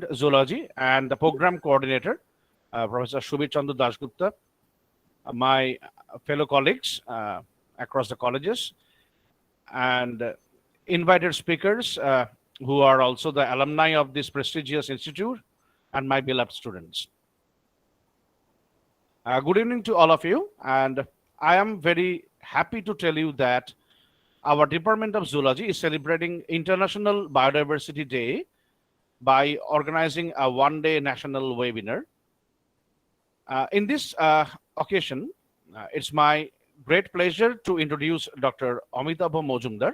Department Zoology and the Program Coordinator, Professor Shubir Chandra Dasgupta, my fellow colleagues across the colleges, and invited speakers who are also the alumni of this prestigious institute, and my beloved students. Good evening to all of you, and I am very happy to tell you that our Department of Zoology is celebrating International Biodiversity Day by organizing a one-day national webinar. In this occasion, it's my great pleasure to introduce Dr. Amitabh Mojumdar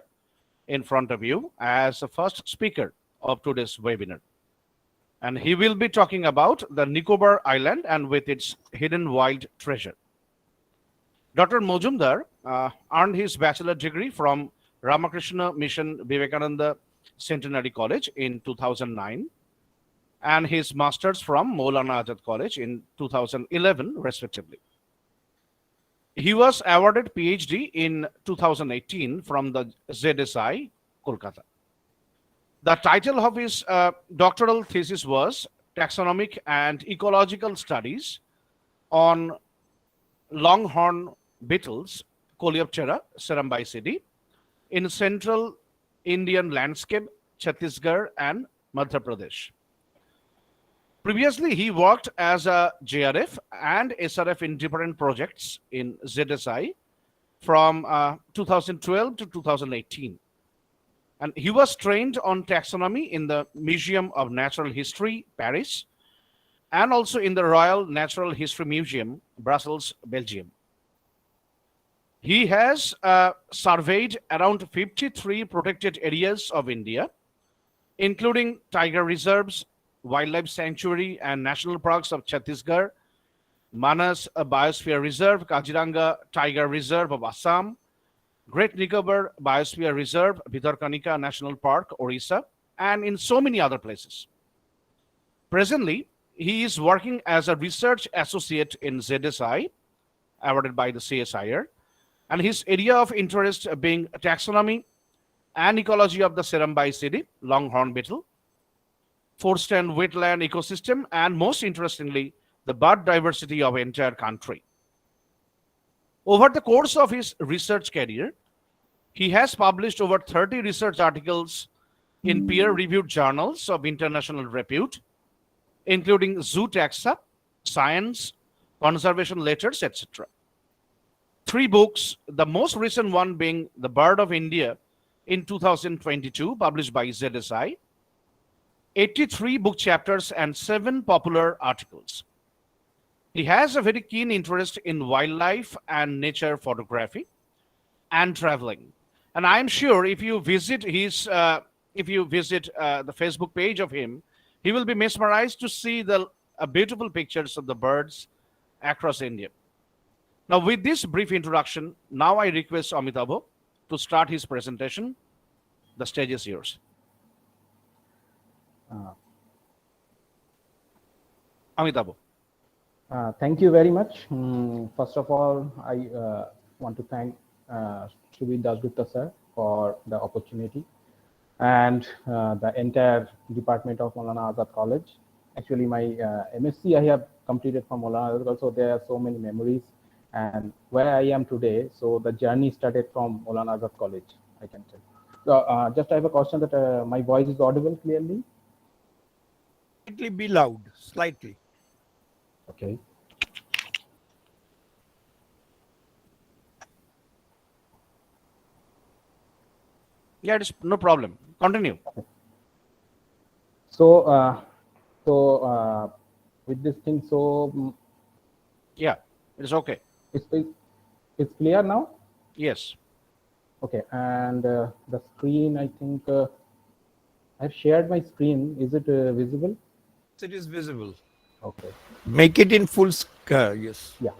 in front of you as the first speaker of today's webinar. And he will be talking about the Nicobar Island and with its hidden wild treasure. Dr. Mojumdar earned his bachelor degree from Ramakrishna Mission Vivekananda Centenary College in 2009 and his master's from Maulana Azad College in 2011, respectively. He was awarded PhD in 2018 from the ZSI, Kolkata. The title of his doctoral thesis was Taxonomic and Ecological Studies on Longhorn Beetles, Coleoptera cerambycidae, in Central Indian landscape, Chhattisgarh and Madhya Pradesh. Previously, he worked as a JRF and SRF in different projects in ZSI from 2012 to 2018. And he was trained on taxonomy in the Museum of Natural History, Paris, and also in the Royal Natural History Museum, Brussels, Belgium. He has surveyed around 53 protected areas of India, including tiger reserves, wildlife sanctuary and national parks of Chhattisgarh, Manas Biosphere Reserve, Kaziranga Tiger Reserve of Assam, Great Nicobar Biosphere Reserve, Bhitarkanika National Park, Orissa, and in so many other places. Presently, he is working as a research associate in ZSI, awarded by the CSIR, and his area of interest being taxonomy and ecology of the cerambycidae, longhorn beetle, forest and wetland ecosystem, and most interestingly, the bird diversity of entire country. Over the course of his research career, he has published over 30 research articles in peer-reviewed journals of international repute, including Zoo Taxa, Science, Conservation Letters, etc. 3 books, the most recent one being The Bird of India in 2022, published by ZSI, 83 book chapters and 7 popular articles. He has a very keen interest in wildlife and nature photography and traveling. And I'm sure if you visit his, the Facebook page of him, he will be mesmerized to see the beautiful pictures of the birds across India. Now, with this brief introduction, now I request Amitabh to start his presentation. The stage is yours. Amitabh. Thank you very much. First of all, I want to thank Shubir Dasgupta sir for the opportunity and the entire department of Maulana Azad College. Actually, my MSc I have completed from Maulana Azad, so there are so many memories and where I am today. So the journey started from Maulana Azad College, I can tell. So just I have a question that my voice is audible clearly? Slightly be loud, slightly. Okay. Yeah, it's no problem. Continue. Okay. So, with this thing, so yeah, it's okay. It's clear now. Yes. Okay, and the screen, I think I've shared my screen. Is it visible? It is visible. Okay. Make it in full scale. Yes. Yeah.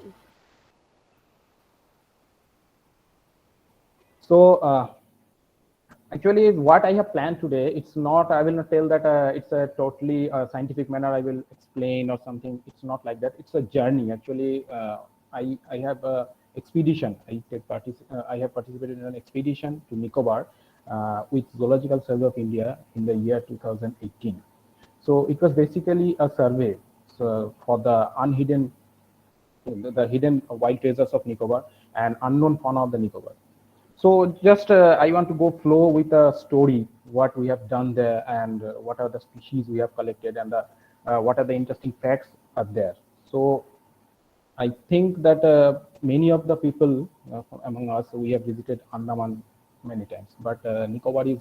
So actually, what I have planned today, it's not. I will not tell that it's a totally scientific manner. I will explain or something. It's not like that. It's a journey. Actually, I have a expedition. I have participated in an expedition to Nicobar with Zoological Survey of India in the year 2018. So it was basically a survey for the unhidden, the hidden wild treasures of Nicobar and unknown fauna of the Nicobar. So just I want to go flow with a story, what we have done there and what are the species we have collected and what are the interesting facts are there. So I think that many of the people among us, we have visited Andaman many times, but Nicobar is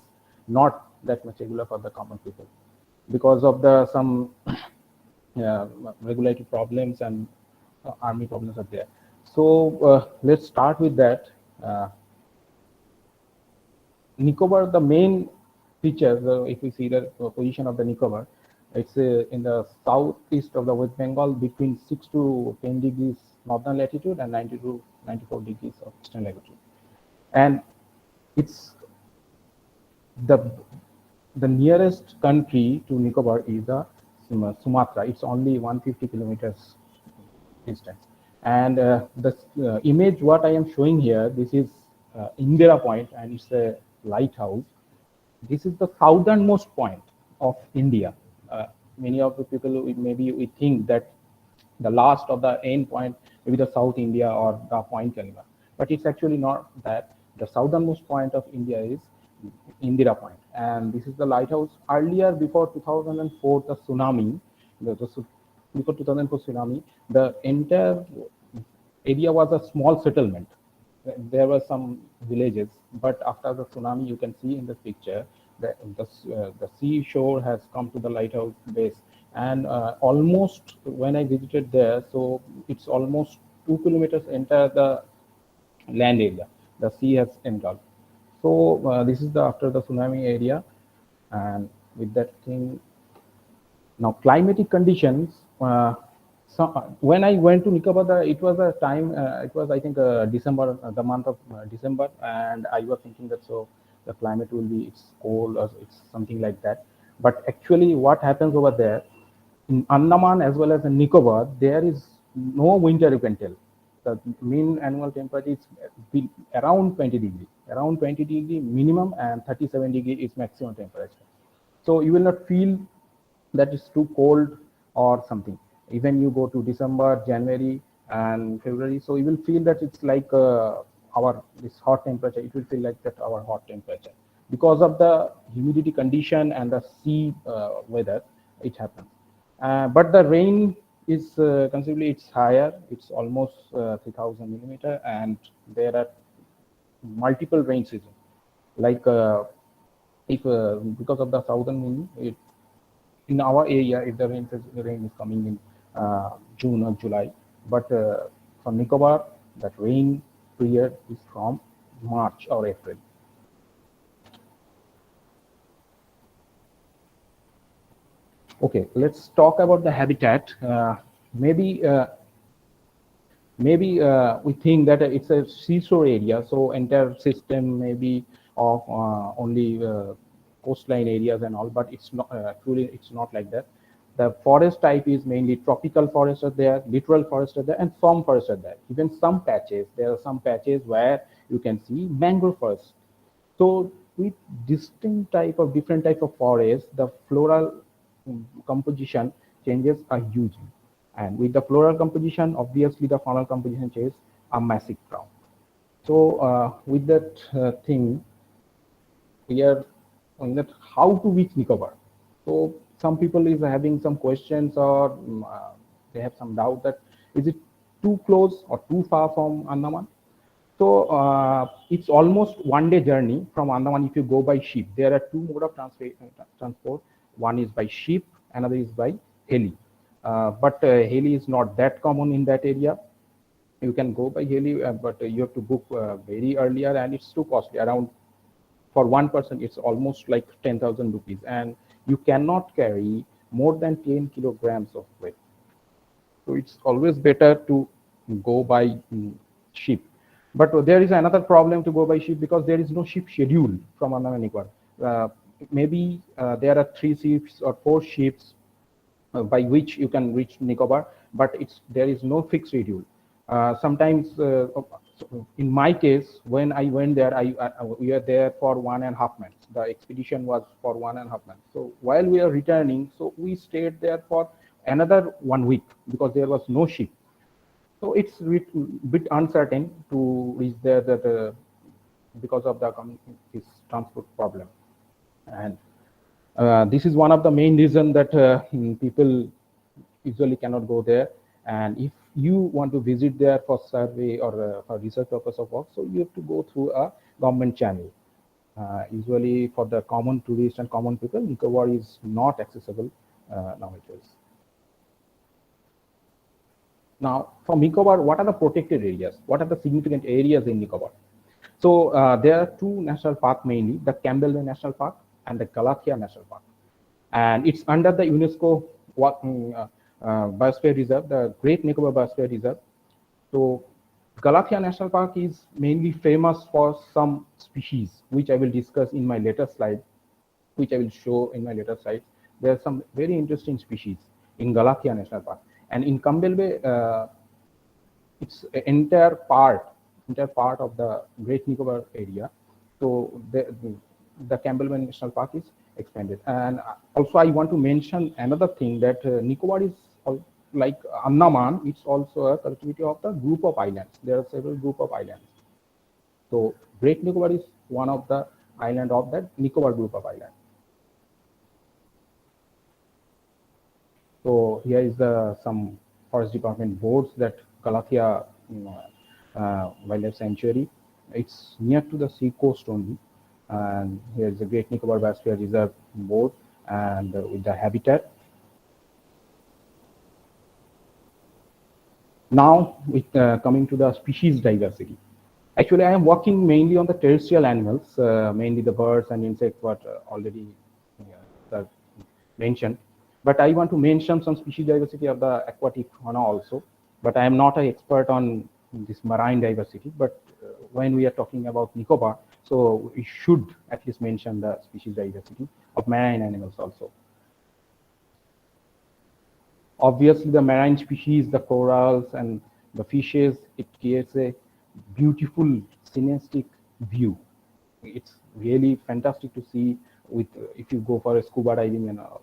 not that much regular for the common people because of the some regulatory problems and army problems are there. So let's start with that. Nicobar, the main features, if we see the position of the Nicobar, it's in the southeast of the West Bengal between 6 to 10 degrees northern latitude and 90 to 94 degrees of eastern latitude. And it's the nearest country to Nicobar is the Sumatra. It's only 150 kilometers distance. And the image what I am showing here, this is Indira Point, and it's a lighthouse. This is the southernmost point of India. Many of the people, maybe we think that the last of the end point, maybe the South India or the Point Kalima. But it's actually not that. The southernmost point of India is Indira Point. And this is the lighthouse. Earlier, before 2004, the tsunami, before 2004 tsunami, the entire area was a small settlement. There were some villages, but after the tsunami, you can see in the picture that the seashore has come to the lighthouse base. And almost when I visited there, so it's almost 2 kilometers enter the land area. The sea has entered. So this is the after the tsunami area, and with that thing, now climatic conditions. So when I went to Nicobar, it was a time. It was I think December, the month of December, and I was thinking that so the climate will be it's cold or it's something like that. But actually, what happens over there in Andaman as well as in Nicobar, there is no winter. You can tell the mean annual temperature is around 20 degree, around 20 degree minimum, and 37 degree is maximum temperature. So you will not feel that it's too cold or something. Even you go to December, January, and February, so you will feel that it's like our this hot temperature. It will feel like that our hot temperature because of the humidity condition and the sea weather. It happens, but the rain is considerably it's higher. It's almost 3,000 millimeter, and there are multiple rain seasons. Like if because of the southern wind, in our area, if the rain is coming in June or July, but for Nicobar, that rain period is from March or April. Okay, let's talk about the habitat. Maybe we think that it's a seashore area, so entire system maybe of only coastline areas and all, but it's not truly it's not like that. The forest type is mainly tropical forests are there, littoral forests are there, and some forests are there. Even some patches, there are some patches where you can see mangrove forests. So with different type of forests, the floral composition changes are huge. And with the floral composition, obviously the faunal composition changes a massive crowd. So with that thing, we are on that how to reach Nicobar. So some people is having some questions or they have some doubt that is it too close or too far from Andaman. So it's almost 1 day journey from Andaman if you go by ship. There are two mode of transport. One is by ship, another is by heli. But heli is not that common in that area. You can go by heli, but you have to book very earlier, and it's too costly. Around for one person, it's almost like 10,000 rupees, and you cannot carry more than 10 kilograms of weight. So it's always better to go by ship. But there is another problem to go by ship because there is no ship schedule from Andaman and Nicobar. Maybe there are 3 ships or 4 ships by which you can reach Nicobar, but there is no fixed schedule. Sometimes So in my case, when I went there, we were there for 1.5 months. The expedition was for 1.5 months. So while we are returning, so we stayed there for another 1 week because there was no ship. So it's a bit uncertain to reach there because of this transport problem. And this is one of the main reasons that people usually cannot go there. And if you want to visit there for survey or for research purpose of work, so you have to go through a government channel. Usually for the common tourists and common people, Nicobar is not accessible nowadays. Now, for Nicobar, what are the protected areas? What are the significant areas in Nicobar? So there are two national parks mainly, the Campbell Bay National Park and the Galathea National Park. And it's under the UNESCO Biosphere Reserve, the Great Nicobar Biosphere Reserve. So Galathea National Park is mainly famous for some species, which I will discuss in my later slide, which I will show in my later slides. There are some very interesting species in Galathea National Park. And in Campbell Bay, it's an entire part of the Great Nicobar area. So the Campbell Bay National Park is expanded. And also I want to mention another thing that Nicobar is like Andaman. It's also a collectivity of the group of islands. There are several group of islands. So Great Nicobar is one of the island of that Nicobar group of islands. So here is some Forest Department boards that Galathea Wildlife Sanctuary. It's near to the sea coast only. And here is the Great Nicobar Biosphere Reserve board and with the habitat. Now, with coming to the species diversity. Actually, I am working mainly on the terrestrial animals, mainly the birds and insects, what already mentioned. But I want to mention some species diversity of the aquatic fauna also. But I am not an expert on this marine diversity. But when we are talking about Nicobar, so we should at least mention the species diversity of marine animals also. Obviously, the marine species, the corals and the fishes, it creates a beautiful scenic view. It's really fantastic to see with if you go for a scuba diving and all.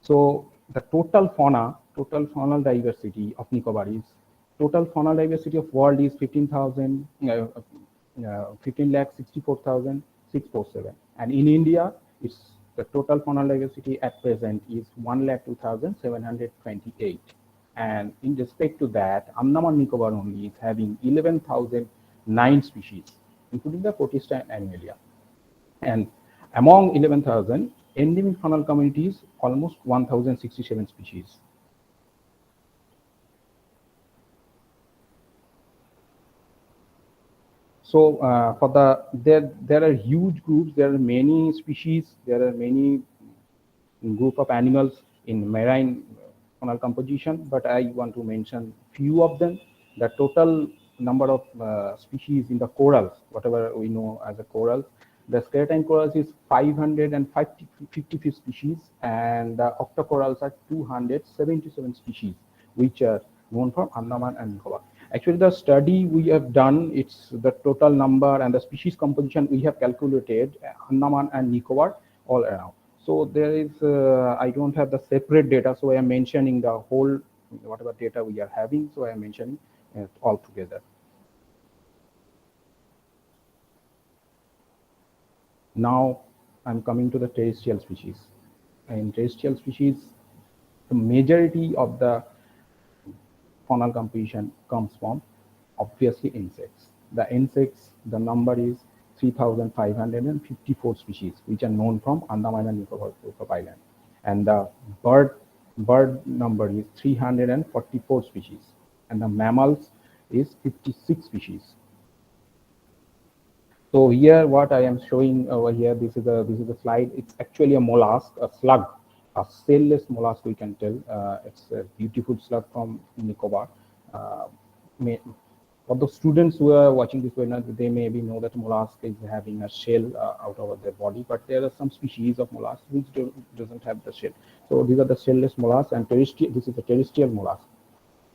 So the total faunal diversity of Nicobar is total faunal diversity of world is 15,64,647, and in India, it's the total faunal diversity at present is 1,02,728. And in respect to that, Andaman Nicobar only is having 11,009 species, including the Protista and Animalia. And among 11,000, endemic faunal communities, almost 1,067 species. So for there are huge groups, there are many species, there are many group of animals in marine faunal composition, but I want to mention few of them. The total number of species in the corals, whatever we know as a corals, the skeleton corals is 550 species, and the octocorals are 277 species, which are known from Andaman and Nicobar. Actually, the study we have done, it's the total number and the species composition we have calculated Andaman and Nicobar all around. So there is, I don't have the separate data, so I am mentioning the whole, whatever data we are having, so I am mentioning it all together. Now I'm coming to the terrestrial species. In terrestrial species, the majority of the faunal composition comes from obviously insects. The insects, the number is 3,554 species, which are known from Andaman and Nicobar group of island. And the bird number is 344 species, and the mammals is 56 species. So here, what I am showing over here, this is a slide. It's actually a mollusk, a slug, a cell-less mollusk. We can tell it's a beautiful slug from Nicobar. For the students who are watching this webinar, they maybe know that mollusk is having a shell out of their body, but there are some species of mollusk which doesn't have the shell. So these are the shell-less mollusks, and this is a terrestrial mollusk.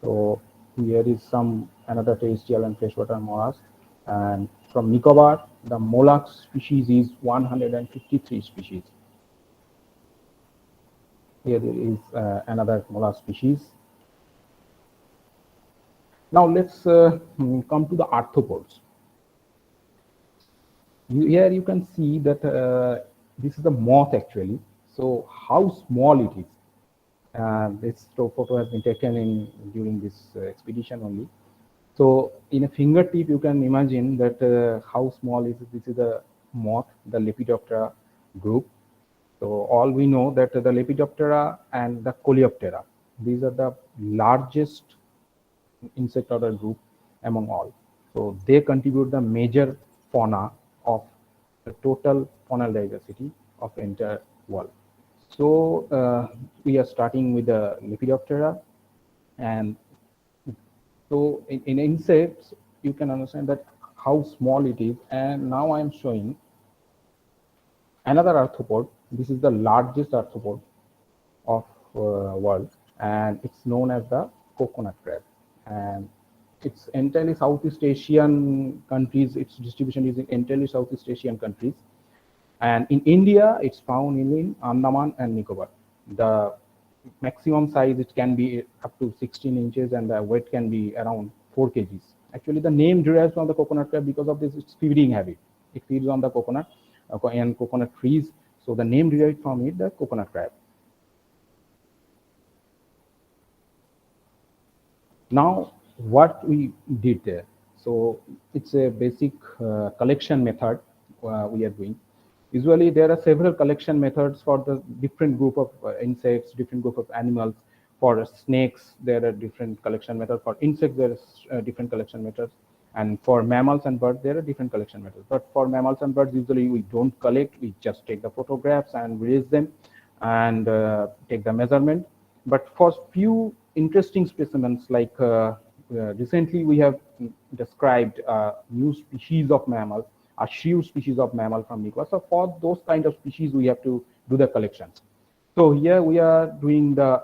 So here is some another terrestrial and freshwater mollusk. And from Nicobar, the mollusk species is 153 species. Here there is another mollusk species. Now let's come to the arthropods. Here you can see that this is a moth actually. So how small it is. This photo has been taken during this expedition only. So in a fingertip, you can imagine that how small is it. This is a moth, the Lepidoptera group. So all we know that the Lepidoptera and the Coleoptera, these are the largest insect order group among all. So they contribute the major fauna of the total faunal diversity of the entire world. So we are starting with the Lepidoptera, and so in insects you can understand that how small it is. And now I am showing another arthropod. This is the largest arthropod of world, and it's known as the coconut crab. And it's entirely Southeast Asian countries. Its distribution is in entirely Southeast Asian countries. And in India, it's found in Andaman and Nicobar. The maximum size, it can be up to 16 inches, and the weight can be around 4 kgs. Actually, the name derives from the coconut crab because of this its feeding habit. It feeds on the coconut and coconut trees. So the name derived from it, the coconut crab. Now, what we did there. So it's a basic collection method we are doing. Usually there are several collection methods for the different group of insects, different group of animals. For snakes, there are different collection methods. For insects, there is different collection methods. And for mammals and birds, there are different collection methods. But for mammals and birds, usually we don't collect. We just take the photographs and raise them and take the measurement. But for few interesting specimens, like recently we have described a new species of mammal, a shrew species of mammal from Nicobar. So for those kind of species, we have to do the collections. So here we are doing the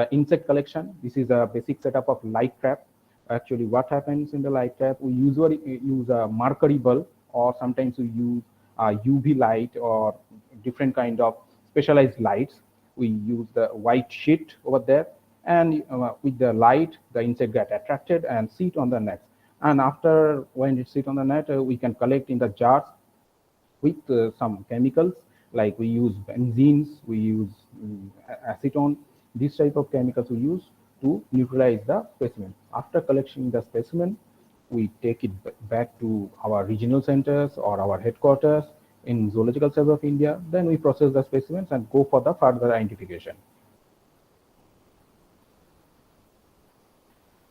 insect collection. This is a basic setup of light trap. Actually, what happens in the light trap, we usually use a mercury bulb, or sometimes we use UV light or different kind of specialized lights. We use the white sheet over there, and with the light, the insect get attracted and sit on the net. And after when it sit on the net, we can collect in the jars with some chemicals, like we use benzenes, we use acetone. This type of chemicals we use to neutralize the specimen. After collecting the specimen, we take it back to our regional centers or our headquarters in Zoological Survey of India. Then we process the specimens and go for the further identification.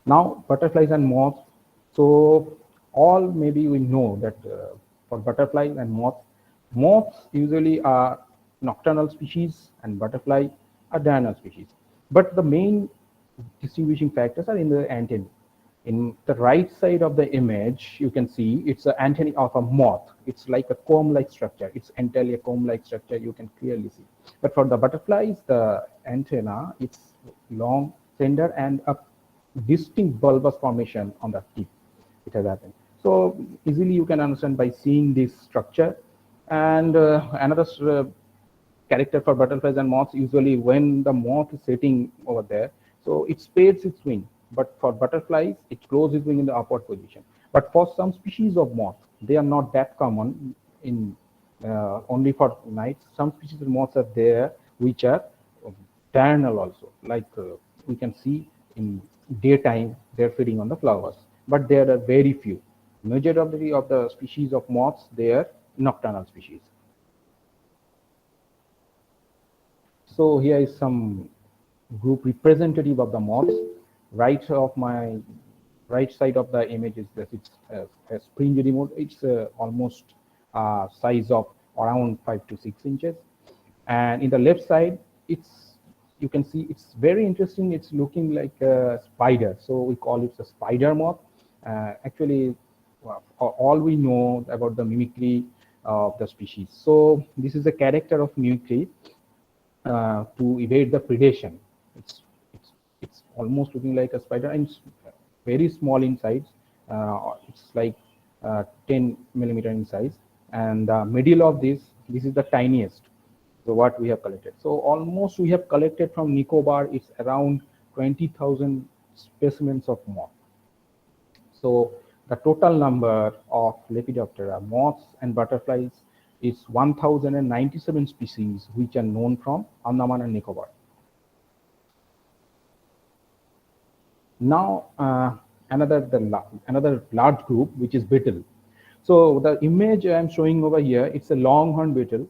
Now, butterflies and moths. So all maybe we know that for butterflies and moths usually are nocturnal species and butterfly are diurnal species. But the main distinguishing factors are in the antennae. In the right side of the image, you can see it's an antennae of a moth. It's like a comb-like structure. It's entirely a comb-like structure, you can clearly see. But for the butterflies, the antenna, it's long, slender, and a distinct bulbous formation on the tip. It has happened. So easily you can understand by seeing this structure. And another character for butterflies and moths, usually when the moth is sitting over there, so it spreads its wing. But for butterflies, it closes its wing in the upward position. But for some species of moths, they are not that common in only for night. Some species of moths are there which are diurnal also, like we can see in daytime they're feeding on the flowers, but there are very few. Majority of the species of moths, they are nocturnal species. So here is some group representative of the moths. Right of my right side of the image is this. It's a spring remote. It's almost size of around 5 to 6 inches. And in the left side, it's, you can see it's very interesting. It's looking like a spider. So we call it a spider moth. Actually, all we know about the mimicry of the species. So this is a character of mimicry to evade the predation. It's almost looking like a spider, and very small in size. It's like 10 millimeter in size, and the middle of this is the tiniest. So what we have collected. So almost we have collected from Nicobar, it's around 20,000 specimens of moth. So the total number of Lepidoptera, moths and butterflies is 1,097 species which are known from Andaman and Nicobar. Now another large group which is beetle. So the image I am showing over here, it's a longhorn beetle.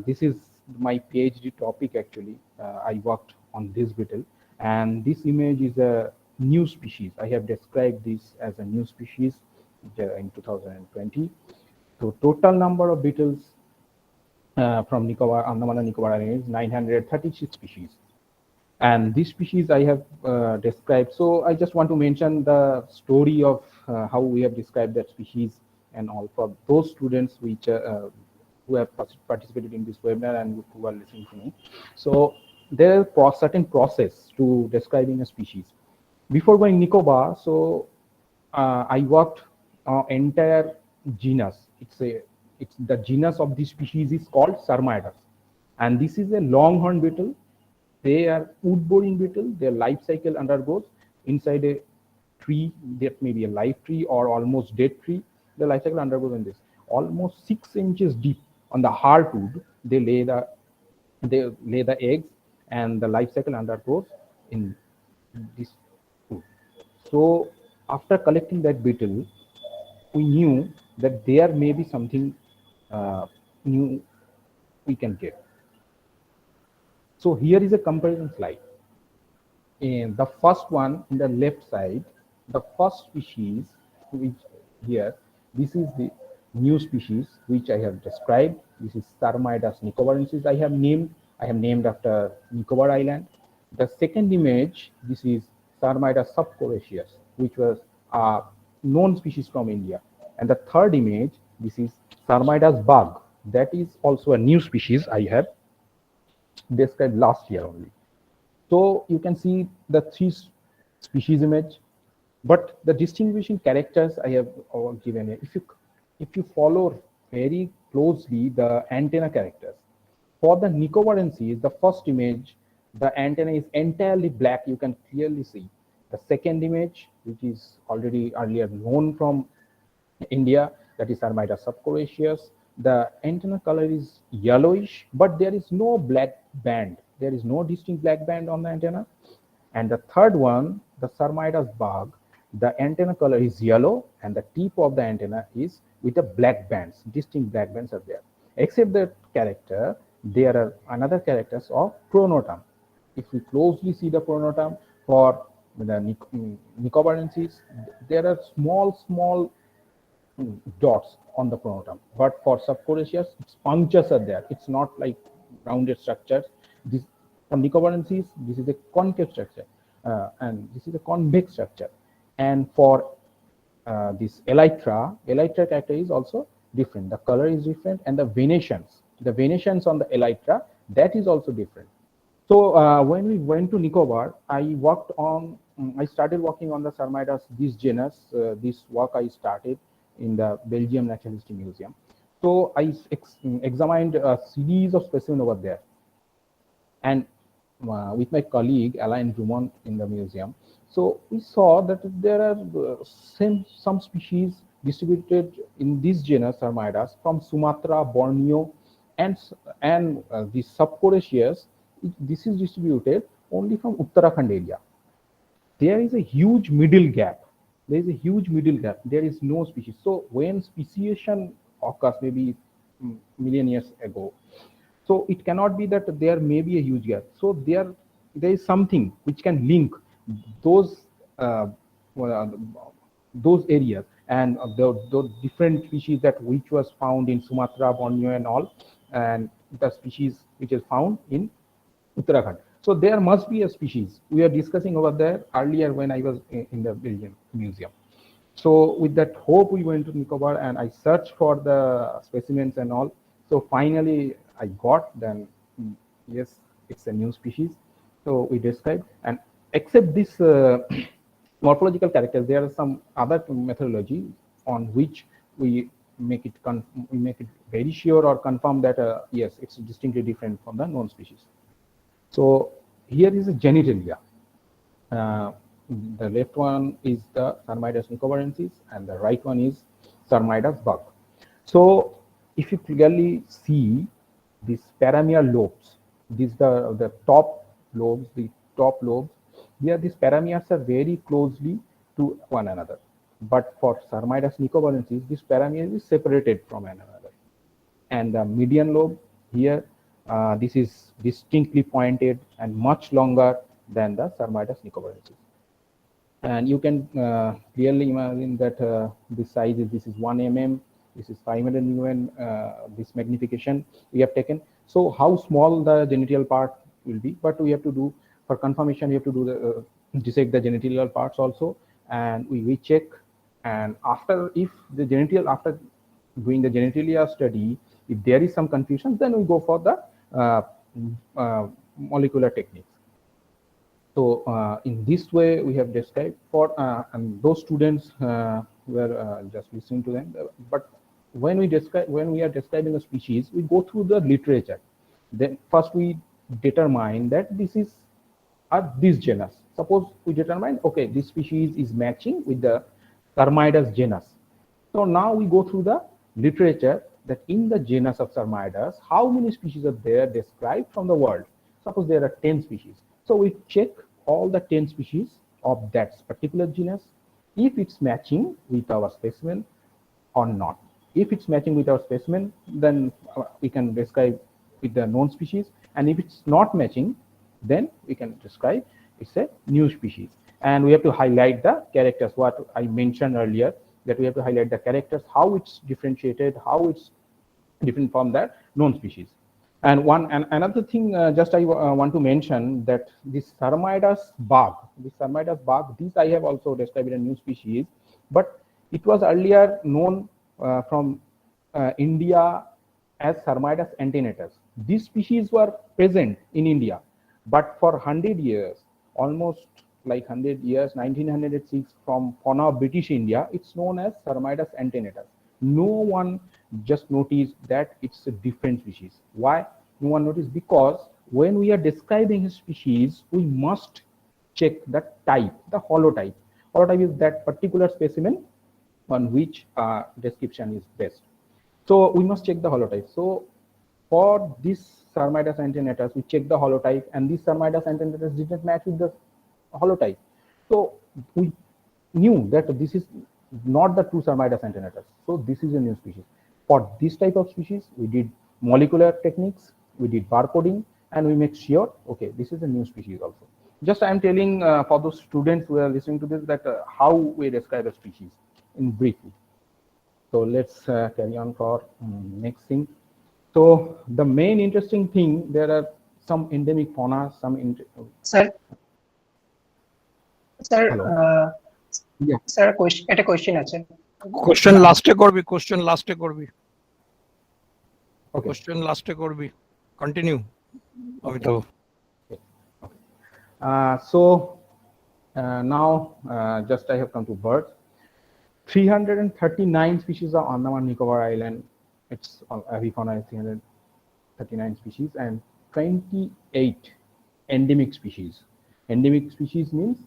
This is my PhD topic actually. I worked on this beetle, and this image is a new species. I have described this as a new species in 2020. So total number of beetles from Nicobar, Andaman and Nicobar Islands is 936 species. And this species I have described. So I just want to mention the story of how we have described that species and all for those students which who have participated in this webinar and who are listening to me. So there is a certain process to describing a species. Before going Nicobar, so I worked entire genus. It's the genus of this species is called Sarmaidus, and this is a longhorn beetle. They are wood-boring beetle. Their life cycle undergoes inside a tree, that may be a live tree or almost dead tree. The life cycle undergoes in this. Almost 6 inches deep on the hard wood, they lay the eggs, and the life cycle undergoes in this wood. So after collecting that beetle, we knew that there may be something new we can get. So here is a comparison slide. In the first one in the left side, the first species which here, this is the new species which I have described. This is Sarmaidus nicobarensis. I have named after Nicobar Island. The second image, this is Sarmaidus subcoraceus, which was a known species from India. And the third image, this is Sarmaidus bug. That is also a new species I have described last year only. So you can see the 3 species image, but the distinguishing characters I have given here. If you follow very closely the antenna characters, for the Nicobarensis, the first image, the antenna is entirely black. You can clearly see. The second image, which is already earlier known from India, that is Sarmaidus subcoraceus, the antenna color is yellowish, but there is no black band. There is no distinct black band on the antenna. And the third one, the Sarmaidus bug, the antenna color is yellow, and the tip of the antenna is with the black bands. Distinct black bands are there. Except that character, there are another characters of pronotum. If we closely see the pronotum for the Nicobarensis, there are small dots on the pronotum, but for subcoraceus, its punctures are there. It's not like rounded structures. This for Nicobarensis, this is a concave structure, and this is a convex structure. And for this elytra character is also different. The color is different, and the venations on the elytra, that is also different. So when we went to Nicobar, I started working on the Sarmaidus, this genus. This work I started in the Belgium Natural History Museum. So I examined a series of specimens over there, and with my colleague Alain Dumont in the museum. So we saw that there are some species distributed in this genus Sarmaidus from Sumatra, Borneo, and the subcoraceus. This is distributed only from Uttarakhand area. There is a huge middle gap. There is no species. So when speciation occurs, maybe million years ago, so it cannot be that there may be a huge gap. So there is something which can link those areas and the different species that which was found in Sumatra, Borneo, and all, and the species which is found in Uttarakhand. So there must be a species. We are discussing over there earlier when I was in the Belgium Museum. So with that hope, we went to Nicobar and I searched for the specimens and all. So finally I got them. Yes, it's a new species. So we described, and except this morphological characters, there are some other methodology on which we make it very sure or confirm that yes, it's distinctly different from the known species. So here is a genitalia. The left one is the Sarmidas nicobarensis and the right one is Sarmidas bug. So if you clearly see these parameal lobes, these the top lobes, here these parameers are very closely to one another. But for Sarmidas nicobarensis, this paramere is separated from one another. And the median lobe here, this is distinctly pointed and much longer than the Sarmidas nicobarensis. And you can clearly imagine that this size is, this is 1 mm, this is 500 mm, this magnification we have taken. So how small the genital part will be, but we have to do, for confirmation, we have to do the dissect the genital parts also, and we recheck. And after, if the genital, after doing the genitalia study, if there is some confusion, then we go for the molecular techniques. So in this way, we have described for and those students were just listening to them. But when we are describing a species, we go through the literature. Then first we determine that this is this genus. Suppose we determine, okay, this species is matching with the Sarmidas genus. So now we go through the literature that in the genus of Sarmidas, how many species are there described from the world. Suppose there are 10 species. So we check all the 10 species of that particular genus, if it's matching with our specimen or not. If it's matching with our specimen, then we can describe with the known species. And if it's not matching, then we can describe it's a new species. And we have to highlight the characters, what I mentioned earlier, that we have to highlight the characters, how it's differentiated, how it's different from that known species. And another thing, just I want to mention that this Sarmidas bug, this I have also described in a new species, but it was earlier known from India as Sarmidas antenatus. These species were present in India, but for 100 years, almost like 100 years, 1906, from fauna of British India, it's known as Sarmidas antenatus. No one just noticed that it's a different species. Why no one noticed? Because when we are describing a species, we must check the type, the holotype. Holotype is that particular specimen on which description is best. So we must check the holotype. So for this Sarmidas antenatus, we check the holotype, and this Sarmidas antenatus didn't match with the holotype. So we knew that this is not the true Sarmidas antenatus. So this is a new species. For this type of species, we did molecular techniques, we did barcoding, and we make sure, okay, this is a new species also. Just I am telling for those students who are listening to this that how we describe a species in briefly. So let's carry on for next thing. So the main interesting thing, there are some endemic fauna, some Sir, Hello. Yeah. sir, একটা question আছে। Question লাস্টে করবি, question লাস্টে করবি, Okay. question লাস্টে করবি, continue Amitabh. So now just I have come to birds. 339 species are on Andaman Nicobar Island. It's avifauna is 339 species, and 28 endemic species. Endemic species means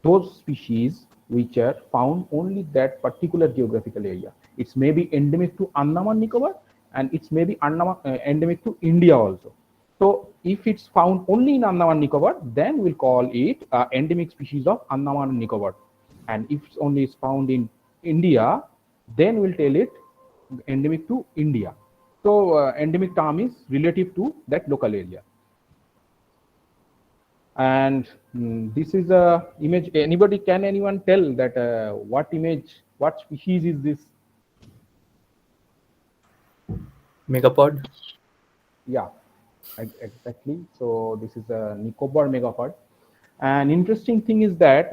those species which are found only that particular geographical area. It's maybe endemic to Andaman Nicobar, and it's maybe endemic to India also. So if it's found only in Andaman Nicobar, then we'll call it endemic species of Andaman Nicobar. And if it's only found in India, then we'll tell it endemic to India. So endemic term is relative to that local area. And this is a image. Anyone tell that what image, what species is this? Megapod. Yeah, exactly. So this is a Nicobar megapod. And interesting thing is that,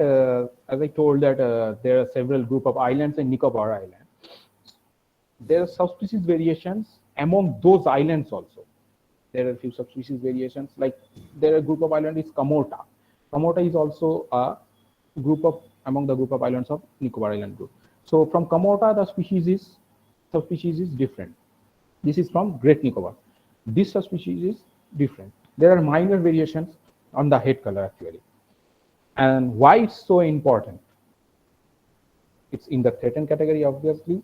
as I told that there are several group of islands in Nicobar Island. There are subspecies variations among those islands also. There are a few subspecies variations, like there are a group of island is Kamorta. Kamorta is also a group of among the group of islands of Nicobar Island group. So from Kamorta, the subspecies is different. This is from Great Nicobar. This subspecies is different. There are minor variations on the head color actually. And why it's so important? It's in the threatened category, obviously.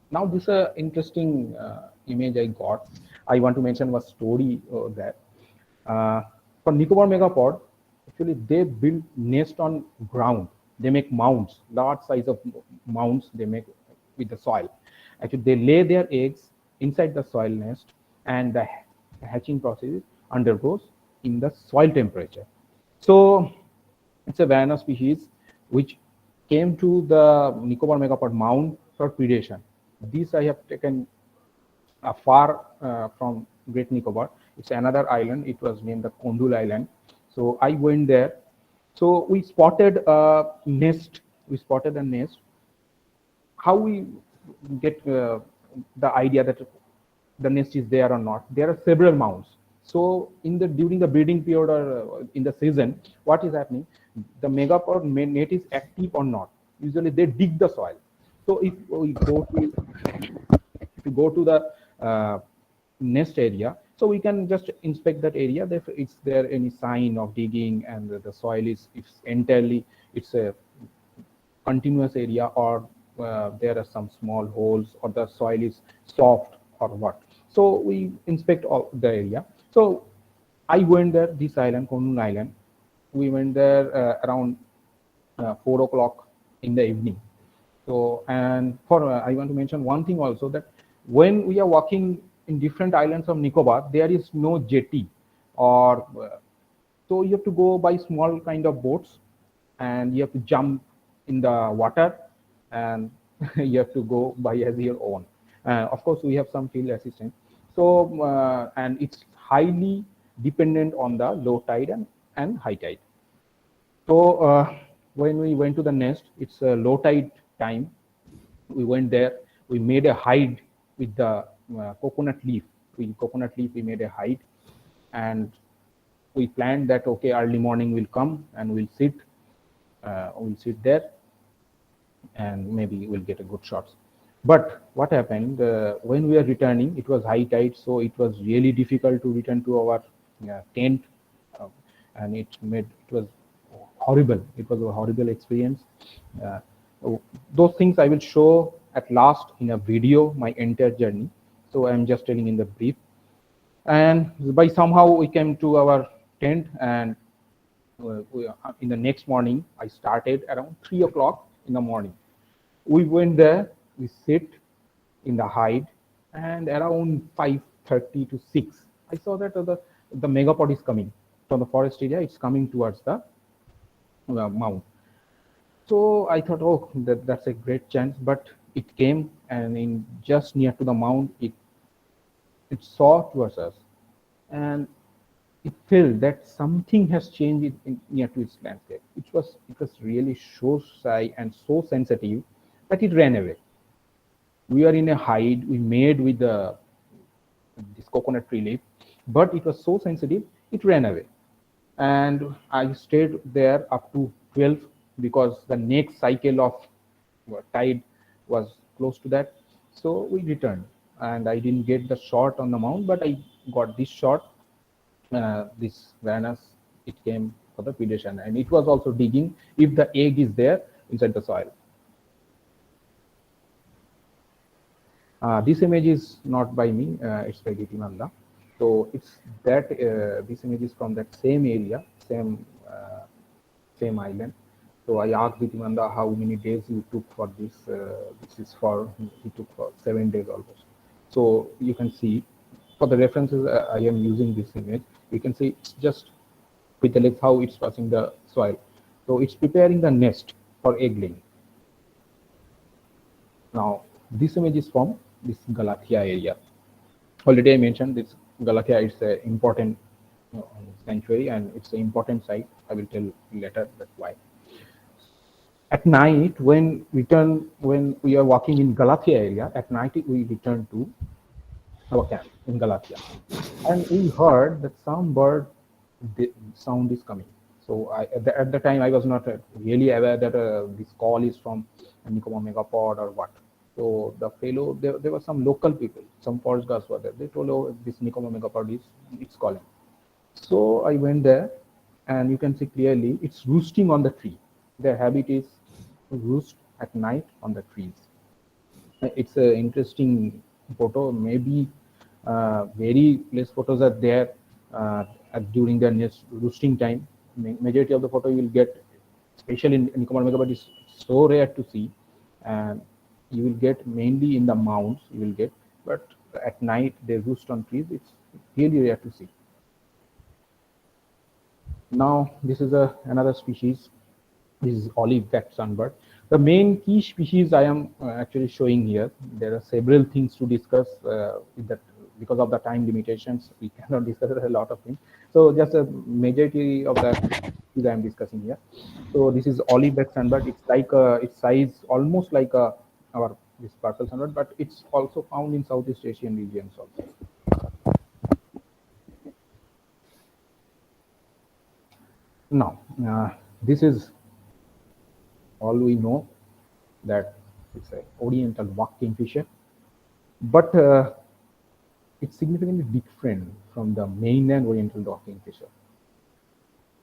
Now this is an interesting image I got. I want to mention one story that for Nicobar megapod, actually they build nest on ground. They make mounds, large size of mounds they make with the soil. Actually, they lay their eggs inside the soil nest, and the hatching process undergoes in the soil temperature. So it's a Varana species which came to the Nicobar megapod mound for predation. This I have taken far from Great Nicobar. It's another island. It was named the Kondul Island. So I went there. So we spotted a nest. We spotted a nest. How we get the idea that the nest is there or not? There are several mounds. So during the breeding period or in the season, what is happening? The megapod net is active or not. Usually they dig the soil. So if we go to the nest area, so we can just inspect that area. If is there any sign of digging and the soil is entirely it's a continuous area, or there are some small holes, or the soil is soft or what. So we inspect all the area. So I went there, this island, Kondul Island. We went there around 4 o'clock in the evening. So, and for I want to mention one thing also, that when we are walking in different islands of Nicobar, there is no jetty, or so you have to go by small kind of boats, and you have to jump in the water, and you have to go by as your own. Of course, we have some field assistance. So, and it's highly dependent on the low tide and high tide. So when we went to the nest, it's a low tide time. We went there. We made a hide with the coconut leaf. We made a hide, and we planned that okay, early morning will come and we'll sit there, and maybe we'll get a good shots. But what happened when we are returning? It was high tide, so it was really difficult to return to our tent, and it was horrible. It was a horrible experience. Those things I will show at last in a video, my entire journey. So I'm just telling in the brief. And by somehow we came to our tent, and in the next morning, I started around 3 o'clock in the morning. We went there, we sit in the hide, and around 5:30 to 6, I saw that the megapod is coming from the forest area. It's coming towards the mound. So I thought, oh, that's a great chance. But it came, and in just near to the mound, it saw towards us, and it felt that something has changed near to its landscape. It was really so shy and so sensitive that it ran away. We are in a hide we made with this coconut tree leaf, but it was so sensitive, it ran away. And I stayed there up to 12, because the next cycle of tide was close to that. So we returned, and I didn't get the shot on the mound, but I got this shot. This Varanus, it came for the predation, and it was also digging if the egg is there inside the soil. This image is not by me, it's by Gitimanda. So it's that this image is from that same area, same island. So I asked Gitimanda how many days you took for this. This is for he took for 7 days almost. So you can see, for the references, I am using this image. You can see just with the legs how it's touching the soil. So it's preparing the nest for egg laying. Now this image is from this Galathea area. Already I mentioned this Galathea is an important sanctuary, and it's an important site. I will tell later that why. At night, when we are walking in Galathea area, at night we return to our camp in Galathea, and we heard that some bird sound is coming. So at the time I was not really aware that this call is from Nicobar megapod or what. So the fellow, there were some local people, some forest guards were there. They told, oh, this Nicobar megapod is it's calling. So I went there, and you can see clearly it's roosting on the tree. Their habit is to roost at night on the trees. It's an interesting photo. Maybe very less photos are there during their nest roosting time. Majority of the photo you will get, especially in Nicobar megapod, is so rare to see, and you will get mainly in the mounds. You will get, but at night they roost on trees. It's really rare to see. Now this is another species. This is olive-backed sunbird. The main key species I am actually showing here. There are several things to discuss with that. Because of the time limitations, we cannot discuss a lot of things. So just a majority of the species I am discussing here. So this is olive-backed sunbird. It's like its size almost like our this purple sunbird, but it's also found in Southeast Asian regions also. Now, this is all we know, that it's a oriental rock kingfisher, but it's significantly different from the mainland oriental rock kingfisher.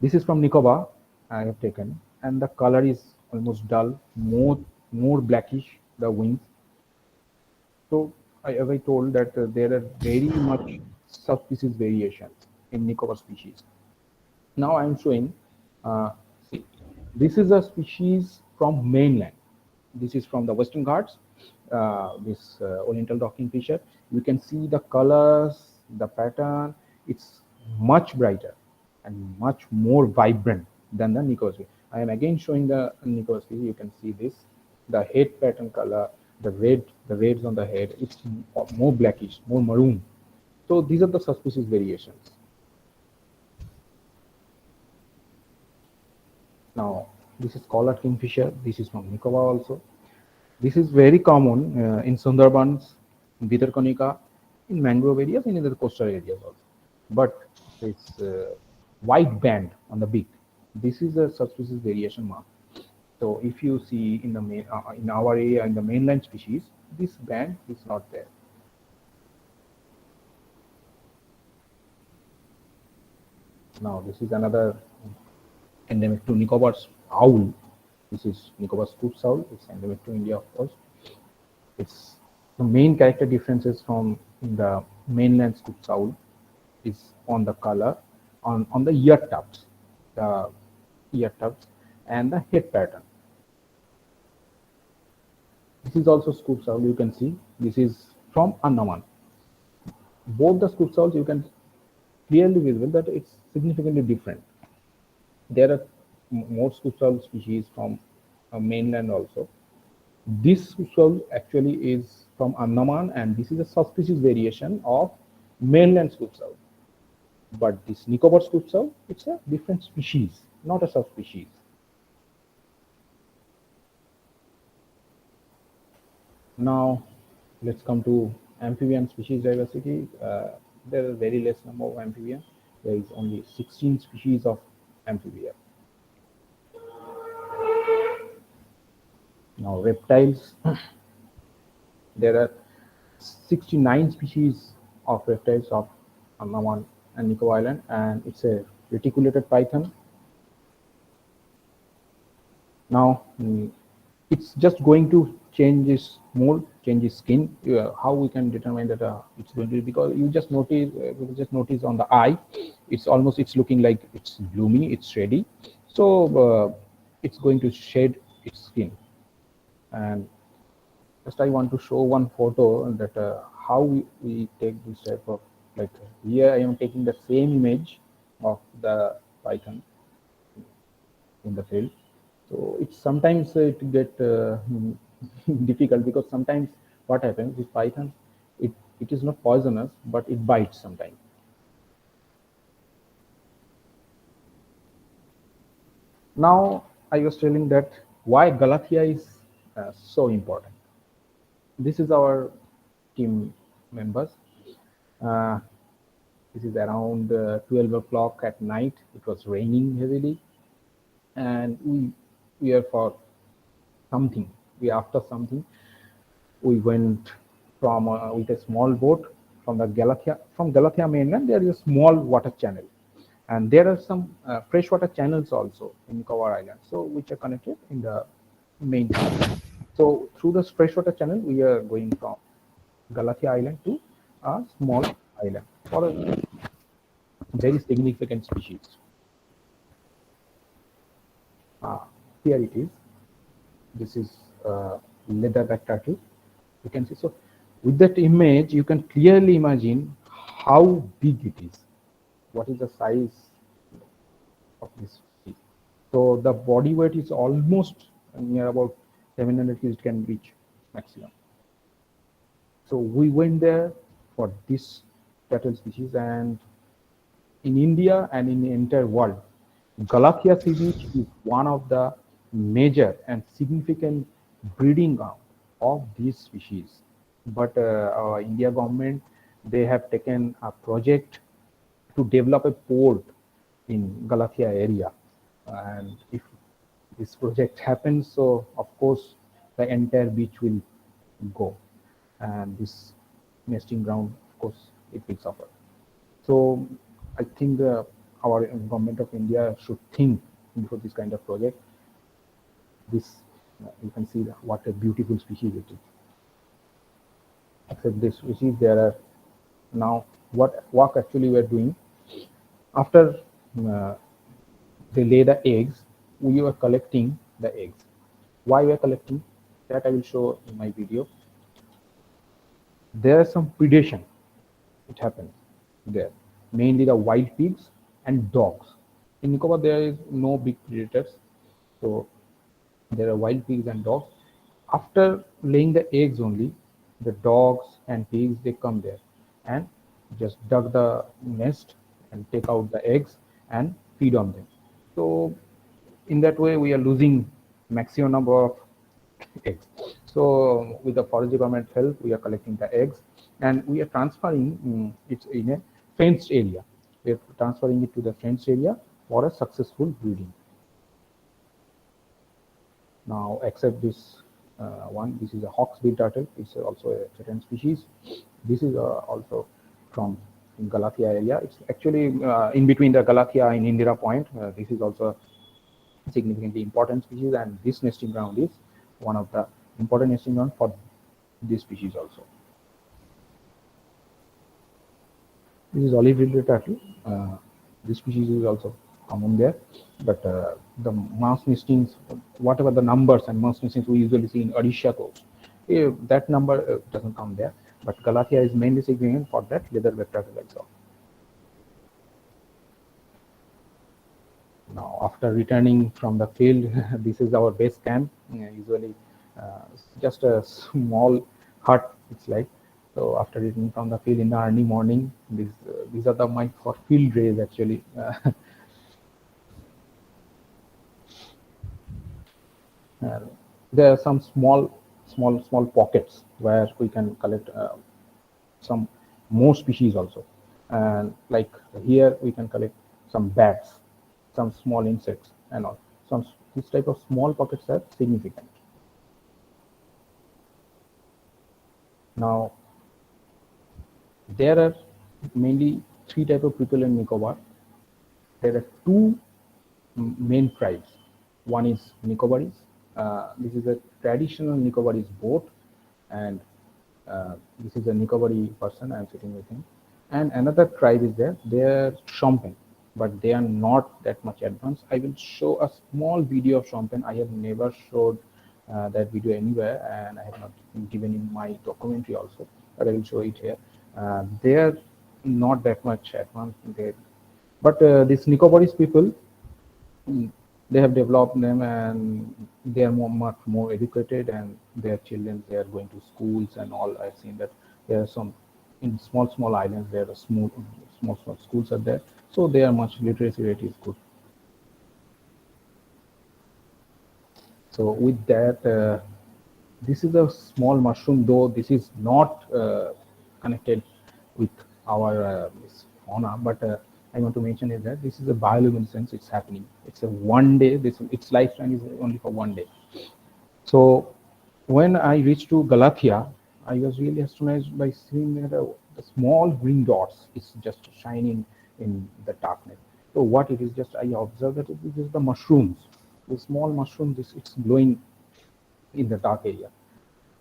This is from Nicobar I have taken, and the color is almost dull, more blackish, the wings. So as I told that there are very much subspecies variations in Nicobar species. Now I am showing, see, this is a species from mainland. This is from the Western Ghats, this oriental rock kingfisher. You can see the colors, the pattern. It's much brighter and much more vibrant than the Nicobar species. I am again showing the Nicobar species. You can see this, the head pattern color, the reds on the head. It's more blackish, more maroon. So these are the subspecies variations. Now, this is collared kingfisher. This is from Nicobar also. This is very common in Sundarbans, in Bhitarkanika, in mangrove areas, and in the coastal areas also. But it's white band on the beak. This is a subspecies variation mark. So if you see in the in our area, in the mainland species, this band is not there. Now this is another endemic to Nicobar's owl. This is Nicobar's scoop owl. It's endemic to India, of course. It's the main character differences from the mainland scoop owl is on the color, on the ear tufts, and the head pattern. This is also scoop owl. You can see this is from Andaman. Both the scoop owls, you can clearly visible that it's significantly different. There are more scoop owl species from mainland also. This scoop owl actually is from Andaman, and this is a subspecies variation of mainland scoop owl. But this Nicobar scoop owl, it's a different species, not a subspecies. Now, let's come to amphibian species diversity. There are very less number of amphibians. There is only 16 species of amphibia. Now, reptiles. There are 69 species of reptiles of Andaman and Nicobar Island, and it's a reticulated python. Now, it's just going to change its mold, change its skin. How we can determine that it's going to be, because you just notice on the eye, it's looking like it's gloomy, it's shady. So it's going to shade its skin. And just I want to show one photo that how we take this type of, like, here I am taking the same image of the python in the field. So it's sometimes it get difficult, because sometimes what happens with python, it is not poisonous, but it bites sometimes. Now I was telling that why Galathea is so important. This is our team members. This is around 12 o'clock at night. It was raining heavily, and we are for something. We after something. We went from with a small boat from the Galathea mainland. There is a small water channel, and there are some freshwater channels also in Nicobar Island, so which are connected in the main channel. So through this freshwater channel, we are going from Galathea Island to a small island for a very significant species. Here it is. This is leatherback turtle. You can see. So with that image, you can clearly imagine how big it is. What is the size of this fish? So the body weight is almost near about 700 kg. It can reach maximum. So we went there for this turtle species, and in India and in the entire world, Galathea sea beach is one of the major and significant breeding ground of these species. But our India government, they have taken a project to develop a port in Galathea area. And if this project happens, so of course the entire beach will go, and this nesting ground, of course, it will suffer. So I think our government of India should think before this kind of project. This you can see what a beautiful species it is. Except this species, there are now what work actually we are doing after they lay the eggs. We are collecting the eggs. Why we are collecting? That I will show in my video. There is some predation. It happens there, mainly the wild pigs and dogs. In Nicobar, there is no big predators, so there are wild pigs and dogs. After laying the eggs only, the dogs and pigs, they come there and just dug the nest and take out the eggs and feed on them. So in that way, we are losing maximum number of eggs. So with the forest department help, we are collecting the eggs and we are transferring it in a fenced area. We are transferring it to the fenced area for a successful breeding. Now, except this one, this is a hawksbill turtle. It's also a threatened species. This is also from Galathea area. It's actually in between the Galathea and Indira Point. This is also a significantly important species, and this nesting ground is one of the important nesting ground for this species also. This is olive-bellied turtle. This species is also common there, but the mass nestings, whatever the numbers and mass nestings we usually see in Odisha coast, that number doesn't come there. But Galathea is mainly significant for that leatherback turtle also. Now, after returning from the field, this is our base camp. Usually, just a small hut. It's like. So after returning from the field in the early morning, these are my for field days actually. There are some small pockets where we can collect some more species also, and like here we can collect some bats, some small insects and all. Some this type of small pockets are significant. Now there are mainly three type of people in Nicobar. There are two main tribes. One is Nicobaris. This is a traditional Nicobaris boat, and this is a Nicobari person. I am sitting with him. And another tribe is there. They are Shompen, but they are not that much advanced. I will show a small video of Shompen. I have never showed that video anywhere, and I have not given in my documentary also, but I will show it here. They are not that much advanced. But these Nicobaris people, they have developed them, and they are much more educated, and their children, they are going to schools and all. I've seen that there are some in small islands, there are small schools are there, so they are much literacy rate is good. So with that, this is a small mushroom, though this is not connected with our fauna, but I want to mention is that this is a bioluminescence. It's happening. It's a one day. Its lifespan is only for one day. So when I reached to Galatia, I was really astonished by seeing that the small green dots is just shining in the darkness. So what it is, just I observed that it is just the mushrooms, the small mushrooms. It's glowing in the dark area.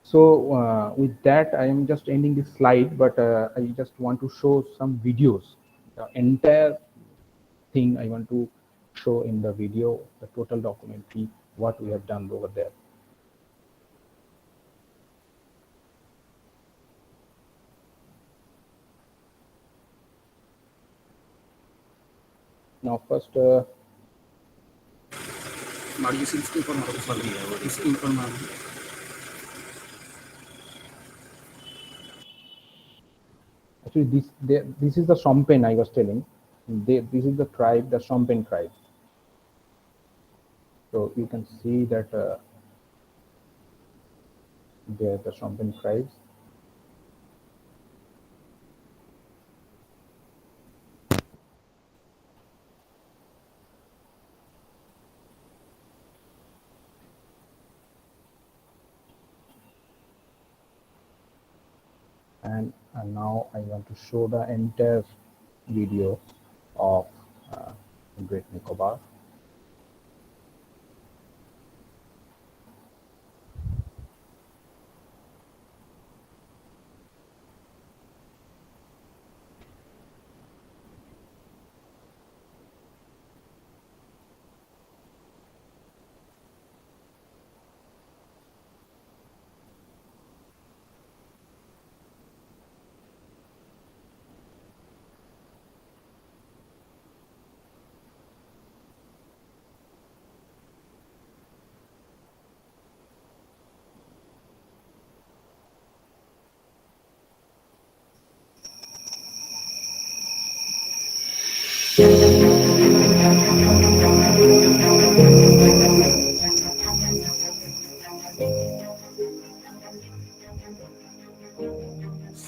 So with that, I am just ending this slide, but I just want to show some videos. The entire thing I want to show in the video, the total documentary, what we have done over there. Now first, actually this is the Shompen I was telling. This is the tribe, the Shompen tribe. So you can see that they are the Shompen tribes. And now I want to show the entire video of Great Nicobar.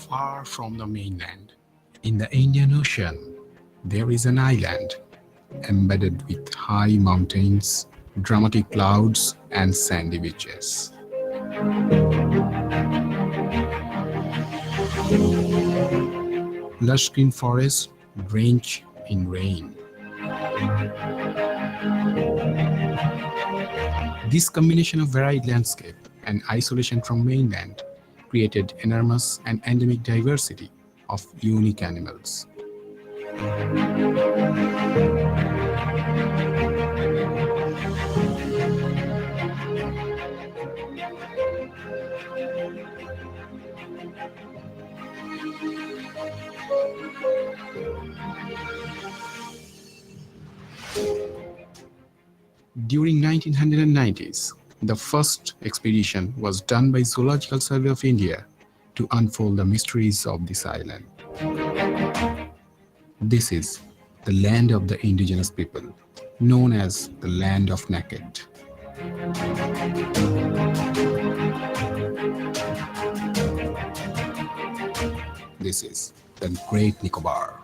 Far from the mainland, in the Indian Ocean, there is an island embedded with high mountains, dramatic clouds, and sandy beaches. Lush green forests drench in rain. This combination of varied landscape and isolation from mainland created enormous and endemic diversity of unique animals. During 1990s, the first expedition was done by Zoological Survey of India to unfold the mysteries of this island. This is the land of the indigenous people, known as the land of naked. This is the Great Nicobar.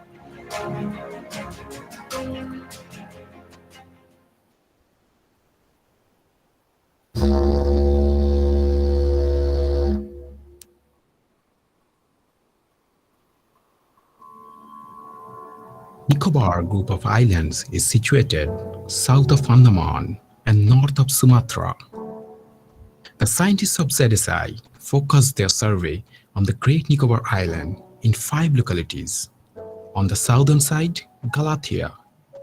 Nicobar group of islands is situated south of Andaman and north of Sumatra. The scientists of ZSI focused their survey on the Great Nicobar Island in 5 localities. On the southern side, Galathea;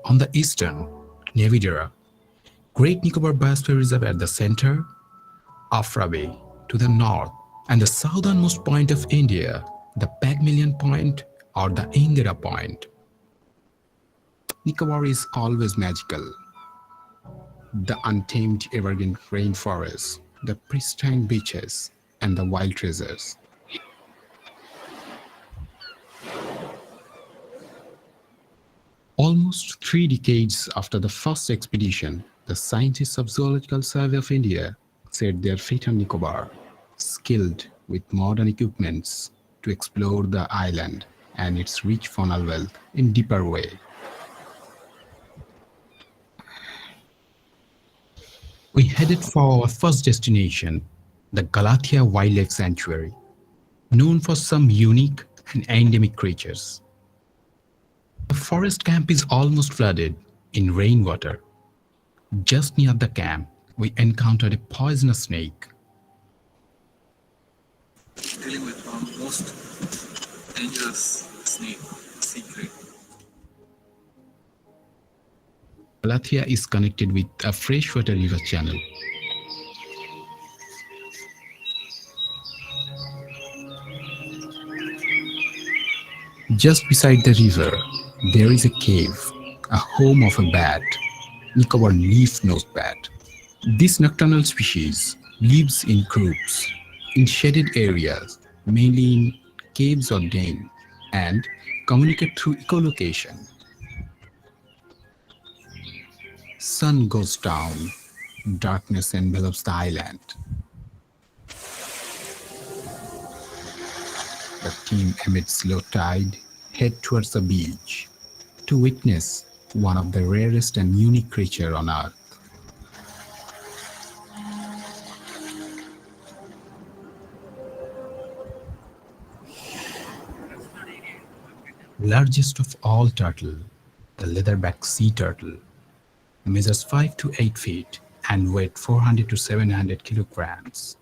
on the eastern, Nevidera; Great Nicobar Biosphere Reserve at the center, Afra Bay to the north, and the southernmost point of India, the Pygmalion Point or the Indira Point. Nicobar is always magical. The untamed evergreen rainforests, the pristine beaches, and the wild treasures. Almost 3 decades after the first expedition, the scientists of Zoological Survey of India set their feet on Nicobar, skilled with modern equipments to explore the island and its rich faunal wealth in deeper way. We headed for our first destination, the Galathea Wildlife Sanctuary, known for some unique and endemic creatures. The forest camp is almost flooded in rainwater. Just near the camp, we encountered a poisonous snake. Dealing with one of the most dangerous snake secret. Galathea is connected with a freshwater river channel. Just beside the river, there is a cave, a home of a bat, Nicobar leaf-nosed bat. This nocturnal species lives in groups, in shaded areas, mainly in caves or dens, and communicate through echolocation. Sun goes down, darkness envelops the island. The team, amidst low tide, head towards the beach to witness one of the rarest and unique creatures on Earth. Largest of all turtle, the leatherback sea turtle, measures 5 to 8 feet and weighs 400 to 700 kilograms.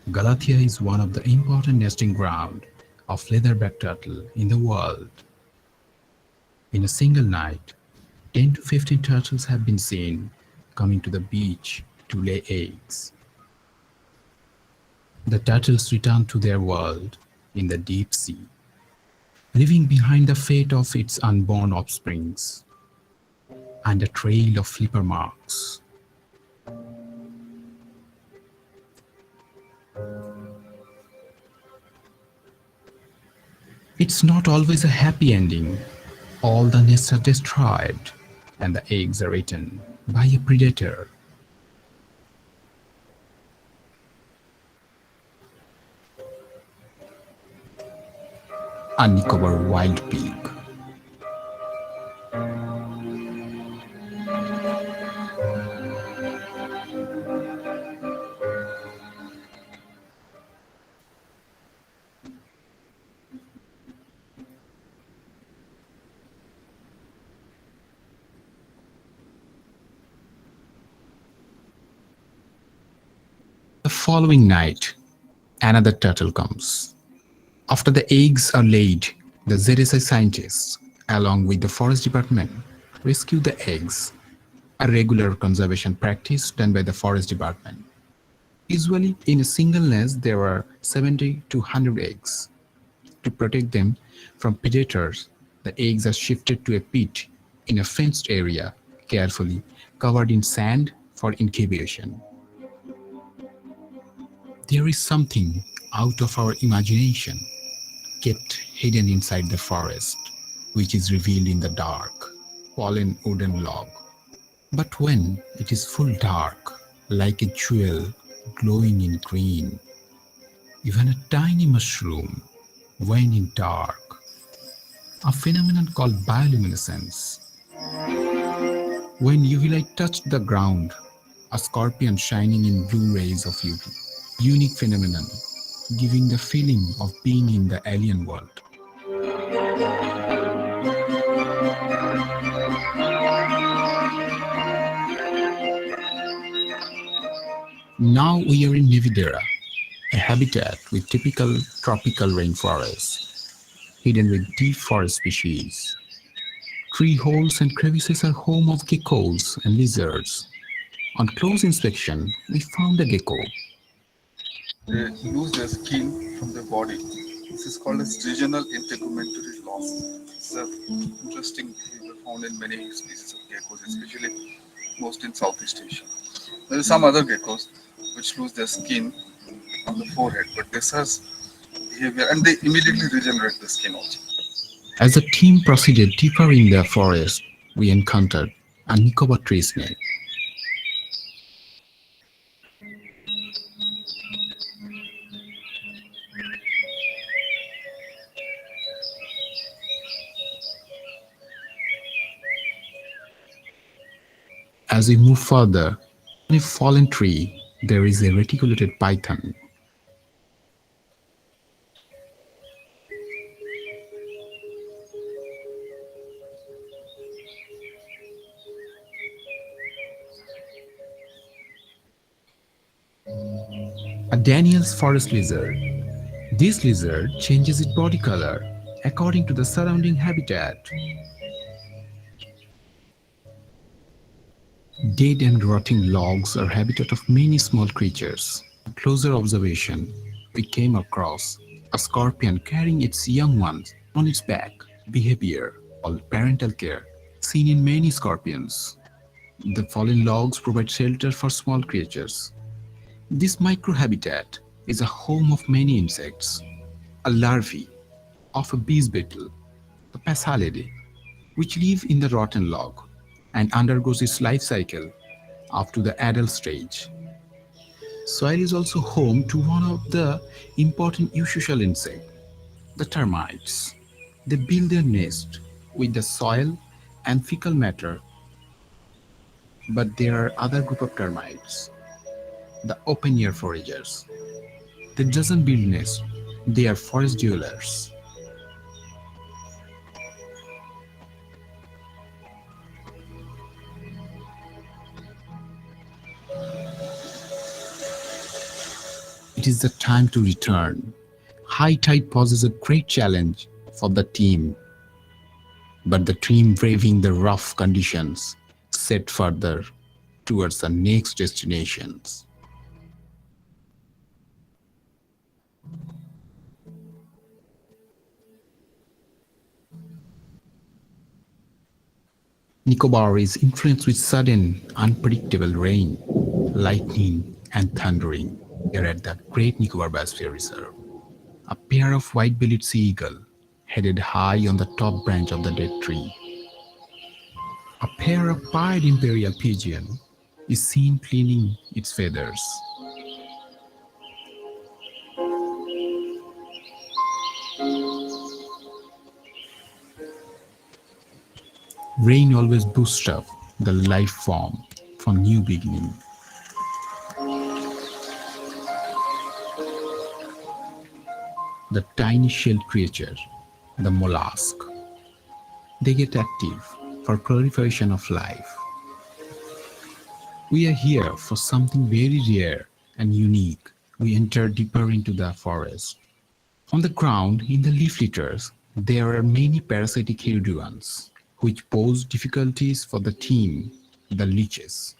Galathea is one of the important nesting grounds of leatherback turtle in the world. In a single night, 10 to 15 turtles have been seen coming to the beach to lay eggs. The turtles return to their world in the deep sea, leaving behind the fate of its unborn offsprings and a trail of flipper marks. It's not always a happy ending. All the nests are destroyed and the eggs are eaten by a predator. A Nicobar wild pig. The following night, another turtle comes. After the eggs are laid, the ZSI scientists, along with the forest department, rescue the eggs, a regular conservation practice done by the forest department. Usually, in a single nest, there are 70 to 100 eggs. To protect them from predators, the eggs are shifted to a pit in a fenced area, carefully covered in sand for incubation. There is something out of our imagination kept hidden inside the forest, which is revealed in the dark, fallen wooden log. But when it is full dark, like a jewel glowing in green, even a tiny mushroom, when in dark, a phenomenon called bioluminescence. When UV light touched the ground, a scorpion shining in blue rays of UV. Unique phenomenon, giving the feeling of being in the alien world. Now we are in Nevidera, a habitat with typical tropical rainforest, hidden with deep forest species. Tree holes and crevices are home of geckos and lizards. On close inspection, we found a gecko. They lose their skin from their body. This is called as regional integumentary loss. It's an interesting behavior found in many species of geckos, especially most in Southeast Asia. There are some other geckos which lose their skin on the forehead, but this has behavior and they immediately regenerate the skin also. As the team proceeded deeper in the forest, we encountered a Nicobar tree snake. As we move further, on a fallen tree, there is a reticulated python. A Daniel's forest lizard. This lizard changes its body color according to the surrounding habitat. Dead and rotting logs are habitat of many small creatures. Closer observation, we came across a scorpion carrying its young ones on its back. Behavior called parental care, seen in many scorpions. The fallen logs provide shelter for small creatures. This microhabitat is a home of many insects. A larvae of a bees beetle, the Passalidae, which live in the rotten log and undergoes its life cycle up to the adult stage. Soil is also home to one of the important eusocial insects, the termites. They build their nest with the soil and fecal matter. But there are other group of termites, the open-air foragers. They doesn't build nests, they are forest dwellers. It is the time to return. High tide poses a great challenge for the team, but the team braving the rough conditions set further towards the next destinations. Nicobar is influenced with sudden, unpredictable rain, lightning, and thundering. Here at the Great Nicobar Biosphere Reserve, a pair of white-bellied sea eagle headed high on the top branch of the dead tree. A pair of pied imperial pigeon is seen cleaning its feathers. Rain always boosts up the life form for new beginning. The tiny shelled creature, the mollusk. They get active for proliferation of life. We are here for something very rare and unique. We enter deeper into the forest. On the ground, in the leaf litters, there are many parasitic hirudines, which pose difficulties for the team, the leeches.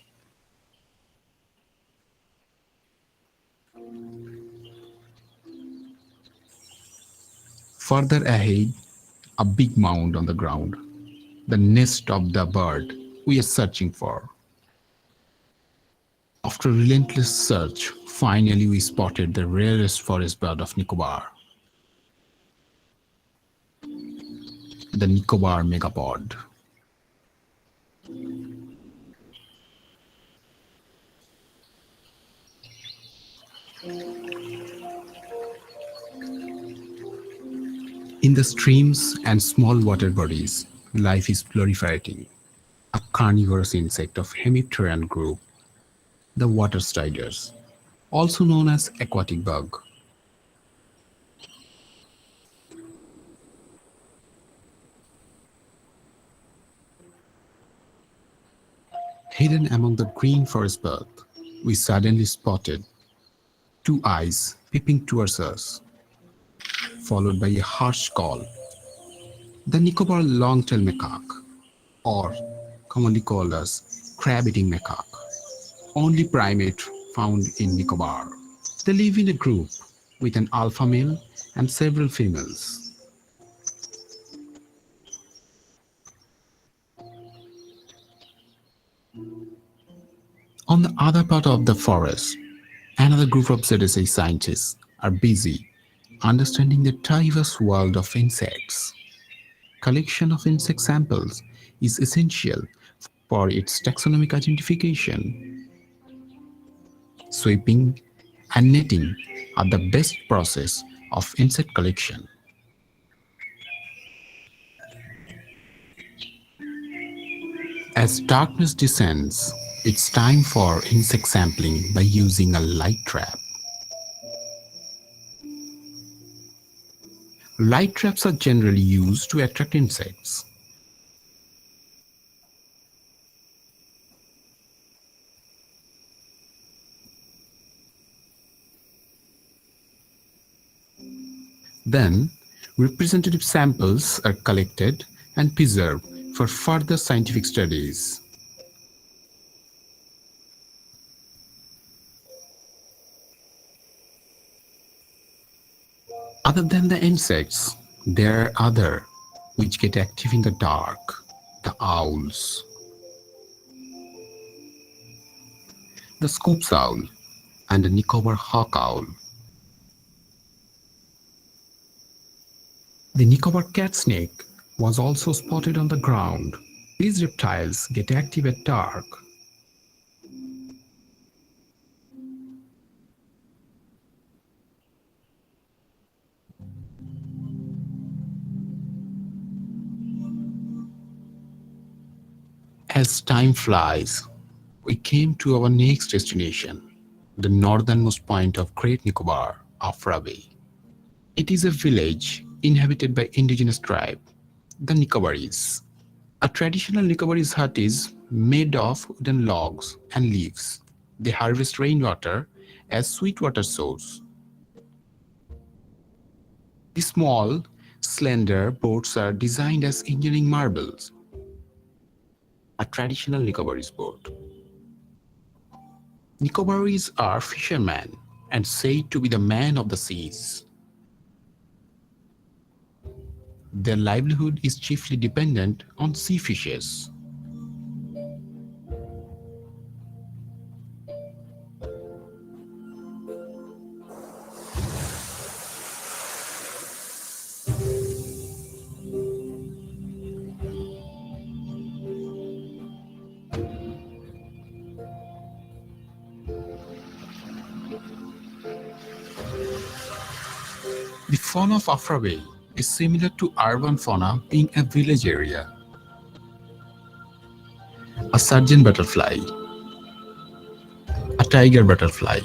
Further ahead, a big mound on the ground, the nest of the bird we are searching for. After a relentless search, finally we spotted the rarest forest bird of Nicobar, the Nicobar megapod. In the streams and small water bodies, life is proliferating. A carnivorous insect of hemipteran group, the water striders, also known as aquatic bug. Hidden among the green forest bud, we suddenly spotted two eyes peeping towards us, followed by a harsh call. The Nicobar long-tailed macaque, or commonly called as crab-eating macaque, only primate found in Nicobar. They live in a group with an alpha male and several females. On the other part of the forest, another group of ZSA scientists are busy understanding the diverse world of insects. Collection of insect samples is essential for its taxonomic identification. Sweeping and netting are the best process of insect collection. As darkness descends, It's time for insect sampling by using a light trap. Light traps are generally used to attract insects. Then, representative samples are collected and preserved for further scientific studies. Other than the insects, there are other which get active in the dark, the owls. The Scopes owl and the Nicobar hawk owl. The Nicobar cat snake was also spotted on the ground. These reptiles get active at dark. As time flies, we came to our next destination, the northernmost point of Great Nicobar, Afra Bay. It is a village inhabited by indigenous tribe, the Nicobaris. A traditional Nicobarese hut is made of wooden logs and leaves. They harvest rainwater as sweetwater source. The small, slender boats are designed as engineering marbles. A traditional Nicobarese boat. Nicobaris are fishermen and said to be the men of the seas. Their livelihood is chiefly dependent on sea fishes. The fauna of Afra Bay is similar to urban fauna, being a village area. A surgeon butterfly, a tiger butterfly,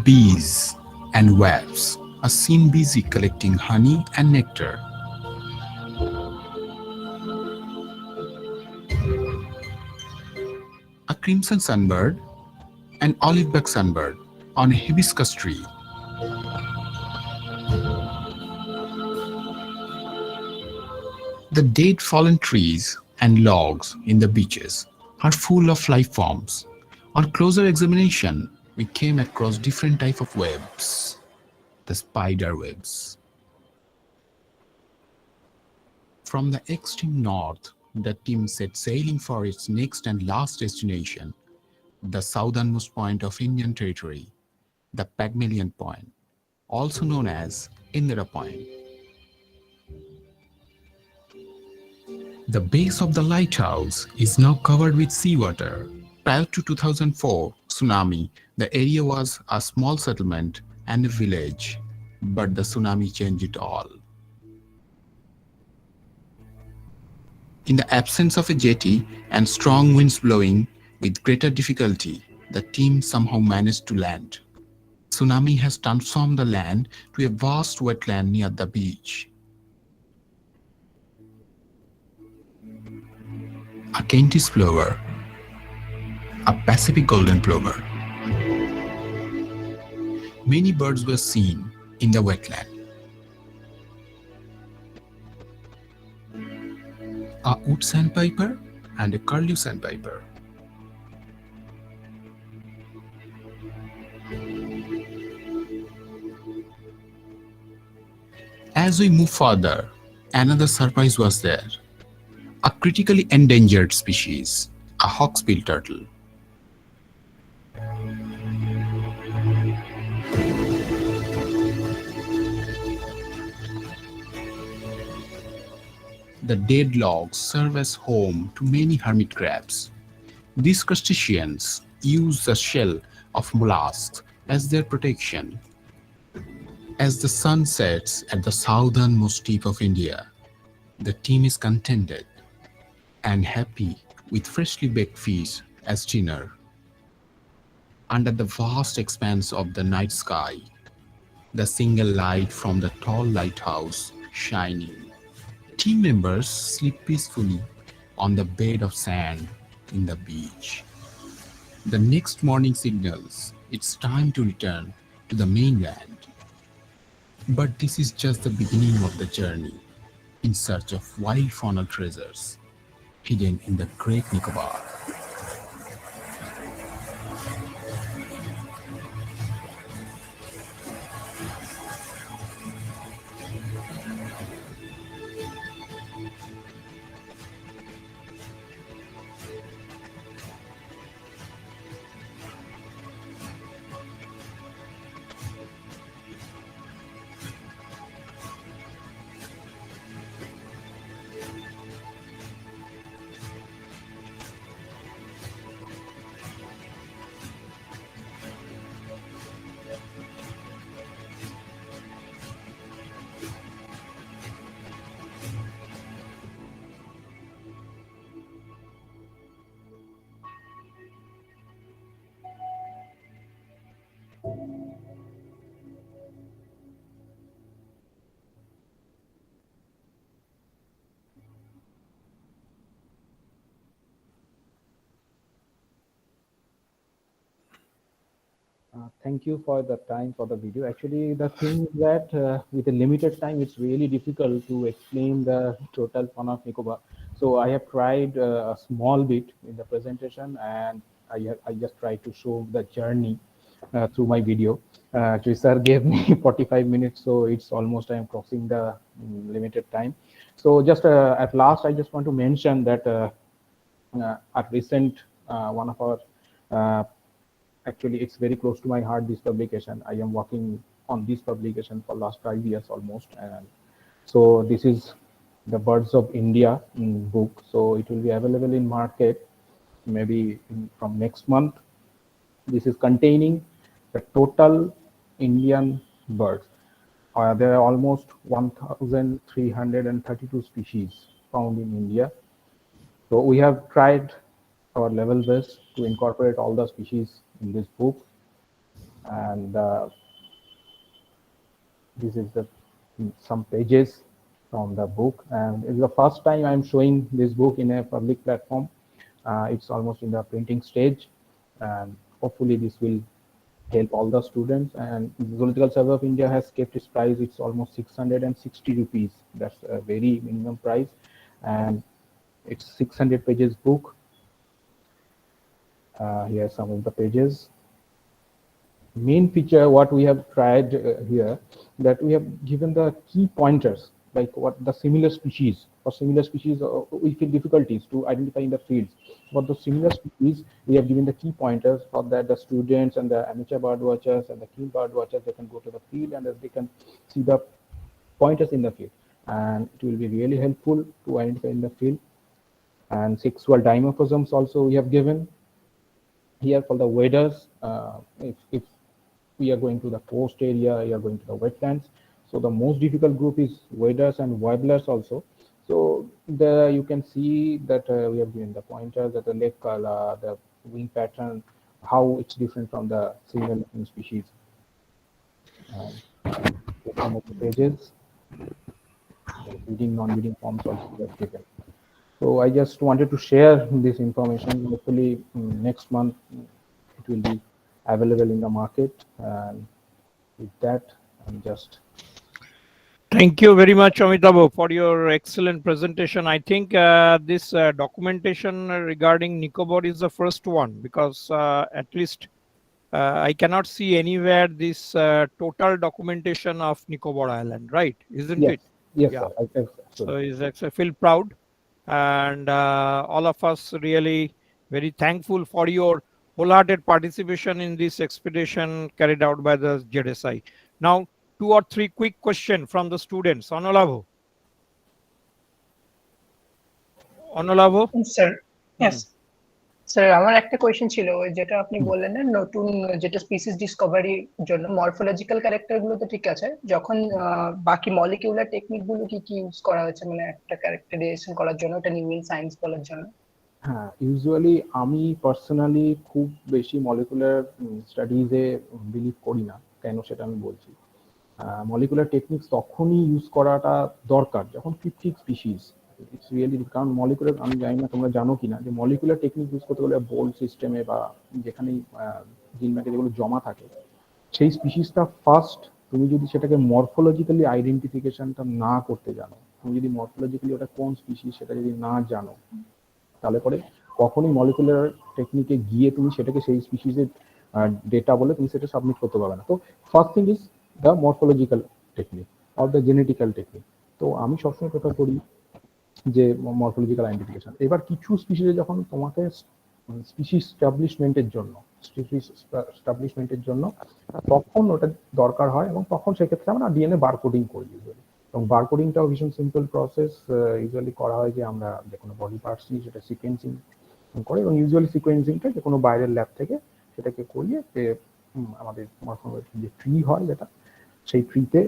bees and wasps are seen busy collecting honey and nectar. A crimson sunbird, an olive-back sunbird on a hibiscus tree. The dead fallen trees and logs in the beaches are full of life forms. On closer examination, we came across different types of webs, the spider webs. From the extreme north, the team set sailing for its next and last destination, the southernmost point of Indian territory, the Pygmalion Point, also known as Indira Point. The base of the lighthouse is now covered with seawater. Prior to 2004 tsunami, the area was a small settlement and a village, but the tsunami changed it all. In the absence of a jetty and strong winds blowing with greater difficulty, the team somehow managed to land. Tsunami has transformed the land to a vast wetland near the beach. A Kentish plover, a Pacific golden plover. Many birds were seen in the wetland. A wood sandpiper and a curlew sandpiper. As we move further, another surprise was there. A critically endangered species, a hawksbill turtle. The dead logs serve as home to many hermit crabs. These crustaceans use the shell of mollusks as their protection. As the sun sets at the southernmost tip of India, the team is contented and happy with freshly baked fish as dinner. Under the vast expanse of the night sky, the single light from the tall lighthouse shining. Team members sleep peacefully on the bed of sand in the beach. The next morning signals it's time to return to the mainland. But this is just the beginning of the journey in search of wild faunal treasures hidden in the Great Nicobar. Thank you for the time for the video. Actually, the thing is that with a limited time, it's really difficult to explain the total fauna of Nicobar. So I have tried a small bit in the presentation, and I just tried to show the journey through my video. Actually, sir gave me 45 minutes, so it's almost I am crossing the limited time. So just at last, I just want to mention that at recent one of our actually it's very close to my heart, this publication. I am working on this publication for last 5 years almost, and so this is the Birds of India book. So it will be available in market maybe from next month. This is containing the total Indian birds. There are almost 1,332 species found in India. So we have tried our level best to incorporate all the species in this book, and this is the some pages from the book, and it's the first time I'm showing this book in a public platform. It's almost in the printing stage, and hopefully this will help all the students. And the Zoological Survey of India has kept its price. It's almost 660 rupees. That's a very minimum price, and it's 600 pages book. Here are some of the pages. Main feature what we have tried here, that we have given the key pointers, like what the similar species. For similar species, we feel difficulties to identify in the fields. For the similar species, we have given the key pointers for that the students and the amateur bird watchers and the keen bird watchers, they can go to the field and they can see the pointers in the field, and it will be really helpful to identify in the field. And sexual dimorphisms also we have given here for the waders. If we are going to the coast area, we are going to the wetlands. So the most difficult group is waders and warblers also. So there you can see that we have given the pointers, that the leg color, the wing pattern, how it's different from the similar looking species. Some of the pages, the breeding, non-breeding forms also we have given. So I just wanted to share this information. Hopefully next month it will be available in the market. And with that, I'm just. Thank you very much, Amitabh, for your excellent presentation. I think this documentation regarding Nicobar is the first one, because at least I cannot see anywhere this total documentation of Nicobar Island, right? Isn't Yes. it? Yes, Yeah. sir. So I feel proud, and all of us really very thankful for your wholehearted participation in this expedition carried out by the JSI. Now, 2 or 3 quick questions from the students. Onolabho. Sir yes sir আমার একটা question ছিল, ওই যেটা আপনি বললেন না নতুন যেটা স্পিসিস ডিসকভারির জন্য মরফোলজিক্যাল ক্যারেক্টার গুলো তো ঠিক আছে, যখন বাকি মলিকিউলার টেকনিক গুলো কি কি ইউজ করা হয়েছে মানে একটা ক্যারেক্টারাইজেশন করার জন্য, ওটা নিউমেরিক সায়েন্স বলার জন্য? হ্যাঁ, ইউজুয়ালি আমি পার্সোনালি খুব বেশি মলিকুলার স্টাডিজে বিলিভ করি না। কেন সেটা আমি বলছি। মলিকুলার টেকনিক্স তখনই ইউজ করাটা দরকার যখন ক্রিপ্টিক স্পিসিস, ইটস রিয়েলি, কারণ মলিকুলার, আমি জানি না তোমরা জানো কিনা, যে মলিকুলার টেকনিক ইউজ করতে গেলে বোল্ড সিস্টেমে বা যেখানেই জিন ব্যাংকে যেগুলো জমা থাকে, সেই স্পিসিসটা ফার্স্ট তুমি যদি সেটাকে মরফোলজিক্যালি আইডেন্টিফিকেশনটা না করতে জানো, তুমি যদি মরফোলজিক্যালি ওটা কোন স্পিসিস সেটা যদি না জানো, তাহলে পরে কখনোই মলিকুলার টেকনিকে গিয়ে তুমি সেটাকে সেই স্পিসিসের ডেটা বলে তুমি সেটা সাবমিট করতে পারবে না। তো first thing is the morphological technique or the genetical technique. তো আমি সবসময় প্রেফার করি যে মরফোলজিক্যাল আইডেন্টিফিকেশন। এবার কিছু স্পিসিসে যখন তোমাকে স্পিসিস স্টাবলিশমেন্টের জন্য তখন ওটা দরকার হয়, এবং তখন সেক্ষেত্রে আমরা ডিএনএ বারকোডিং করি ইউজুয়ালি। এবং বারকোডিংটাও ভীষণ সিম্পল প্রসেস। ইউজুয়ালি করা হয় যে আমরা যে কোনো বডি পার্টস নিয়ে সেটা সিকোয়েন্সিং করে, এবং ইউজুয়ালি সিকোয়েন্সিংটা যে কোনো বাইরের ল্যাব থেকে সেটাকে করিয়ে আমাদের মরফোলজি যে ট্রি হয়, যেটা সেই ট্রিতে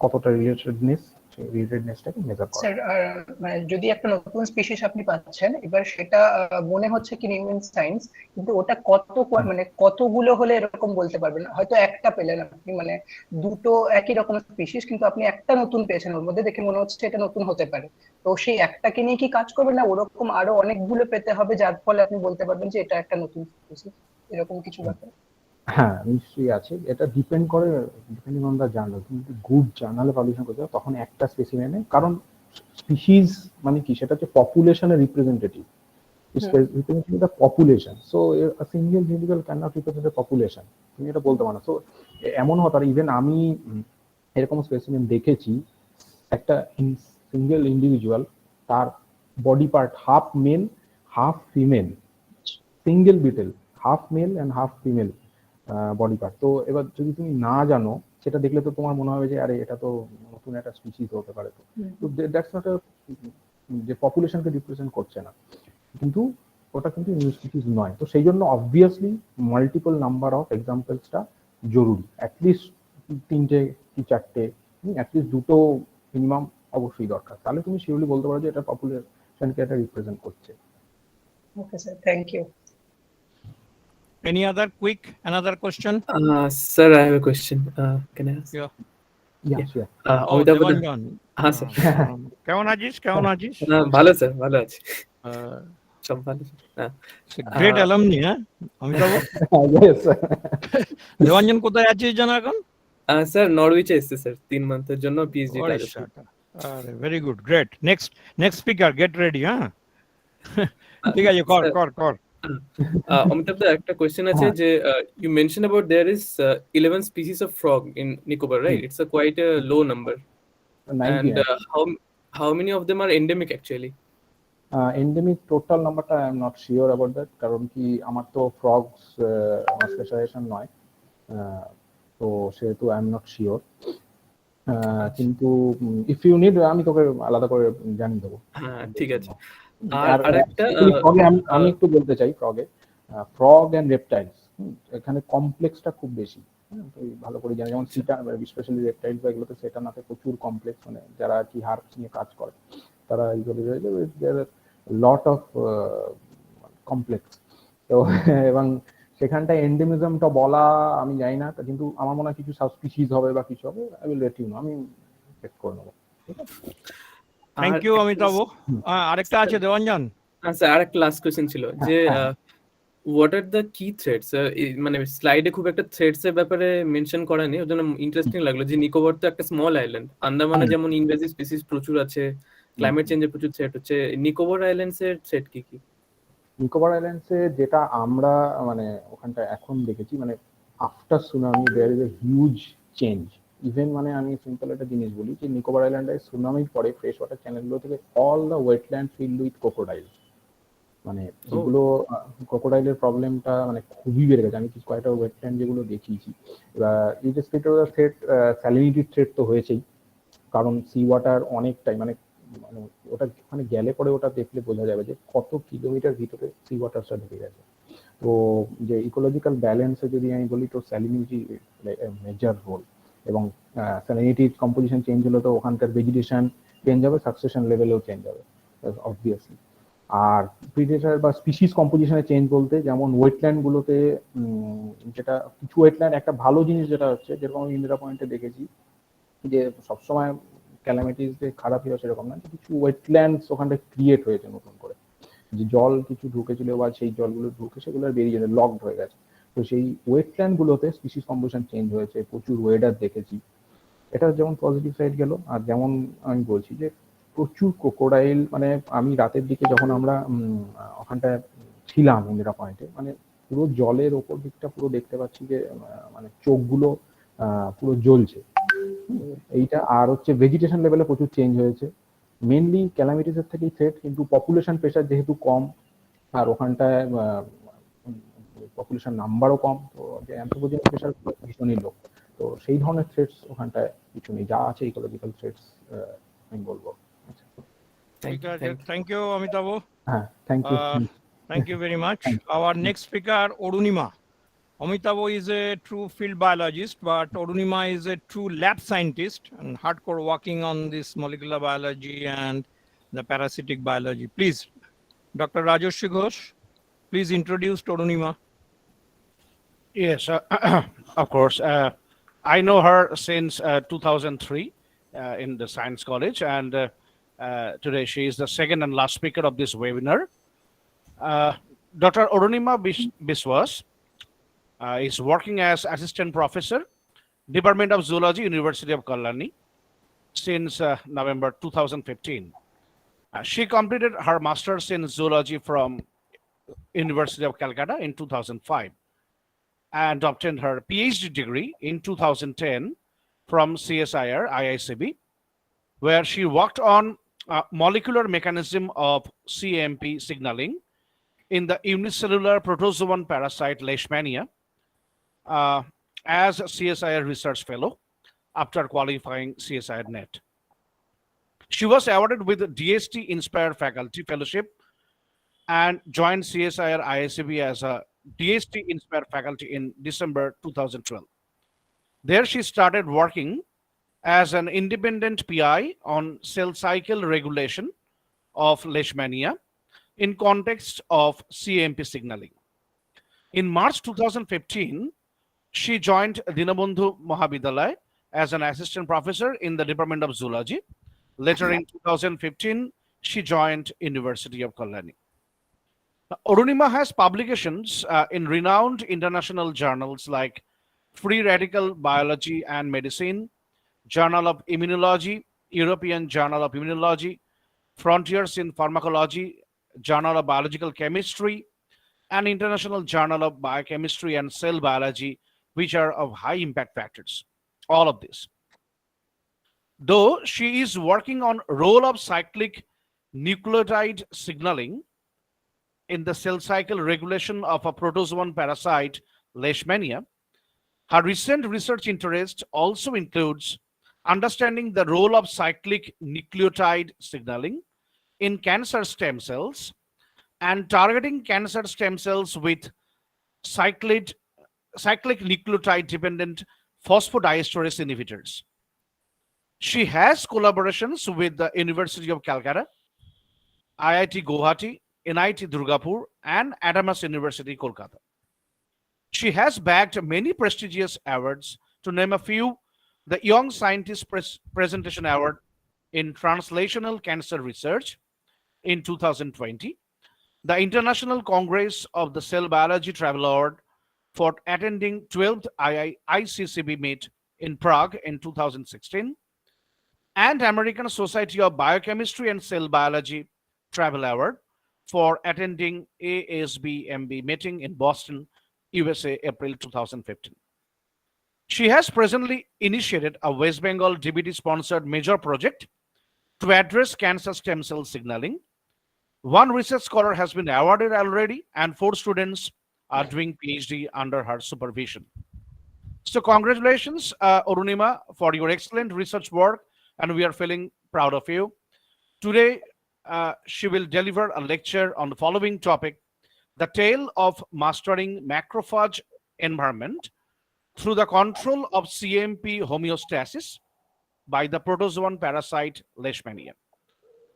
কতটা রিলেটেডনেস, সেই রিলেটেডনেসটাকে মেজার করা। স্যার, মানে যদি একটা নতুন স্পিসিস আপনি পাচ্ছেন, এবার সেটা মনে হচ্ছে কি নিউমেন সায়েন্স, কিন্তু ওটা মানে কতগুলো হলে এরকম বলতে পারবেন? হয়তো একটা পেলেন আপনি, মানে দুটো একই রকম স্পিসিস, কিন্তু আপনি একটা নতুন পেয়েছেন, ওর মধ্যে দেখে মনে হচ্ছে এটা নতুন হতে পারে। তো সেই একটাকে নিয়ে কি কাজ করবেন, না ওরকম আরো অনেকগুলো পেতে হবে যার ফলে আপনি বলতে পারবেন যে এটা একটা নতুন স্পিসিস, এরকম কিছু ব্যাপার? হ্যাঁ, নিশ্চয়ই আছে। এটা ডিপেন্ড করে, ডিপেন্ডিং অন দ্য জার্নাল। তুমি যদি গুড জার্নালে পাবলিশন করতে তখন একটা স্পেসিমেনে, কারণ স্পিসিস মানে কি, সেটা হচ্ছে পপুলেশনের representative, representative the population. So a single individual cannot represent a population, তুমি এটা বলতে পারো না। সো এমন হতে পারে, ইভেন আমি এরকম স্পেসিমেন দেখেছি, একটা সিঙ্গেল ইন্ডিভিজুয়াল, তার body part half male half female, single beetle, half male and half female body part. তো এবার যদি তুমি না জানো, সেটা দেখলে তো তোমার মনে হবে যে আরে এটা তো নতুন একটা স্পিসিস হতে পারে। তো দ্যাটস নট আ, যে পপুলেশনকে রিপ্রেজেন্ট করছে না, কিন্তু ওটা কিন্তু নিউ স্পিসিস নয়। তো সেই জন্য অবভিয়াসলি মাল্টিপল নাম্বার অফ এক্সাম্পলসটা জরুরি, অ্যাটলিস্ট তিনটে কি চারটে, অ্যাটলিস্ট দুটো মিনিমাম অবশ্যই দরকার। তাহলে তুমি শিওরলি বলতে পারো যে এটা পপুলেশনকে এটা রিপ্রেজেন্ট করছে। Okay sir, thank you. Any other quick, another question? Sir, I have a question. Can I ask? Yeah. Yeah, sure. Oh, Amitabh দা। দেবাঞ্জন। হ্যাঁ স্যার। কেমন আছিস? কেমন আছিস? ভালো স্যার, ভালো আছি, Uh, সব ভালো। হ্যাঁ, it's a great alumni, হ্যাঁ অমিতাভ? Yes. দেবাঞ্জন কোথায় আছিস জানো এখন? স্যার নরউইচে এসেছে স্যার 3 মান্থের জন্য পিএইচডি কাজ আছে। Very good, great. Next speaker, get ready. হ্যাঁ, ঠিক আছে, কর। অমিতাভ দা, একটা কোয়েশ্চেন আছে যে you mentioned about there is 11 species of frog in Nicobar, right? It's a quite a low number. 90, And how many of them are endemic actually? Endemic total নাম্বারটা I am not sure about that, কারণ কি আমার তো frogs আমার specialisation নয়, তো সেহেতু I am not sure. কিন্তু ইফ ইউ নিড আমি তোকে আলাদা করে জানিয়ে দেবো। হ্যাঁ, ঠিক আছে। আর আরেকটা ফ্রগে আমি একটু বলতে চাই, ফ্রগ এন্ড রেপটাইলস, এখানে কমপ্লেক্সটা খুব বেশি। তুই ভালো করে জানি, যেমন সিটা স্পেশালি রেপটাইলস বা এগুলোতে সেটানাতে প্রচুর কমপ্লেক্স, মানে যারা কি হার্বস নিয়ে কাজ করে তারা লট অফ কমপ্লেক্স। তো এবং সেখানটায় এন্ডেমিজমটা বলা আমি জানি না, কিন্তু আমার মনে হয় কিছু সাবস্পিসিস হবে বা কিছু হবে, I will let you know, আমি চেক করে নেবো। ঠিক আছে, থ্যাংক ইউ অমিতাভ। আরেকটা আছে দেবাঞ্জন। স্যার আরেকটা লাস্ট কোয়েশ্চেন ছিল যে what are the key threads, মানে স্লাইডে খুব একটা থ্রেডস এর ব্যাপারে মেনশন করা নেই, ওর জন্য ইন্টারেস্টিং লাগলো যে নিকোবর তো একটা স্মল আইল্যান্ড, আন্দামানে যেমন ইনভেসিভ স্পিসিস প্রচুর আছে, ক্লাইমেট চেঞ্জের প্রচুর থ্রেট হচ্ছে, নিকোবর আইল্যান্ডস এর থ্রেট কি কি? নিকোবর আইল্যান্ডসে যেটা আমরা মানে ওখানটা এখন দেখেছি, মানে after tsunami there is a huge change. Even মানে আমি সিম্পল একটা জিনিস বলি যে নিকোবর আইল্যান্ডে সুনামির পরে ফ্রেশ ওয়াটার চ্যানেলগুলো থেকে all the wetland filled with crocodile, মানে যেগুলো ক্রোকোডাইলের প্রবলেমটা মানে খুবই বেড়ে গেছে। আমি কয়েকটা ওয়েটল্যান্ড যেগুলো দেখিয়েছি। এবার irrespective of the threat, স্যালিনিটির threat তো হয়েছেই, কারণ সি ওয়াটার অনেকটাই মানে ওটা ওখানে গেলে পরে ওটা দেখলে বোঝা যাবে যে কত কিলোমিটার ভিতরে সি ওয়াটারটা ঢুকে গেছে। তো যে ইকোলজিক্যাল ব্যালেন্সে যদি আমি বলি, তো স্যালিনিটি মেজর রোল, এবং স্যালিনিটির কম্পোজিশন চেঞ্জ হলে তো ওখানকার ভেজিটেশন চেঞ্জ হবে, সাকসেশন লেভেলেও চেঞ্জ হবে অবভিয়াসলি। আর প্রিডেটর বা স্পিসিস কম্পোজিশনে চেঞ্জ বলতে যেমন ওয়েটল্যান্ডগুলোতে যেটা কিছু ওয়েটল্যান্ড একটা ভালো জিনিস যেটা হচ্ছে, যেরকম আমি ইন্দিরা পয়েন্টে দেখেছি যে সবসময় ক্যালামিটিস যে খারাপই হয় সেরকম না, কিছু ওয়েটল্যান্ডস ওখানটা ক্রিয়েট হয়েছে নতুন করে, যে জল কিছু ঢুকেছিল বা সেই জলগুলো ঢুকে সেগুলো বেরিয়ে যাবে, লকড হয়ে গেছে। তো সেই ওয়েটল্যান্ড গুলোতে স্পিসিস কম্পোজিশন চেঞ্জ হয়েছে, প্রচুর ওয়েদার দেখেছি, এটা যেমন পজিটিভ সাইড গেল। আর যেমন আমি বলছি যে প্রচুর ক্রোকোডাইল, মানে আমি রাতের দিকে যখন আমরা ওখানটায় ছিলাম ইন্দিরা পয়েন্টে, মানে পুরো জলের ওপর দিকটা পুরো দেখতে পাচ্ছি যে মানে চোখগুলো পুরো জ্বলছে এইটা। আর হচ্ছে ভেজিটেশন লেভেলে প্রচুর চেঞ্জ হয়েছে, মেনলি ক্যালামিটিস এর থেকেই থ্রেট, কিন্তু পপুলেশন প্রেশার যেহেতু কম আর ওখানটায় পপুলেশন নাম্বারও কম, তো যে অ্যান্থ্রোপোজেনিক প্রেশার ভীষণই লো। তো সেই ধরনের থ্রেটস ওখানটায় কিছু নেই, যা আছে ইকোলজিক্যাল থ্রেটস আমি বলবো। Thank you, Amitabh. হ্যাঁ, thank you. Thank you very much. Thank Our next speaker, Orunima. Amitabh is a true field biologist, but Orunima is a true lab scientist and hardcore working on this molecular biology and the parasitic biology. Please, Dr. Rajoshi Ghosh, please introduce Orunima. Yes, of course. I know her since 2003 in the Science College, and today she is the second and last speaker of this webinar. Dr. Orunima Biswas is working as assistant professor, Department of Zoology, University of Kalani, since November 2015. She completed her master's in zoology from University of Calcutta in 2005 and obtained her PhD degree in 2010 from CSIR IICB, where she worked on molecular mechanism of CMP signaling in the unicellular protozoan parasite Leishmania as CSIR research fellow after qualifying CSIR NET. She was awarded with DST Inspired Faculty Fellowship and joined CSIR IICB as a DST Inspired Faculty in December 2012. There she started working as an independent PI on cell cycle regulation of Leishmania in context of CMP signaling. In March 2015, she joined Dinabandhu Mahavidyalaya as an assistant professor in the Department of Zoology. Later in 2015, she joined University of Kalani. Orunima has publications in renowned international journals like Free Radical Biology and Medicine, Journal of Immunology, European Journal of Immunology, Frontiers in Pharmacology, Journal of Biological Chemistry, and International Journal of Biochemistry and Cell Biology, which are of high impact factors. All of this. Though she is working on role of cyclic nucleotide signaling in the cell cycle regulation of a protozoan parasite, Leishmania, her recent research interest also includes understanding the role of cyclic nucleotide signaling in cancer stem cells and targeting cancer stem cells with cyclic nucleotide dependent phosphodiesterase inhibitors. She has collaborations with the University of Calcutta, IIT Guwahati, NIT Durgapur, and Adamas University, Kolkata. She has bagged many prestigious awards. To name a few, the Young Scientist Presentation Award in Translational Cancer Research in 2020, the International Congress of the Cell Biology Travel Award for attending 12th ICCB meet in Prague in 2016, and American Society of Biochemistry and Cell Biology Travel Award for attending ASBMB meeting in Boston, USA, April 2015. She has presently initiated a West Bengal DBT-sponsored major project to address cancer stem cell signaling. One research scholar has been awarded already, and 4 students are doing PhD under her supervision. So congratulations, Orunima, for your excellent research work, and we are feeling proud of you. Today, she will deliver a lecture on the following topic: the tale of mastering macrophage environment through the control of CMP homeostasis by the protozoan parasite Leishmania.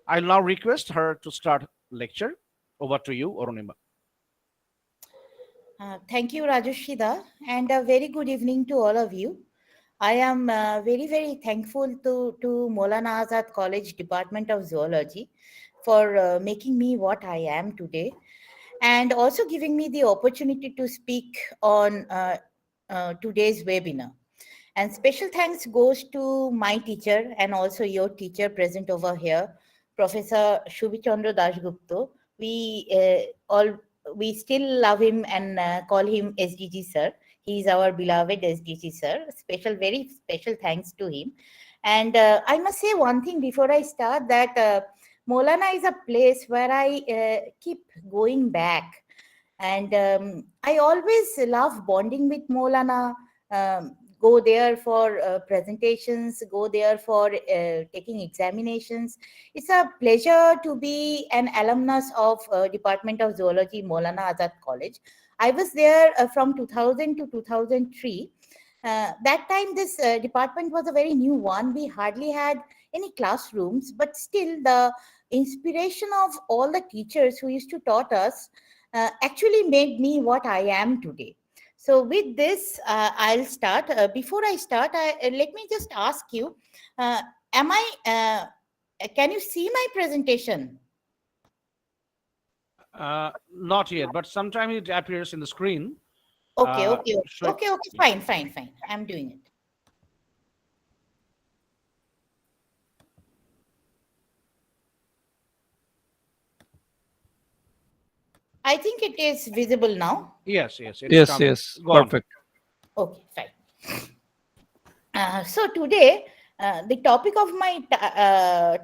I'll now request her to start lecture. Over to you, Arunima. Thank you, Rajoshida, and a very good evening to all of you. I am very, very thankful to Maulana Azad College Department of Zoology for making me what I am today, and also giving me the opportunity to speak on today's webinar. And special thanks goes to my teacher and also your teacher present over here, Professor Shubichandra Dasgupta. We still love him and call him SDG sir. He is our beloved SDG sir. Very special thanks to him. And I must say one thing before I start, that Maulana is a place where I keep going back. And I always love bonding with Maulana, go there for presentations, go there for taking examinations. It's a pleasure to be an alumnus of Department of Zoology, Maulana Azad College. I was there from 2000 to 2003. That time, this department was a very new one. We hardly had any classrooms, but still the inspiration of all the teachers who used to taught us actually made me what I am today. So with this, I'll start. Before I start, let me just ask you, can you see my presentation? Not yet, but sometime it appears in the screen. Okay, fine. I'm doing it. I think it is visible now. Yes. Yes, Perfect. Okay, fine. So today, the topic of my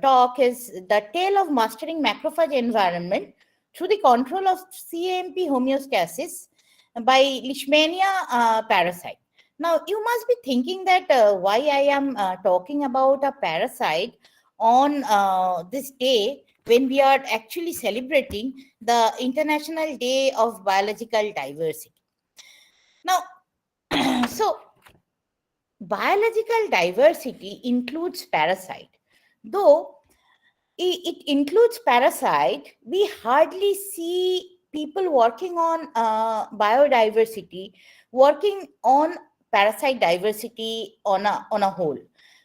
talk is the tale of mastering macrophage environment through the control of CAMP homeostasis by Leishmania parasite. Now, you must be thinking that why I am talking about a parasite on this day when we are actually celebrating the International Day of Biological Diversity. Now, so biological diversity includes parasite. Though it includes parasite, we hardly see people working on biodiversity, working on parasite diversity on a whole.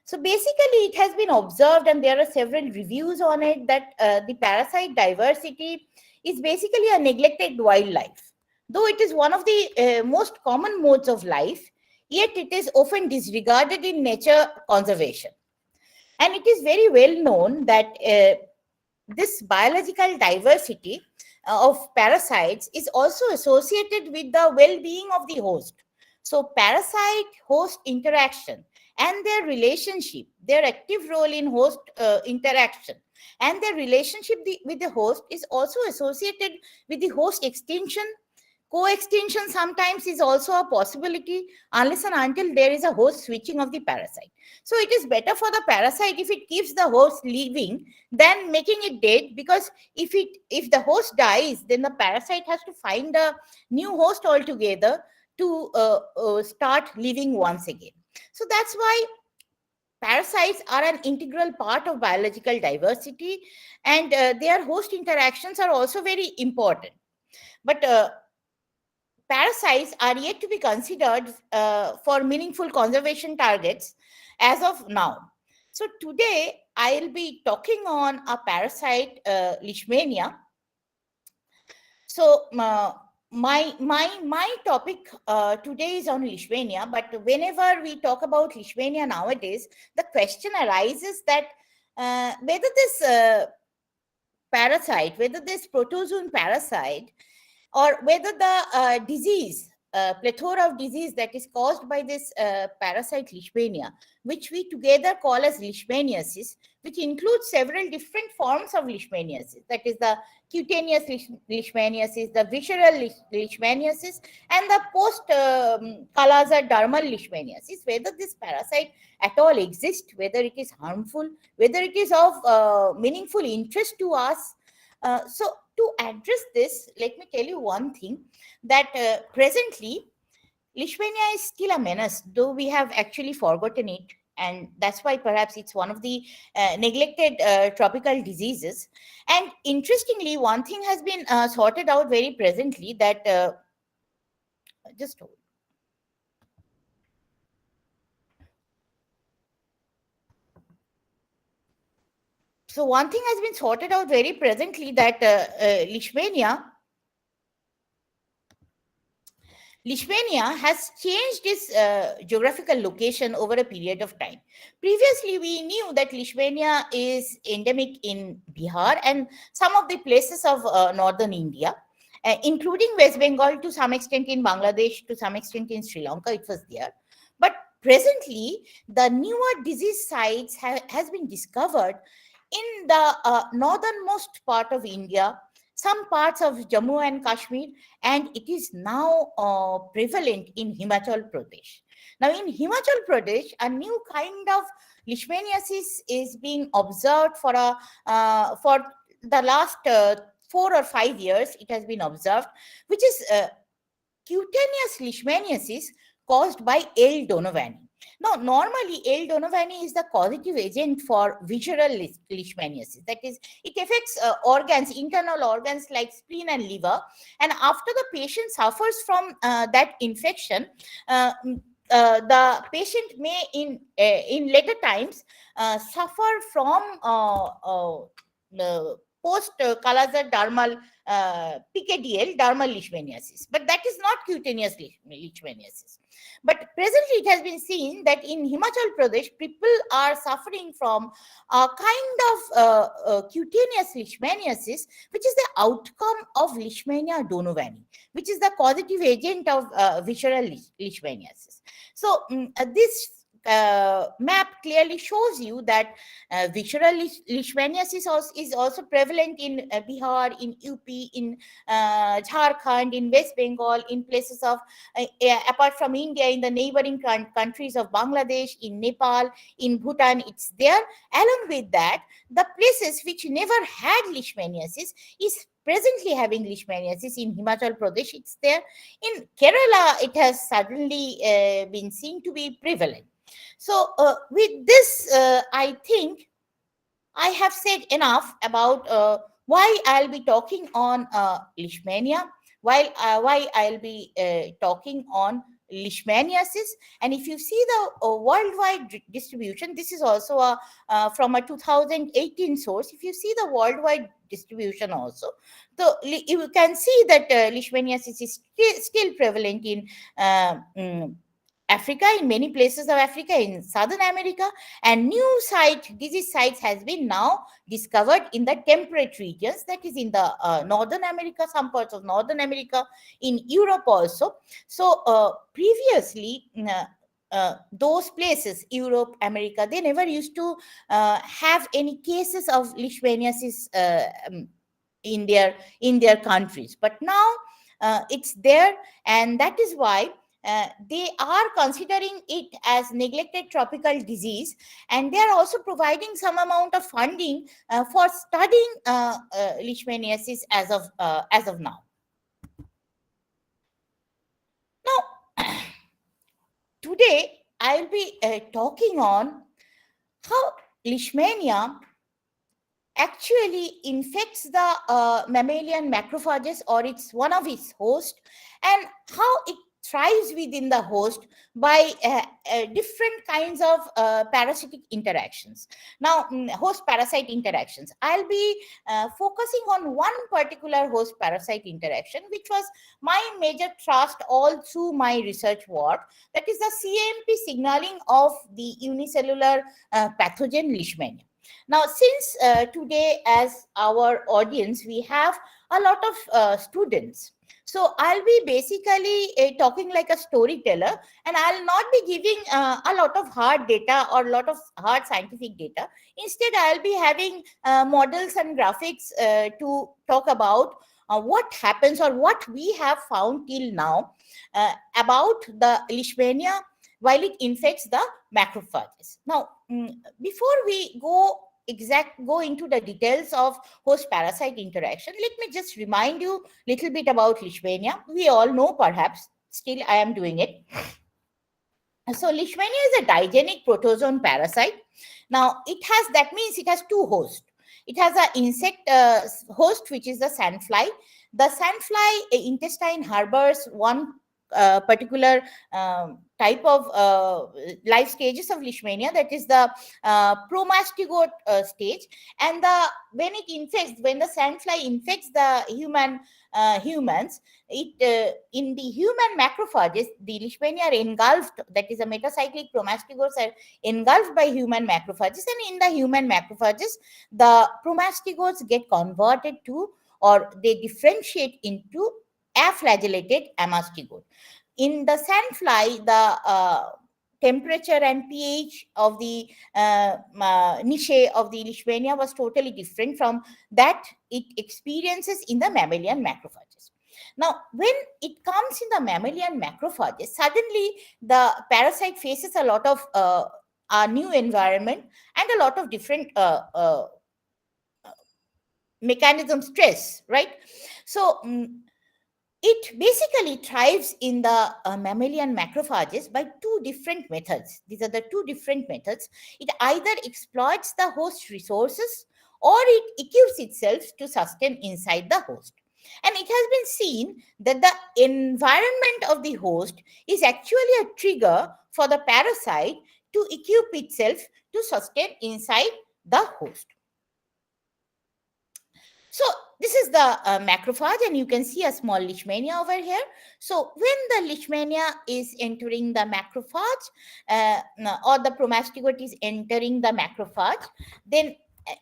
So basically, it has been observed, and there are several reviews on it, that the parasite diversity is basically a neglected wildlife. Though it is one of the most common modes of life, yet it is often disregarded in nature conservation. And it is very well known that this biological diversity of parasites is also associated with the well-being of the host. So parasite-host interaction and their relationship, their active role in host interaction and their relationship with the host is also associated with the host extinction. Co-extinction sometimes is also a possibility unless and until there is a host switching of the parasite. So it is better for the parasite if it keeps the host living than making it dead, because if the host dies, then the parasite has to find a new host altogether to start living once again. So that's why parasites are an integral part of biological diversity, and their host interactions are also very important. But parasites are yet to be considered for meaningful conservation targets as of now. So today I'll be talking on a parasite, Leishmania. So my topic today is on Leishmania, but whenever we talk about Leishmania nowadays, the question arises that whether this parasite, whether this protozoan parasite, or whether the disease, plethora of disease that is caused by this parasite Leishmania, which we together call as Leishmaniasis, which includes several different forms of Leishmaniasis, that is the cutaneous Leishmaniasis, the visceral Leishmaniasis, and the post-Kala-Azar dermal Leishmaniasis, whether this parasite at all exists, whether it is harmful, whether it is of meaningful interest to us. So to address this, let me tell you one thing, that presently Leishmania is still a menace, though we have actually forgotten it, and that's why perhaps it's one of the neglected tropical diseases. And interestingly, one thing has been sorted out very presently, that just hold. So one thing has been sorted out very presently, that Leishmania has changed its geographical location over a period of time. Previously, we knew that Leishmania is endemic in Bihar and some of the places of northern India, including West Bengal, to some extent in Bangladesh, to some extent in Sri Lanka, it was there. But presently, the newer disease sites has been discovered in the northernmost part of India, some parts of Jammu and Kashmir, and it is now prevalent in Himachal Pradesh. Now, in Himachal Pradesh, a new kind of leishmaniasis is being observed for the last 4 or 5 years. It has been observed, which is cutaneous leishmaniasis caused by L. donovani. Now, normally L. donovani is the causative agent for visceral leishmaniasis. That is, it affects organs, internal organs like spleen and liver. And after the patient suffers from that infection, the patient may, in later times, suffer from post Kala-Azar dermal PKDL, dermal leishmaniasis, but that is not cutaneous leishmaniasis. But presently, it has been seen that in Himachal Pradesh, people are suffering from a kind of cutaneous leishmaniasis, which is the outcome of Leishmania donovani, which is the causative agent of visceral leishmaniasis. So this map clearly shows you that visceral leishmaniasis is also prevalent in Bihar, in UP, in Jharkhand, in West Bengal, in places of, apart from India, in the neighboring countries of Bangladesh, in Nepal, in Bhutan, it's there. Along with that, the places which never had leishmaniasis is presently having leishmaniasis. In Himachal Pradesh, it's there. In Kerala, it has suddenly been seen to be prevalent. So with this, I think I have said enough about why I'll be talking on leishmania, why I'll be talking on leishmaniasis. And if you see the worldwide distribution, this is also from a 2018 source. If you see the worldwide distribution also, so you can see that leishmaniasis is still prevalent in Africa, in many places of Africa, in Southern America, and new disease sites has been now discovered in the temperate regions, that is in the Northern America, some parts of Northern America, in Europe also. So previously, those places, Europe, America, they never used to have any cases of leishmaniasis in their countries, but now it's there, and that is why they are considering it as neglected tropical disease, and they are also providing some amount of funding for studying leishmaniasis as of now. Now, today I'll be talking on how leishmania actually infects the mammalian macrophages, or it's one of its hosts, and how it thrives within the host by different kinds of parasitic interactions. Now, host parasite interactions. I'll be focusing on one particular host parasite interaction, which was my major thrust all through my research work. That is the CAMP signaling of the unicellular pathogen leishmania. Now, since today, as our audience, we have a lot of students, so I'll be basically talking like a storyteller, and I'll not be giving a lot of hard data or a lot of hard scientific data. Instead, I'll be having models and graphics to talk about what happens or what we have found till now about the leishmania while it infects the macrophages. Now, before we go into the details of host parasite interaction, let me just remind you a little bit about leishmania. We all know, perhaps, still I am doing it. So Leishmania is a digenic protozoan parasite. Now that means it has two hosts. It has an insect host, which is the sandfly. The sandfly intestine harbors one particular type of life stages of Leishmania, that is the promastigote stage. And when the sandfly infects the humans, in the human macrophages, the Leishmania are engulfed, that is, the metacyclic promastigotes are engulfed by human macrophages, and in the human macrophages, the promastigotes get converted to, or they differentiate into, afflagellated amastigote. In the sandfly, the temperature and pH of the niche of the Leishmania was totally different from that it experiences in the mammalian macrophages. Now, when it comes in the mammalian macrophages, suddenly the parasite faces a lot of a new environment and a lot of different mechanism stress, right? So it basically thrives in the mammalian macrophages by two different methods. These are the two different methods. It either exploits the host resources or it equips itself to sustain inside the host. And it has been seen that the environment of the host is actually a trigger for the parasite to equip itself to sustain inside the host. So this is the macrophage, and you can see a small Leishmania over here. So when the Leishmania is entering the macrophage, or the promastigote is entering the macrophage, then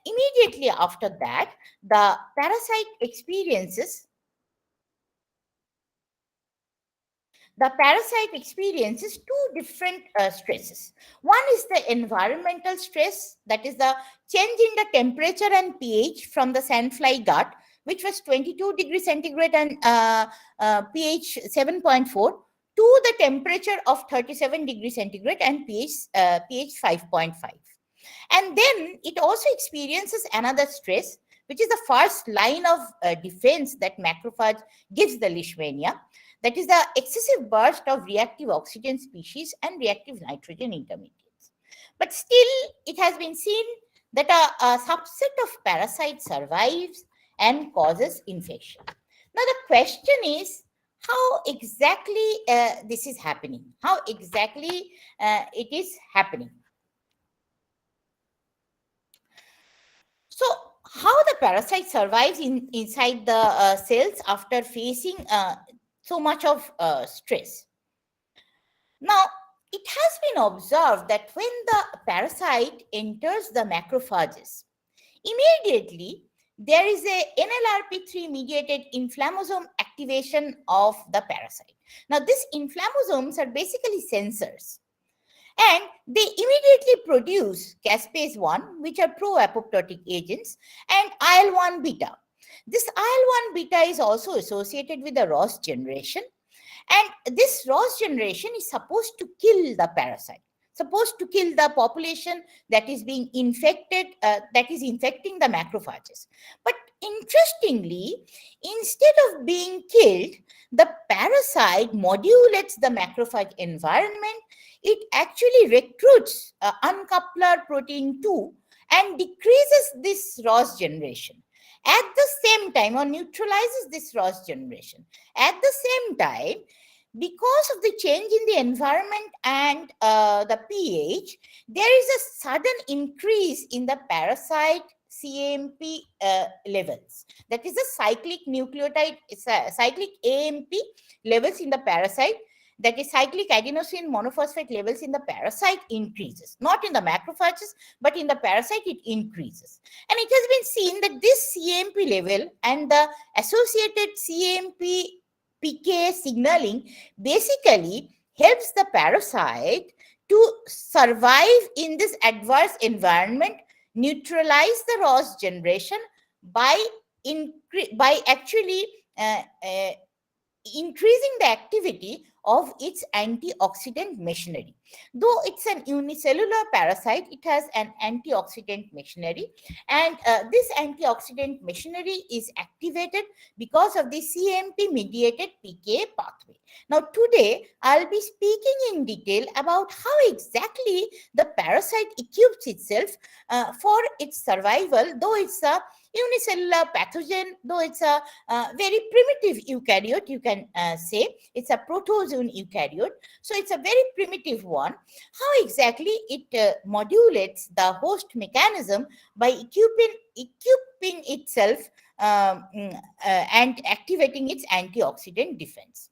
immediately after that, the parasite experiences two different stresses. One is the environmental stress, that is the change in the temperature and pH from the sandfly gut, which was 22 degrees centigrade and pH 7.4, to the temperature of 37 degrees centigrade and pH 5.5. And then it also experiences another stress, which is the first line of defense that macrophage gives the Leishmania. That is the excessive burst of reactive oxygen species and reactive nitrogen intermediates. But still, it has been seen that a subset of parasites survives and causes infection. Now, the question is, how exactly this is happening? How exactly it is happening? So, how the parasite survives inside the cells after facing so much of stress? Now, it has been observed that when the parasite enters the macrophages, immediately there is a NLRP3 mediated inflammasome activation of the parasite. Now, these inflammasomes are basically sensors, and they immediately produce caspase 1, which are pro-apoptotic agents, and IL-1 beta. This IL-1 beta is also associated with the ROS generation, and this ROS generation is supposed to kill the parasite, supposed to kill the population that is being infected, that is infecting the macrophages. But interestingly, instead of being killed, the parasite modulates the macrophage environment. It actually recruits uncoupler protein 2 and decreases this ROS generation. At the same time, or neutralizes this ROS generation. At the same time, because of the change in the environment and the pH, there is a sudden increase in the parasite CAMP levels. That is the cyclic nucleotide, cyclic AMP levels in the parasite. That is cyclic adenosine monophosphate levels in the parasite increases. Not in the macrophages, but in the parasite it increases. And it has been seen that this CAMP level and the associated CAMP PK signaling basically helps the parasite to survive in this adverse environment, neutralize the ROS generation by actually increasing the activity of its antioxidant machinery. Though it's an unicellular parasite, it has an antioxidant machinery, and this antioxidant machinery is activated because of the CMP mediated PKA pathway. Now today I'll be speaking in detail about how exactly the parasite equips itself for its survival, though it's a unicellular pathogen, though it's a very primitive eukaryote, you can say. It's a protozoan eukaryote, so it's a very primitive one. How exactly it modulates the host mechanism by equipping itself and activating its antioxidant defense.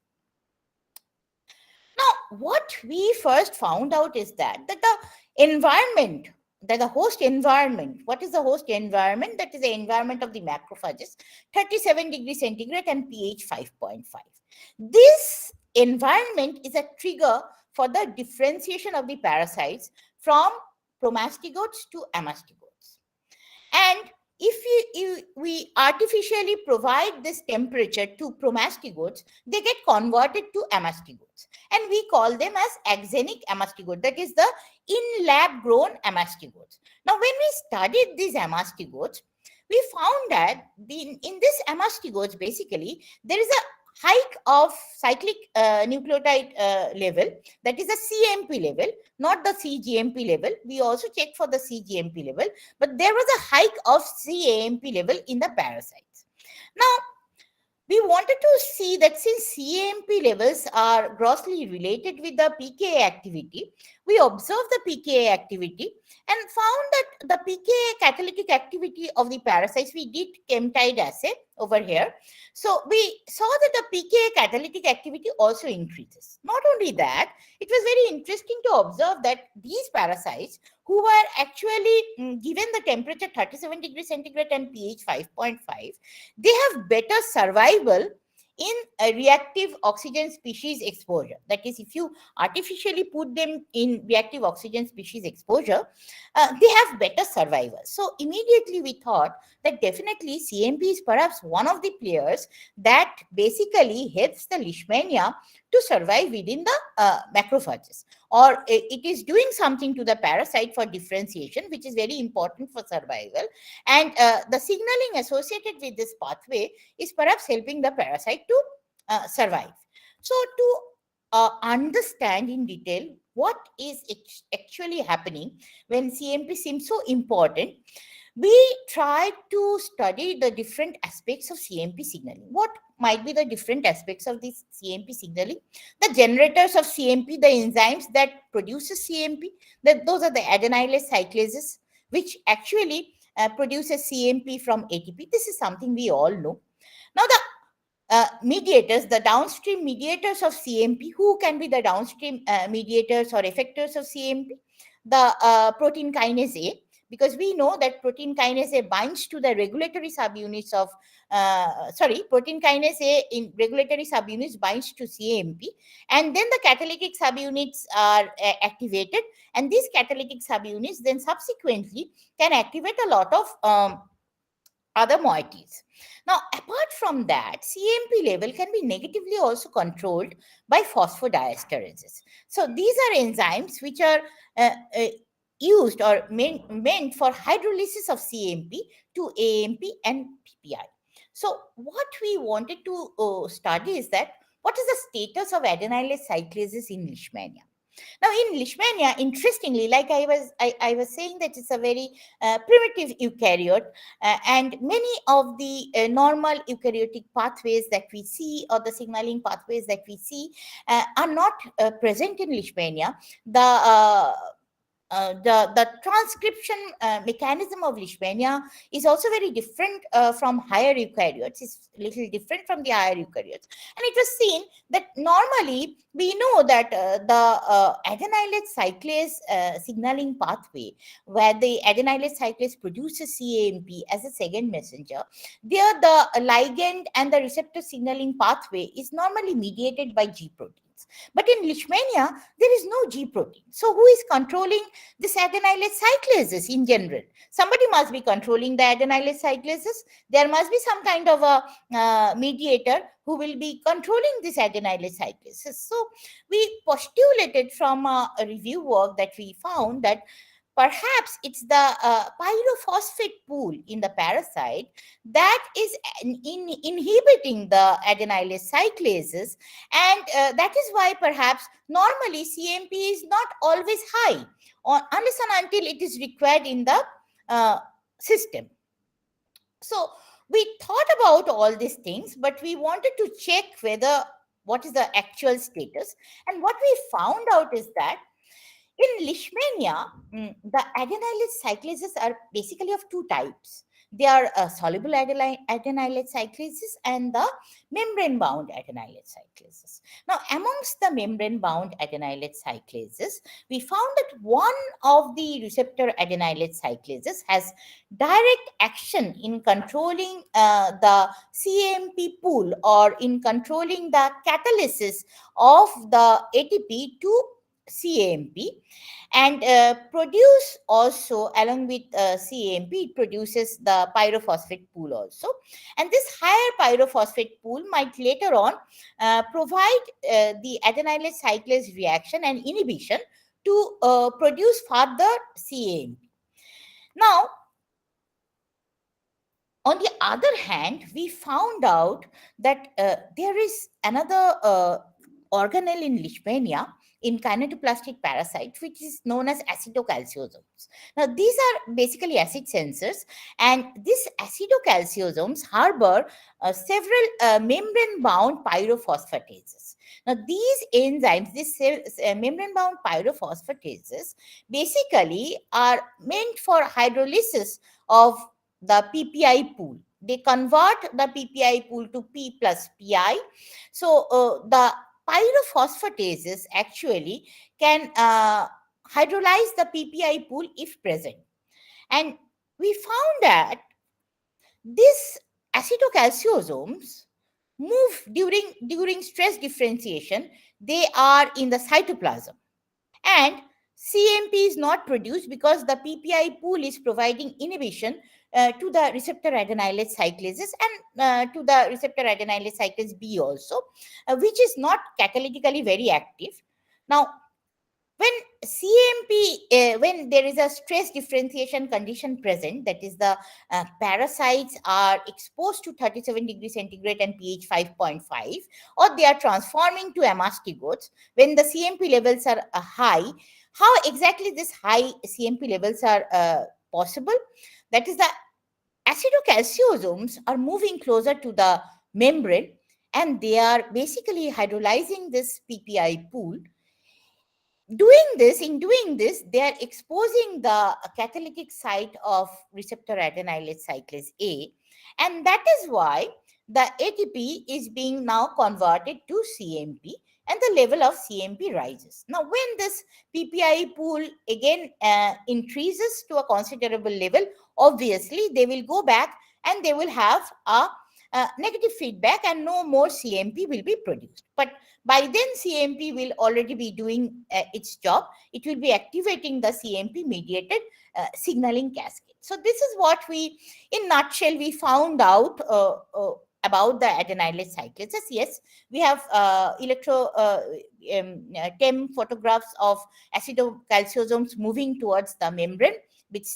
Now, what we first found out is that the environment, that the host environment, what is the host environment? That is the environment of the macrophages, 37 degrees centigrade and pH 5.5. This environment is a trigger for the differentiation of the parasites from promastigotes to amastigotes. And if we artificially provide this temperature to promastigotes, they get converted to amastigotes. And we call them as axenic amastigote, that is the in-lab grown amastigotes. Now, when we studied these amastigotes, we found that in this amastigotes, basically, there is a hike of cyclic nucleotide level, that is a CMP level, not the CGMP level. We also check for the CGMP level, but there was a hike of CAMP level in the parasites. Now, we wanted to see that since CAMP levels are grossly related with the PKA activity, we observed the PKA activity and found that the PKA catalytic activity of the parasites, we did chemtide assay over here. So we saw that the PKA catalytic activity also increases. Not only that, it was very interesting to observe that these parasites who were actually given the temperature 37 degrees centigrade and pH 5.5, they have better survival in a reactive oxygen species exposure. That is, if you artificially put them in reactive oxygen species exposure, they have better survival. So immediately we thought that definitely CMP is perhaps one of the players that basically helps the Leishmania to survive within the macrophages, or it is doing something to the parasite for differentiation, which is very important for survival. And the signaling associated with this pathway is perhaps helping the parasite to survive. So to understand in detail what is actually happening when CMP seems so important, we tried to study the different aspects of CMP signaling. What might be the different aspects of this CMP signaling? The generators of CMP, the enzymes that produces CMP, those are the adenylase cyclases, which actually produces CMP from ATP. This is something we all know. Now, the mediators, the downstream mediators of CMP, who can be the downstream mediators or effectors of CMP? The protein kinase A, because we know that protein kinase A binds to the regulatory subunits of, protein kinase A in regulatory subunits binds to CMP, and then the catalytic subunits are activated, and these catalytic subunits then subsequently can activate a lot of other moieties. Now, apart from that, CMP level can be negatively also controlled by phosphodiesterase. So these are enzymes which are used or meant for hydrolysis of CMP to AMP and PPI. So what we wanted to study is that what is the status of adenylase cyclases in Leishmania? Now, in Leishmania, interestingly, like I was saying, that it's a very primitive eukaryote, and many of the normal eukaryotic pathways that we see, or the signaling pathways that we see, are not present in Leishmania. The transcription mechanism of Leishmania is also very different from higher eukaryotes. It's a little different from the higher eukaryotes. And it was seen that normally we know that the adenylate cyclase signaling pathway, where the adenylate cyclase produces CAMP as a second messenger, there the ligand and the receptor signaling pathway is normally mediated by G protein. proteins. But in Leishmania, there is no G protein. So who is controlling this adenylate cyclases in general? Somebody must be controlling the adenylate cyclases. There must be some kind of a mediator who will be controlling this adenylate cyclases. So we postulated from a review work that we found that perhaps it's the pyrophosphate pool in the parasite that is inhibiting the adenylate cyclases, and that is why perhaps normally CMP is not always high unless and until it is required in the system. So we thought about all these things, but we wanted to check what is the actual status. And what we found out is that in Leishmania, the adenylate cyclases are basically of two types. They are soluble adenylate cyclases and the membrane-bound adenylate cyclases. Now, amongst the membrane-bound adenylate cyclases, we found that one of the receptor adenylate cyclases has direct action in controlling the CAMP pool, or in controlling the catalysis of the ATP to CAMP, and produce also, along with CAMP, it produces the pyrophosphate pool also. And this higher pyrophosphate pool might later on provide the adenylate cyclase reaction and inhibition to produce further CAMP. Now, on the other hand, we found out that there is another organelle in Leishmania, in kinetoplastic parasite, which is known as acidocalciosomes. Now, these are basically acid sensors, and these acidocalciosomes harbor several membrane-bound pyrophosphatases. Now, these enzymes, these membrane-bound pyrophosphatases, basically are meant for hydrolysis of the PPI pool. They convert the PPI pool to P plus PI. So, the pyrophosphatases actually can hydrolyze the PPI pool if present. And we found that these acidocalciosomes move during stress differentiation. They are in the cytoplasm. And CMP is not produced because the PPI pool is providing inhibition to the receptor adenylate cyclases and to the receptor adenylate cyclase B also, which is not catalytically very active. Now, when CMP, when there is a stress differentiation condition present, that is the parasites are exposed to 37 degrees centigrade and pH 5.5, or they are transforming to amastigotes, when the CMP levels are high, how exactly this high CMP levels are possible? That is, the acidocalciosomes are moving closer to the membrane, and they are basically hydrolyzing this PPI pool. In doing this, they are exposing the catalytic site of receptor adenylate cyclase A, and that is why the ATP is being now converted to CMP, and the level of CMP rises. Now, when this PPI pool again increases to a considerable level, obviously they will go back and they will have a negative feedback, and no more CMP will be produced. But by then, CMP will already be doing its job. It will be activating the CMP mediated signaling cascade. So this is what we, in nutshell, we found out about the adenylate cyclases. Yes, we have TEM photographs of acidocalciosomes moving towards the membrane with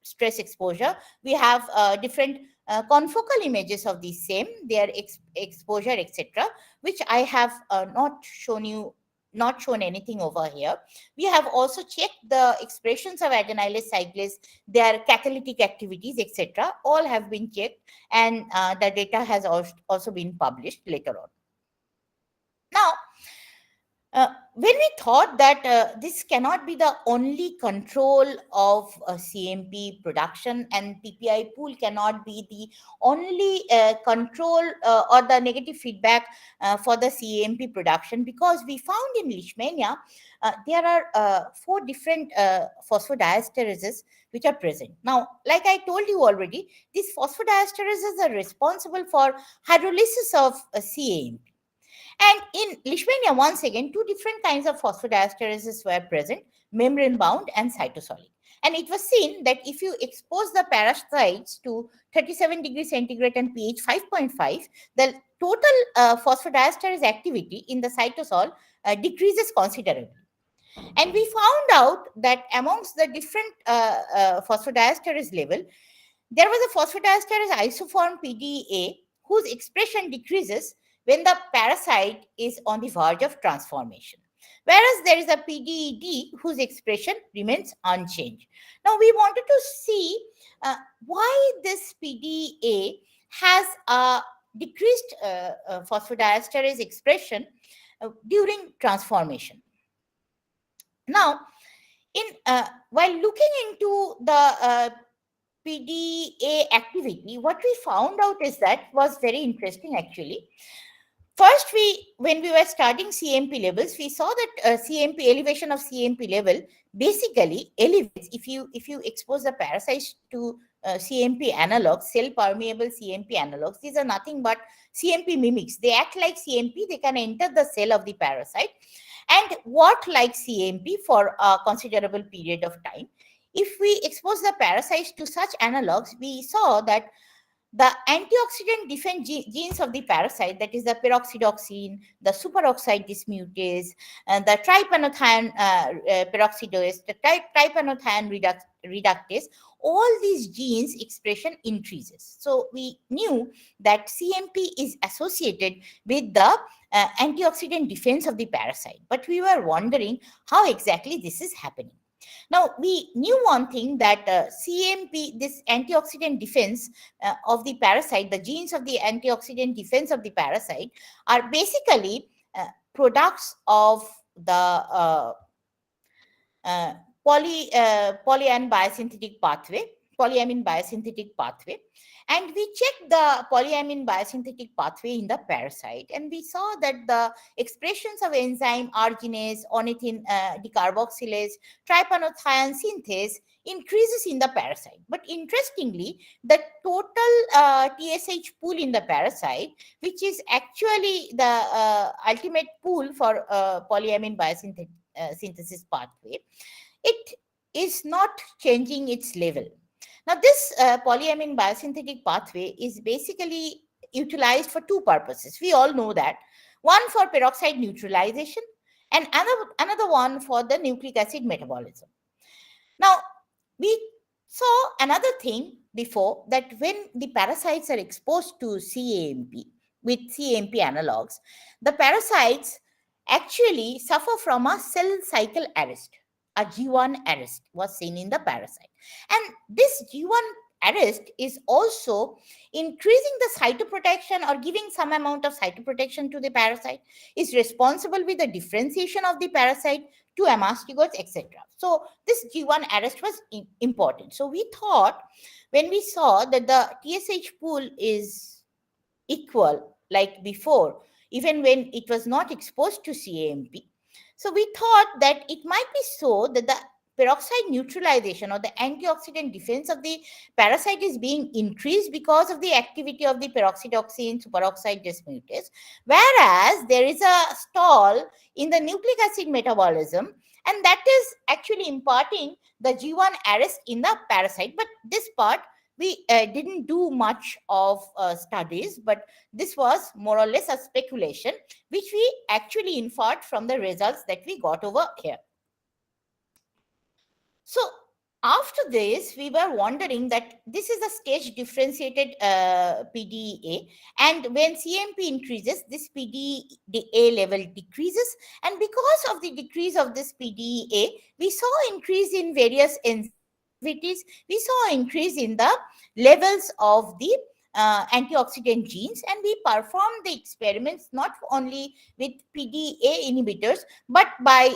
stress exposure. We have different confocal images of the same, their exposure, etc., which I have not shown anything over here. We have also checked the expressions of adenylate cyclase, their catalytic activities, etc. All have been checked, and the data has also been published later on. Now, when we thought that this cannot be the only control of CMP production, and PPI pool cannot be the only control or the negative feedback for the CMP production, because we found in Leishmania there are 4 different phosphodiesterase which are present. Now, like I told you already, these phosphodiesterase are responsible for hydrolysis of CAMP. And in Leishmania, once again, two different kinds of phosphodiesterases were present, membrane-bound and cytosolic. And it was seen that if you expose the parasites to 37 degrees centigrade and pH 5.5, the total phosphodiesterase activity in the cytosol decreases considerably. And we found out that amongst the different phosphodiesterase level, there was a phosphodiesterase isoform PDA whose expression decreases when the parasite is on the verge of transformation, whereas there is a PDED whose expression remains unchanged. Now, we wanted to see why this PDA has a decreased phosphodiesterase expression during transformation. Now, while looking into the PDA activity, what we found out is that was very interesting actually. First, when we were studying CMP levels, we saw that CMP elevation of CMP level basically elevates if you expose the parasites to CMP analogs, cell permeable CMP analogs. These are nothing but CMP mimics. They act like CMP. They can enter the cell of the parasite and work like CMP for a considerable period of time. If we expose the parasites to such analogs, we saw that the antioxidant defense genes of the parasite, that is the peroxidoxin, the superoxide dismutase, the tripanothionein peroxidase, the tripanothionein reductase, all these genes expression increases. So we knew that CMP is associated with the antioxidant defense of the parasite, but we were wondering how exactly this is happening. Now, we knew one thing that CMP, this antioxidant defense of the parasite, the genes of the antioxidant defense of the parasite are basically products of the polyamine biosynthetic pathway. And we checked the polyamine biosynthetic pathway in the parasite, and we saw that the expressions of enzyme arginase, ornithine decarboxylase, trypanothione synthase increases in the parasite. But interestingly, the total TSH pool in the parasite, which is actually the ultimate pool for polyamine biosynthesis pathway, it is not changing its level. Now, this polyamine biosynthetic pathway is basically utilized for two purposes. We all know that. One for peroxide neutralization and another one for the nucleic acid metabolism. Now, we saw another thing before, that when the parasites are exposed to CAMP with CAMP analogs, the parasites actually suffer from a cell cycle arrest. A G1 arrest was seen in the parasite. And this G1 arrest is also increasing the cytoprotection or giving some amount of cytoprotection to the parasite, is responsible with the differentiation of the parasite to amastigotes, etc. So this G1 arrest was important. So we thought, when we saw that the TSH pool is equal like before, even when it was not exposed to CAMP, so we thought that it might be so that the peroxide neutralization or the antioxidant defense of the parasite is being increased because of the activity of the peroxidoxin superoxide dismutase, whereas there is a stall in the nucleic acid metabolism, and that is actually imparting the G1 arrest in the parasite. But this part we didn't do much of studies, but this was more or less a speculation, which we actually inferred from the results that we got over here. So after this, we were wondering that this is a stage differentiated PDA, and when CMP increases, this PDA level decreases, and because of the decrease of this PDA, we saw increase in various enzymes. We saw increase in the levels of the antioxidant genes, and we performed the experiments not only with PDA inhibitors, but by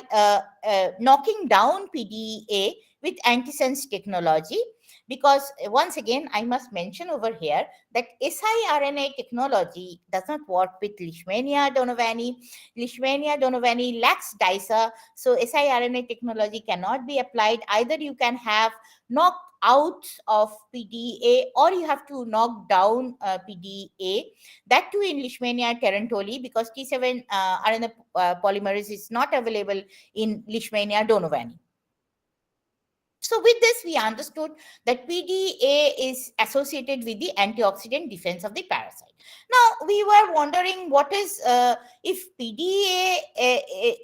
knocking down PDA with antisense technology. Because once again, I must mention over here that siRNA technology does not work with Leishmania donovani. Leishmania donovani lacks DISA, so siRNA technology cannot be applied. Either you can have knock out of PDA, or you have to knock down PDA. That too in Leishmania tarantuli, because T7 RNA polymerase is not available in Leishmania donovani. So with this, we understood that PDA is associated with the antioxidant defense of the parasite. Now, we were wondering what is, if PDA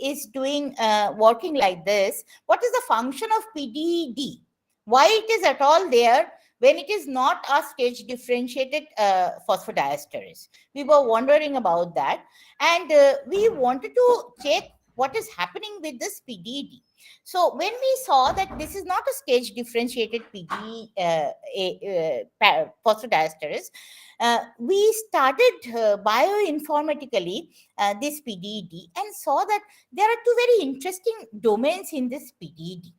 is doing, working like this, what is the function of PDD? Why it is at all there when it is not a stage differentiated phosphodiesterase? We were wondering about that. And we wanted to check what is happening with this PDD. So when we saw that this is not a stage differentiated phosphodiesterase, we started bioinformatically this PDD and saw that there are two very interesting domains in this PDD.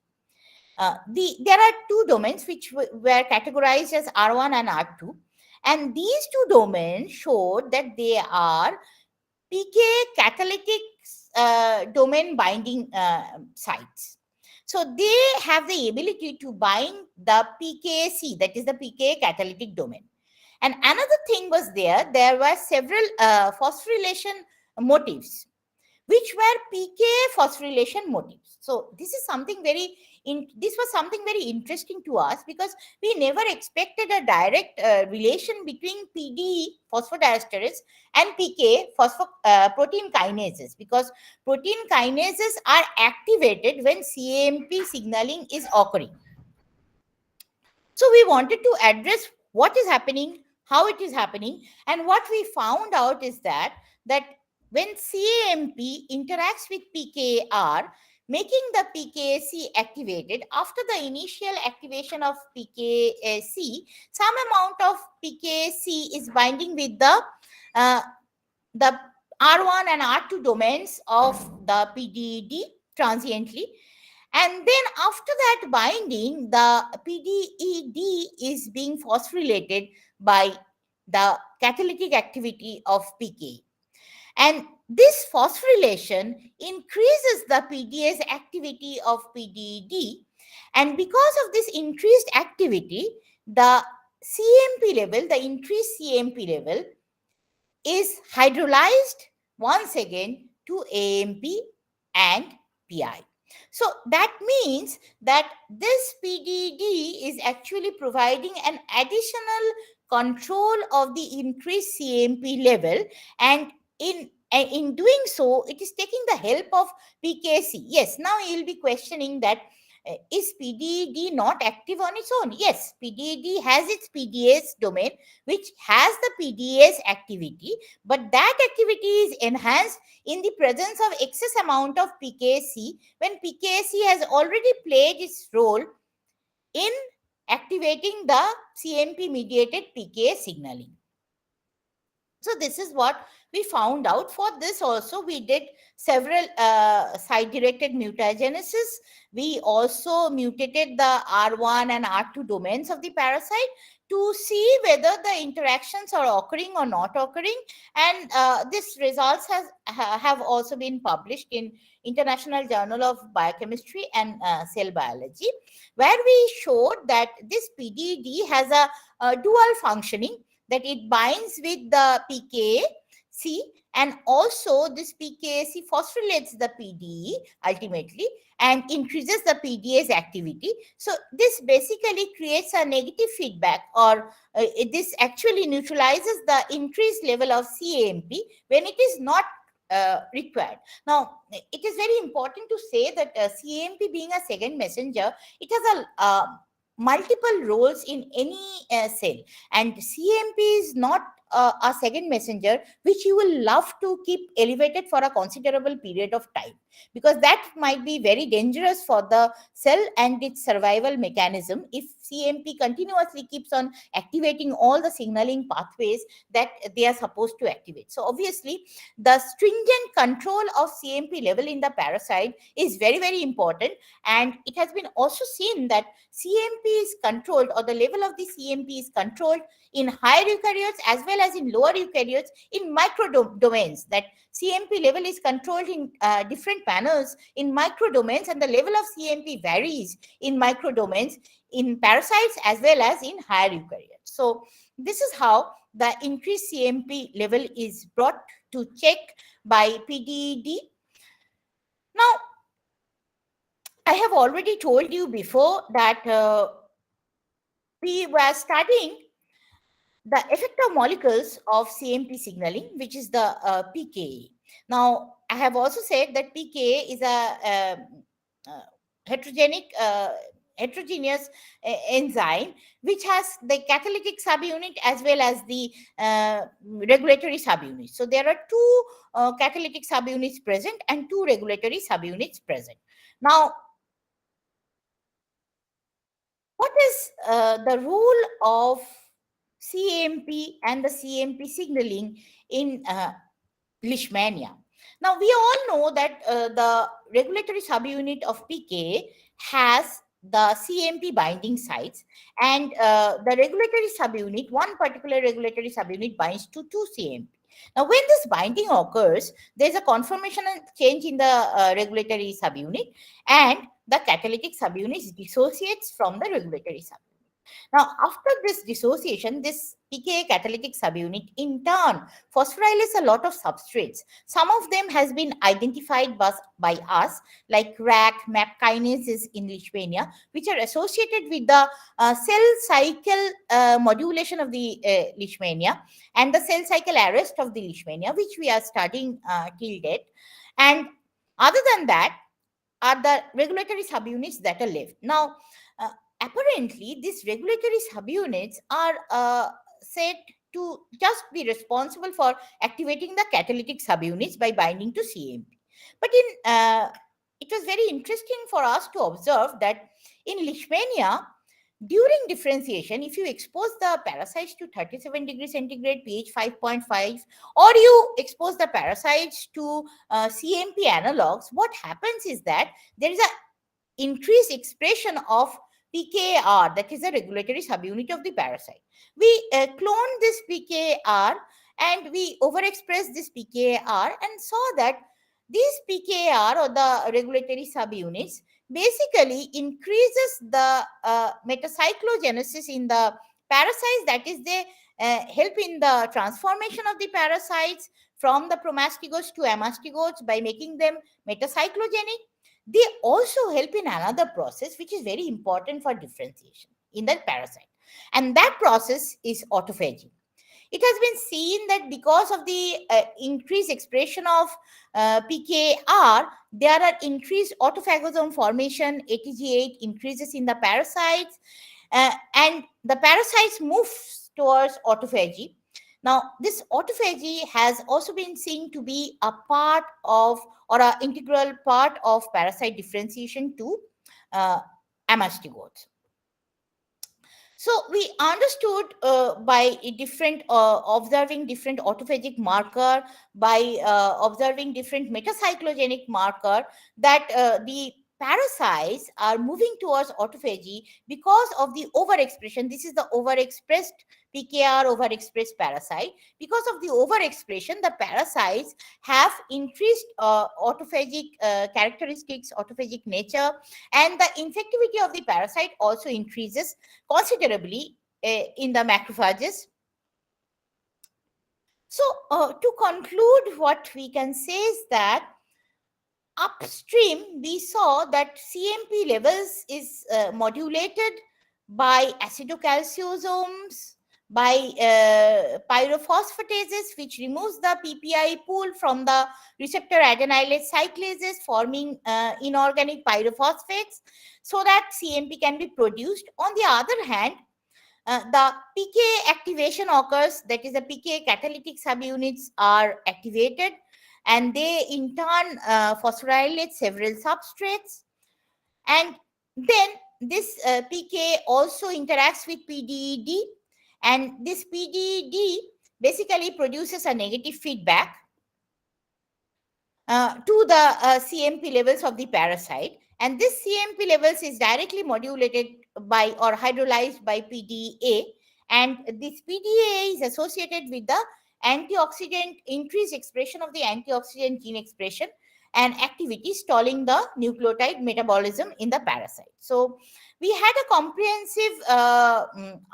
There are two domains which were categorized as R1 and R2, and these two domains showed that they are PK catalytic domain binding sites. So they have the ability to bind the PKC, that is the PK catalytic domain. And another thing was there were several phosphorylation motifs, which were PK phosphorylation motifs. So this is something this was something very interesting to us, because we never expected a direct relation between PD phosphodiesterase and PK protein kinases, because protein kinases are activated when CAMP signaling is occurring. So we wanted to address what is happening, how it is happening, and what we found out is that when CAMP interacts with PKR, making the PKC activated, after the initial activation of PKC, some amount of PKC is binding with the R1 and R2 domains of the PDD transiently. And then after that binding, the PDED is being phosphorylated by the catalytic activity of PK. And this phosphorylation increases the PDA's activity of PDD. And because of this increased activity, the CAMP level, the increased CAMP level, is hydrolyzed once again to AMP and PI. So that means that this PDD is actually providing an additional control of the increased CAMP level, and in doing so, it is taking the help of PKC. Yes, now you'll be questioning that, is PDD not active on its own? Yes, PDD has its PDAs domain, which has the PDAs activity, but that activity is enhanced in the presence of excess amount of PKC, when PKC has already played its role in activating the CMP mediated PK signaling. So this is what we found out. For this also, we did several site-directed mutagenesis. We also mutated the R1 and R2 domains of the parasite to see whether the interactions are occurring or not occurring. And these results have also been published in International Journal of Biochemistry and Cell Biology, where we showed that this PDD has a dual functioning, that it binds with the PKC, and also this PKC phosphorylates the PDE ultimately and increases the PDA's activity. So this basically creates a negative feedback, or this actually neutralizes the increased level of CAMP when it is not required. Now, it is very important to say that CAMP being a second messenger, it has a multiple roles in any cell, and CAMP is not a second messenger which you will love to keep elevated for a considerable period of time, because that might be very dangerous for the cell and its survival mechanism if CAMP continuously keeps on activating all the signaling pathways that they are supposed to activate. So obviously the stringent control of CAMP level in the parasite is very, very important, and it has been also seen that CAMP is controlled, or the level of the CAMP is controlled in higher eukaryotes as well as in lower eukaryotes in microdomains. That CMP level is controlled in different manners in microdomains, and the level of CMP varies in microdomains in parasites as well as in higher eukaryotes. So this is how the increased CMP level is brought to check by PDED. Now, I have already told you before that we were studying the effect of molecules of CMP signaling, which is the pKa. Now, I have also said that pKa is a heterogeneous enzyme which has the catalytic subunit as well as the regulatory subunits. So there are two catalytic subunits present and two regulatory subunits present. Now, what is the role of CMP and the CMP signaling in Leishmania? Now, we all know that the regulatory subunit of pKa has the CMP binding sites, and the regulatory subunit, one particular regulatory subunit binds to 2-CMP. Now, when this binding occurs, there's a conformational change in the regulatory subunit, and the catalytic subunit dissociates from the regulatory subunit. Now, after this dissociation, this pKa catalytic subunit in turn phosphorylates a lot of substrates. Some of them has been identified by us, like RAC, MAP kinases in Leishmania, which are associated with the cell cycle modulation of the Leishmania and the cell cycle arrest of the Leishmania, which we are studying till date. And other than that are the regulatory subunits that are left. Now, apparently, these regulatory subunits are said to just be responsible for activating the catalytic subunits by binding to CMP. But it was very interesting for us to observe that in Leishmania, during differentiation, if you expose the parasites to 37 degrees centigrade, pH 5.5, or you expose the parasites to CMP analogs, what happens is that there is an increased expression of PKR, that is a regulatory subunit of the parasite. We cloned this PKR and we overexpressed this PKR and saw that these PKR, or the regulatory subunits, basically increases the metacyclogenesis in the parasites. That is, they help in the transformation of the parasites from the promastigotes to amastigotes by making them metacyclogenic. They also help in another process which is very important for differentiation in the parasite, and that process is autophagy. It has been seen that because of the increased expression of PKR, there are increased autophagosome formation, ATG8 increases in the parasites, and the parasites move towards autophagy. Now, this autophagy has also been seen to be a part of, or an integral part of, parasite differentiation to amastigotes. So we understood by different observing different autophagic marker, by observing different metacyclogenic marker, that the parasites are moving towards autophagy because of the overexpression. This is the overexpressed PKR overexpressed parasite. Because of the overexpression, the parasites have increased autophagic characteristics, autophagic nature, and the infectivity of the parasite also increases considerably in the macrophages. So to conclude, what we can say is that upstream, we saw that CMP levels is modulated by acidocalciosomes, by pyrophosphatases, which removes the PPI pool from the receptor adenylate cyclases, forming inorganic pyrophosphates, so that CMP can be produced. On the other hand, the PK activation occurs, that is, the PK catalytic subunits are activated, and they in turn phosphorylate several substrates. And then this PK also interacts with PDED, and this PDED basically produces a negative feedback to the CMP levels of the parasite. And this CMP levels is directly modulated by or hydrolyzed by PDA, And this PDA is associated with the antioxidant, increased expression of the antioxidant gene expression and activity stalling the nucleotide metabolism in the parasite. So we had a comprehensive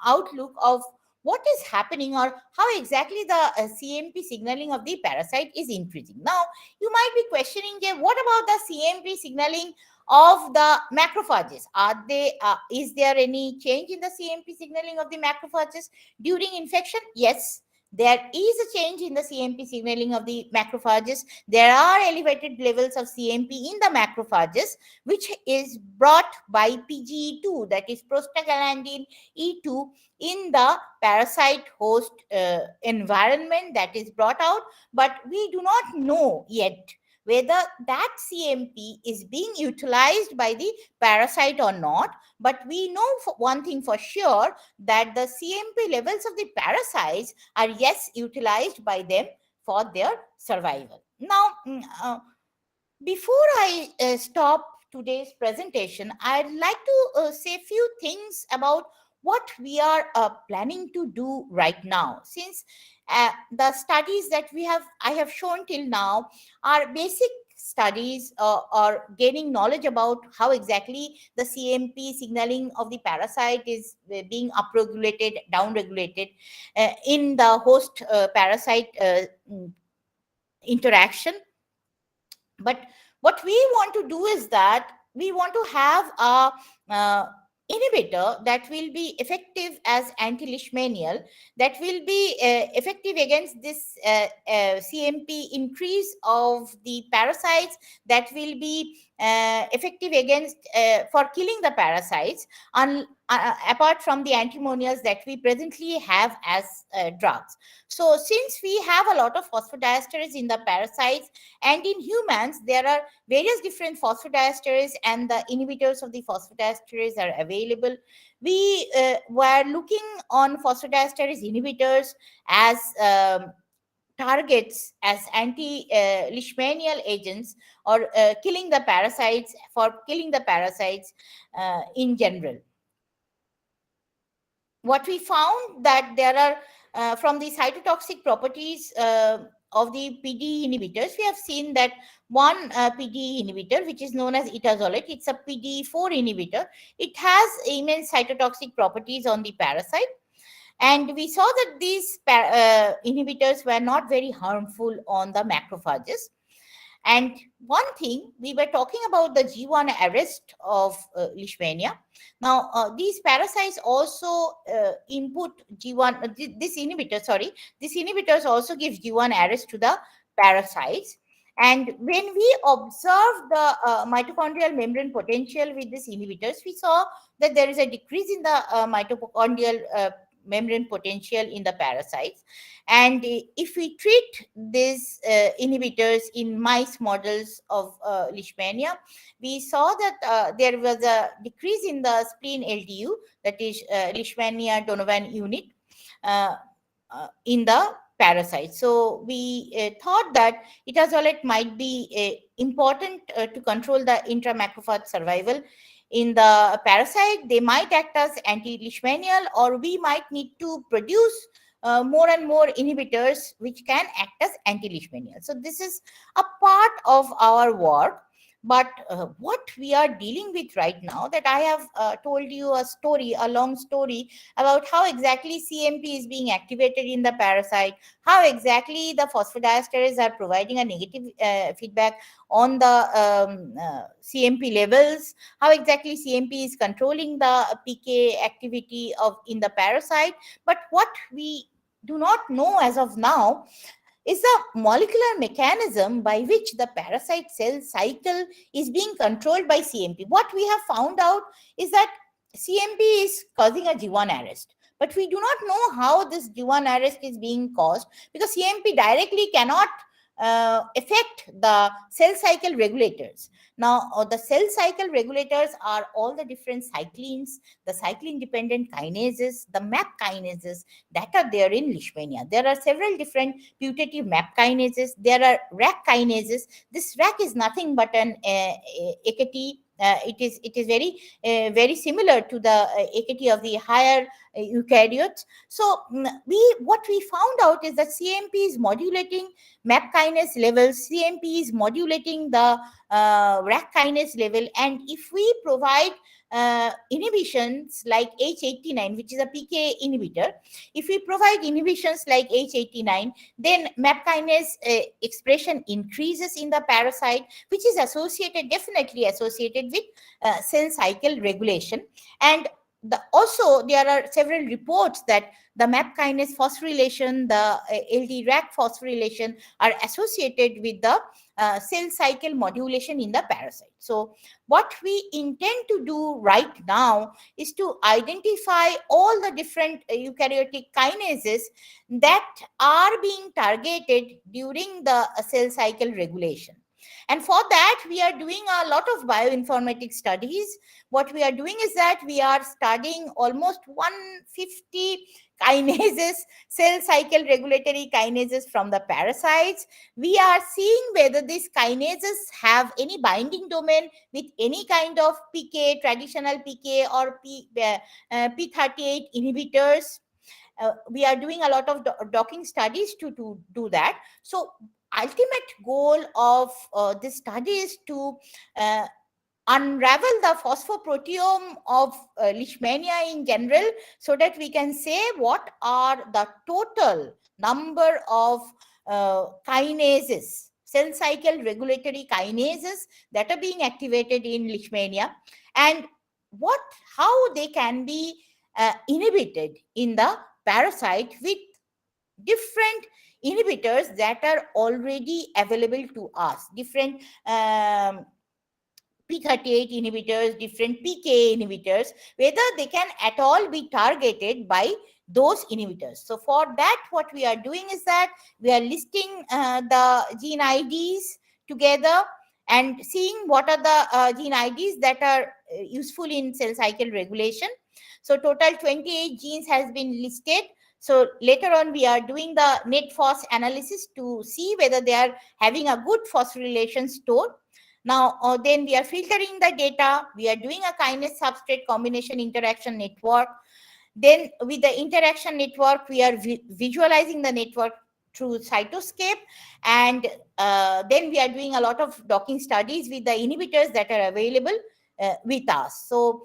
outlook of what is happening or how exactly the CMP signaling of the parasite is increasing. Now, you might be questioning, what about the CMP signaling of the macrophages? Is there any change in the CMP signaling of the macrophages during infection? Yes, there is a change in the CMP signaling of the macrophages. There are elevated levels of CMP in the macrophages, which is brought by PGE2, that is prostaglandin E2, in the parasite host environment that is brought out. But we do not know yet whether that CMP is being utilized by the parasite or not. But we know one thing for sure, that the CMP levels of the parasites are, yes, utilized by them for their survival. Now, before I stop today's presentation, I'd like to say a few things about what we are planning to do right now. Since the studies that I have shown till now are basic studies or gaining knowledge about how exactly the CMP signaling of the parasite is being upregulated, downregulated in the host parasite interaction. But what we want to do is that we want to have a inhibitor that will be effective as anti-leishmanial, that will be effective against this CMP increase of the parasites, that will be effective against for killing the parasites, apart from the antimonials that we presently have as drugs. So since we have a lot of phosphodiesterase in the parasites, and in humans there are various different phosphodiesterase, and the inhibitors of the phosphodiesterase are available, we were looking on phosphodiesterase inhibitors as targets, as anti-leishmanial agents, or killing the parasites, for killing the parasites in general. What we found that there are from the cytotoxic properties of the PDE inhibitors, we have seen that one PDE inhibitor, which is known as etazolate, it's a PDE4 inhibitor. It has immense cytotoxic properties on the parasite. And we saw that these inhibitors were not very harmful on the macrophages. And one thing, we were talking about the G1 arrest of leishmania. Now, these parasites also input G1, this inhibitors also give G1 arrest to the parasites. And when we observed the mitochondrial membrane potential with these inhibitors, we saw that there is a decrease in the mitochondrial membrane potential in the parasites. And if we treat these inhibitors in mice models of leishmania, we saw that there was a decrease in the spleen LDU, that is Leishmania Donovan unit, in the parasites. So we thought that etazolate might be important to control the intramacrophage survival in the parasite. They might act as anti-leishmanial, or we might need to produce more and more inhibitors which can act as anti-leishmanial. So this is a part of our work. But what we are dealing with right now, that I have told you a long story about how exactly CMP is being activated in the parasite, how exactly the phosphodiesterase are providing a negative feedback on the CMP levels, how exactly CMP is controlling the PK activity in the parasite. But what we do not know as of now is the molecular mechanism by which the parasite cell cycle is being controlled by CMP. What we have found out is that CMP is causing a G1 arrest, but we do not know how this G1 arrest is being caused, because CMP directly cannot affect the cell cycle regulators. Now, the cell cycle regulators are all the different cyclines, the cyclin-dependent kinases, the MAP kinases that are there in leishmania. There are several different putative MAP kinases. There are RAC kinases. This RAC is nothing but an AKT. It is very similar to the AKT of the higher eukaryotes. So what we found out is that CMP is modulating MAP kinase levels, CMP is modulating the RAC kinase level, and if we provide inhibitions like H89, which is a PK inhibitor, if we provide inhibitions like H89, then MAP kinase expression increases in the parasite, which is definitely associated with cell cycle regulation. And also there are several reports that the MAP kinase phosphorylation, the LD-RAC phosphorylation are associated with the cell cycle modulation in the parasite. So what we intend to do right now is to identify all the different eukaryotic kinases that are being targeted during the cell cycle regulation. And for that, we are doing a lot of bioinformatics studies. What we are doing is that we are studying almost 150 kinases, cell cycle regulatory kinases from the parasites. We are seeing whether these kinases have any binding domain with any kind of PK, traditional PK or P38 inhibitors. We are doing a lot of docking studies to do that. So ultimate goal of this study is to unravel the phosphoproteome of Leishmania in general, so that we can say what are the total number of kinases, cell cycle regulatory kinases that are being activated in Leishmania, and how they can be inhibited in the parasite with different inhibitors that are already available to us, different P38 inhibitors, different PK inhibitors, whether they can at all be targeted by those inhibitors. So for that, what we are doing is that we are listing the gene IDs together and seeing what are the gene IDs that are useful in cell cycle regulation. So total 28 genes has been listed. So later on, we are doing the net phos analysis to see whether they are having a good phosphorylation store. Now, then we are filtering the data. We are doing a kinase substrate combination interaction network. Then with the interaction network, we are visualizing the network through cytoscape. And then we are doing a lot of docking studies with the inhibitors that are available with us. So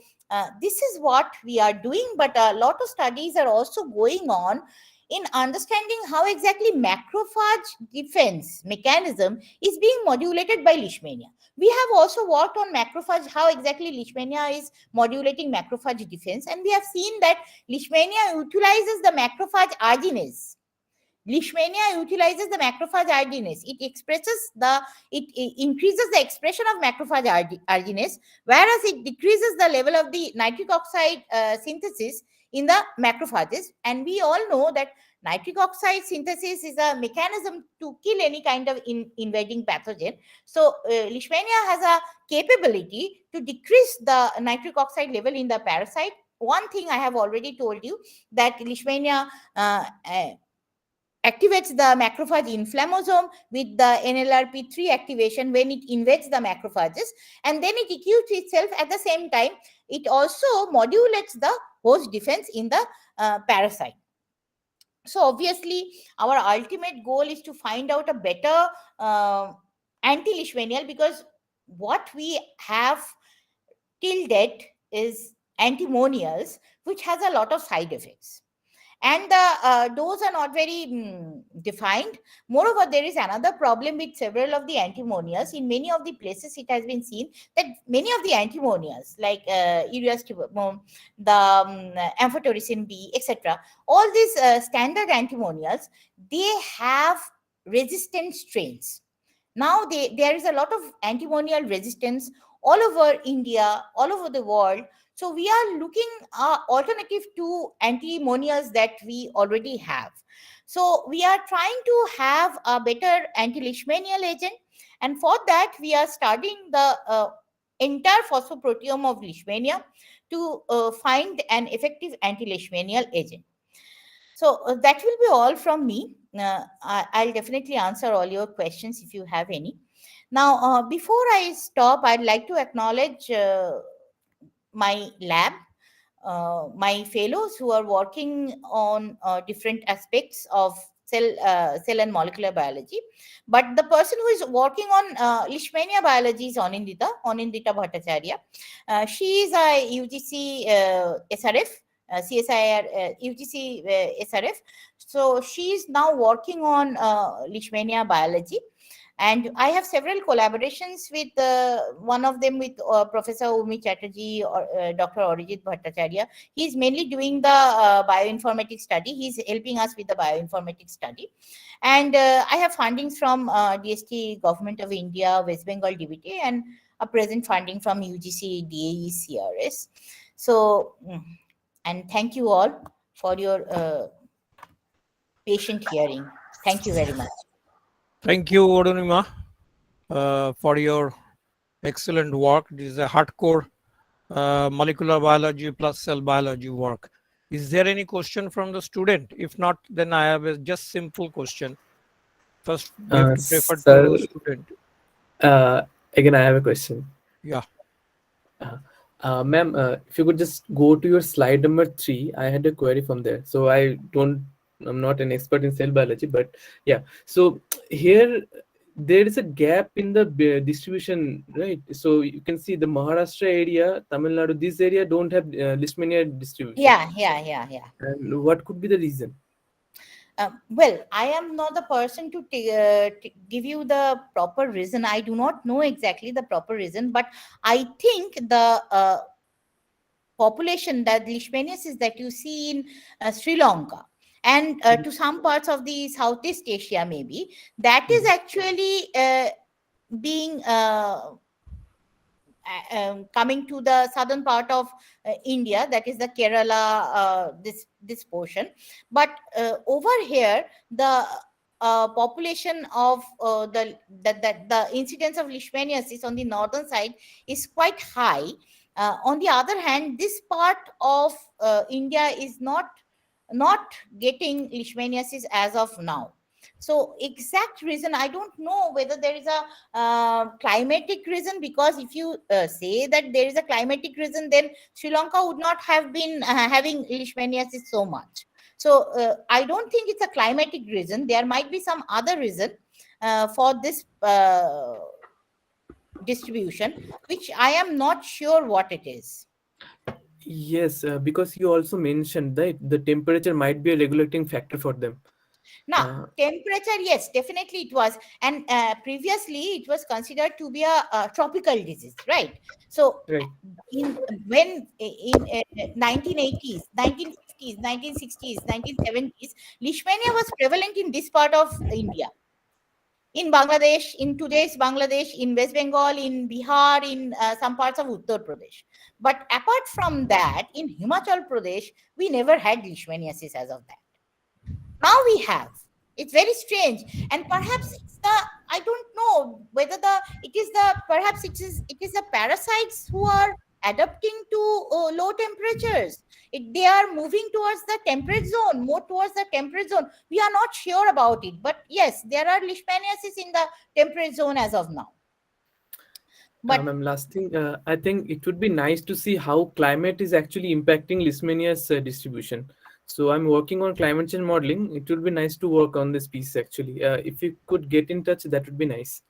this is what we are doing, but a lot of studies are also going on in understanding how exactly macrophage defense mechanism is being modulated by Leishmania. We have also worked on macrophage, how exactly Leishmania is modulating macrophage defense, and we have seen that Leishmania utilizes the macrophage arginase. Leishmania utilizes the macrophage arginase. It increases the expression of macrophage arginase, whereas it decreases the level of the nitric oxide synthesis in the macrophages. And we all know that nitric oxide synthesis is a mechanism to kill any kind of invading pathogen. So Leishmania has a capability to decrease the nitric oxide level in the parasite. One thing I have already told you, that Leishmania activates the macrophage inflammasome with the NLRP3 activation when it invades the macrophages, and then it acutes itself at the same time. It also modulates the host defense in the parasite. So obviously, our ultimate goal is to find out a better anti-Leishmanial, because what we have till date is antimonials, which has a lot of side effects. And the dose are not very defined. Moreover, there is another problem with several of the antimonials. In many of the places, it has been seen that many of the antimonials, like ureastibum, the amphotericin B, etc., all these standard antimonials, they have resistant strains. Now there is a lot of antimonial resistance all over India, all over the world. So we are looking alternative to antimonials that we already have. So we are trying to have a better anti-Leishmanial agent, and for that we are studying the entire phosphoproteome of Leishmania to find an effective anti-Leishmanial agent. So that will be all from me. I'll definitely answer all your questions if you have any. Now, before I stop, I'd like to acknowledge my lab. my fellows who are working on different aspects of cell and molecular biology. But the person who is working on Leishmania biology is Onindita Bhattacharya. She is a UGC SRF, CSIR UGC SRF. So she is now working on Leishmania biology. And I have several collaborations with one of them with Professor Umi Chatterjee or Dr. Arijit Bhattacharya. He's mainly doing the bioinformatics study. He's helping us with the bioinformatics study. And I have fundings from DST, Government of India, West Bengal DBT, and a present funding from UGC DAE CRS. So, and thank you all for your patient hearing. Thank you very much. Thank you, Odonima, for your excellent work. This is a hardcore molecular biology plus cell biology work. Is there any question from the student? If not, then I have a just simple question. First, we have to prefer to the student. Again, I have a question. Yeah. Ma'am, if you could just go to your slide number 3, I had a query from there. So I'm not an expert in cell biology, but yeah. So here there is a gap in the distribution, right? So you can see the Maharashtra area, Tamil Nadu, this area don't have Leishmania distribution. Yeah. And what could be the reason? Well, I am not the person to give you the proper reason. I do not know exactly the proper reason, but I think the population, that leishmaniasis that you see in Sri Lanka and to some parts of the Southeast Asia, maybe, that is actually being coming to the southern part of India, that is the Kerala, this portion. But over here, the population of the incidence of leishmaniasis on the northern side is quite high. On the other hand, this part of India is not getting leishmaniasis as of now. So exact reason, I don't know whether there is a climatic reason, because if you say that there is a climatic reason, then Sri Lanka would not have been having leishmaniasis so much. So I don't think it's a climatic reason. There might be some other reason for this distribution, which I am not sure what it is. Yes, because you also mentioned that the temperature might be a regulating factor for them. Now, temperature, yes, definitely it was. And previously it was considered to be a tropical disease, right? So right. in 1980s, 1950s, 1960s, 1970s, leishmania was prevalent in this part of India. In Bangladesh, in today's Bangladesh, in West Bengal, in Bihar, in some parts of Uttar Pradesh. But apart from that, in Himachal Pradesh, we never had leishmaniasis as of that. Now we have. It's very strange, and perhaps it's the, I don't know whether it is the parasites who are adapting to low temperatures. They are moving towards the temperate zone, more towards the temperate zone. We are not sure about it, but yes, there are leishmaniasis in the temperate zone as of now. But last thing, I think it would be nice to see how climate is actually impacting leishmania's distribution. So I'm working on climate change modeling. It would be nice to work on this piece actually. If you could get in touch, that would be nice.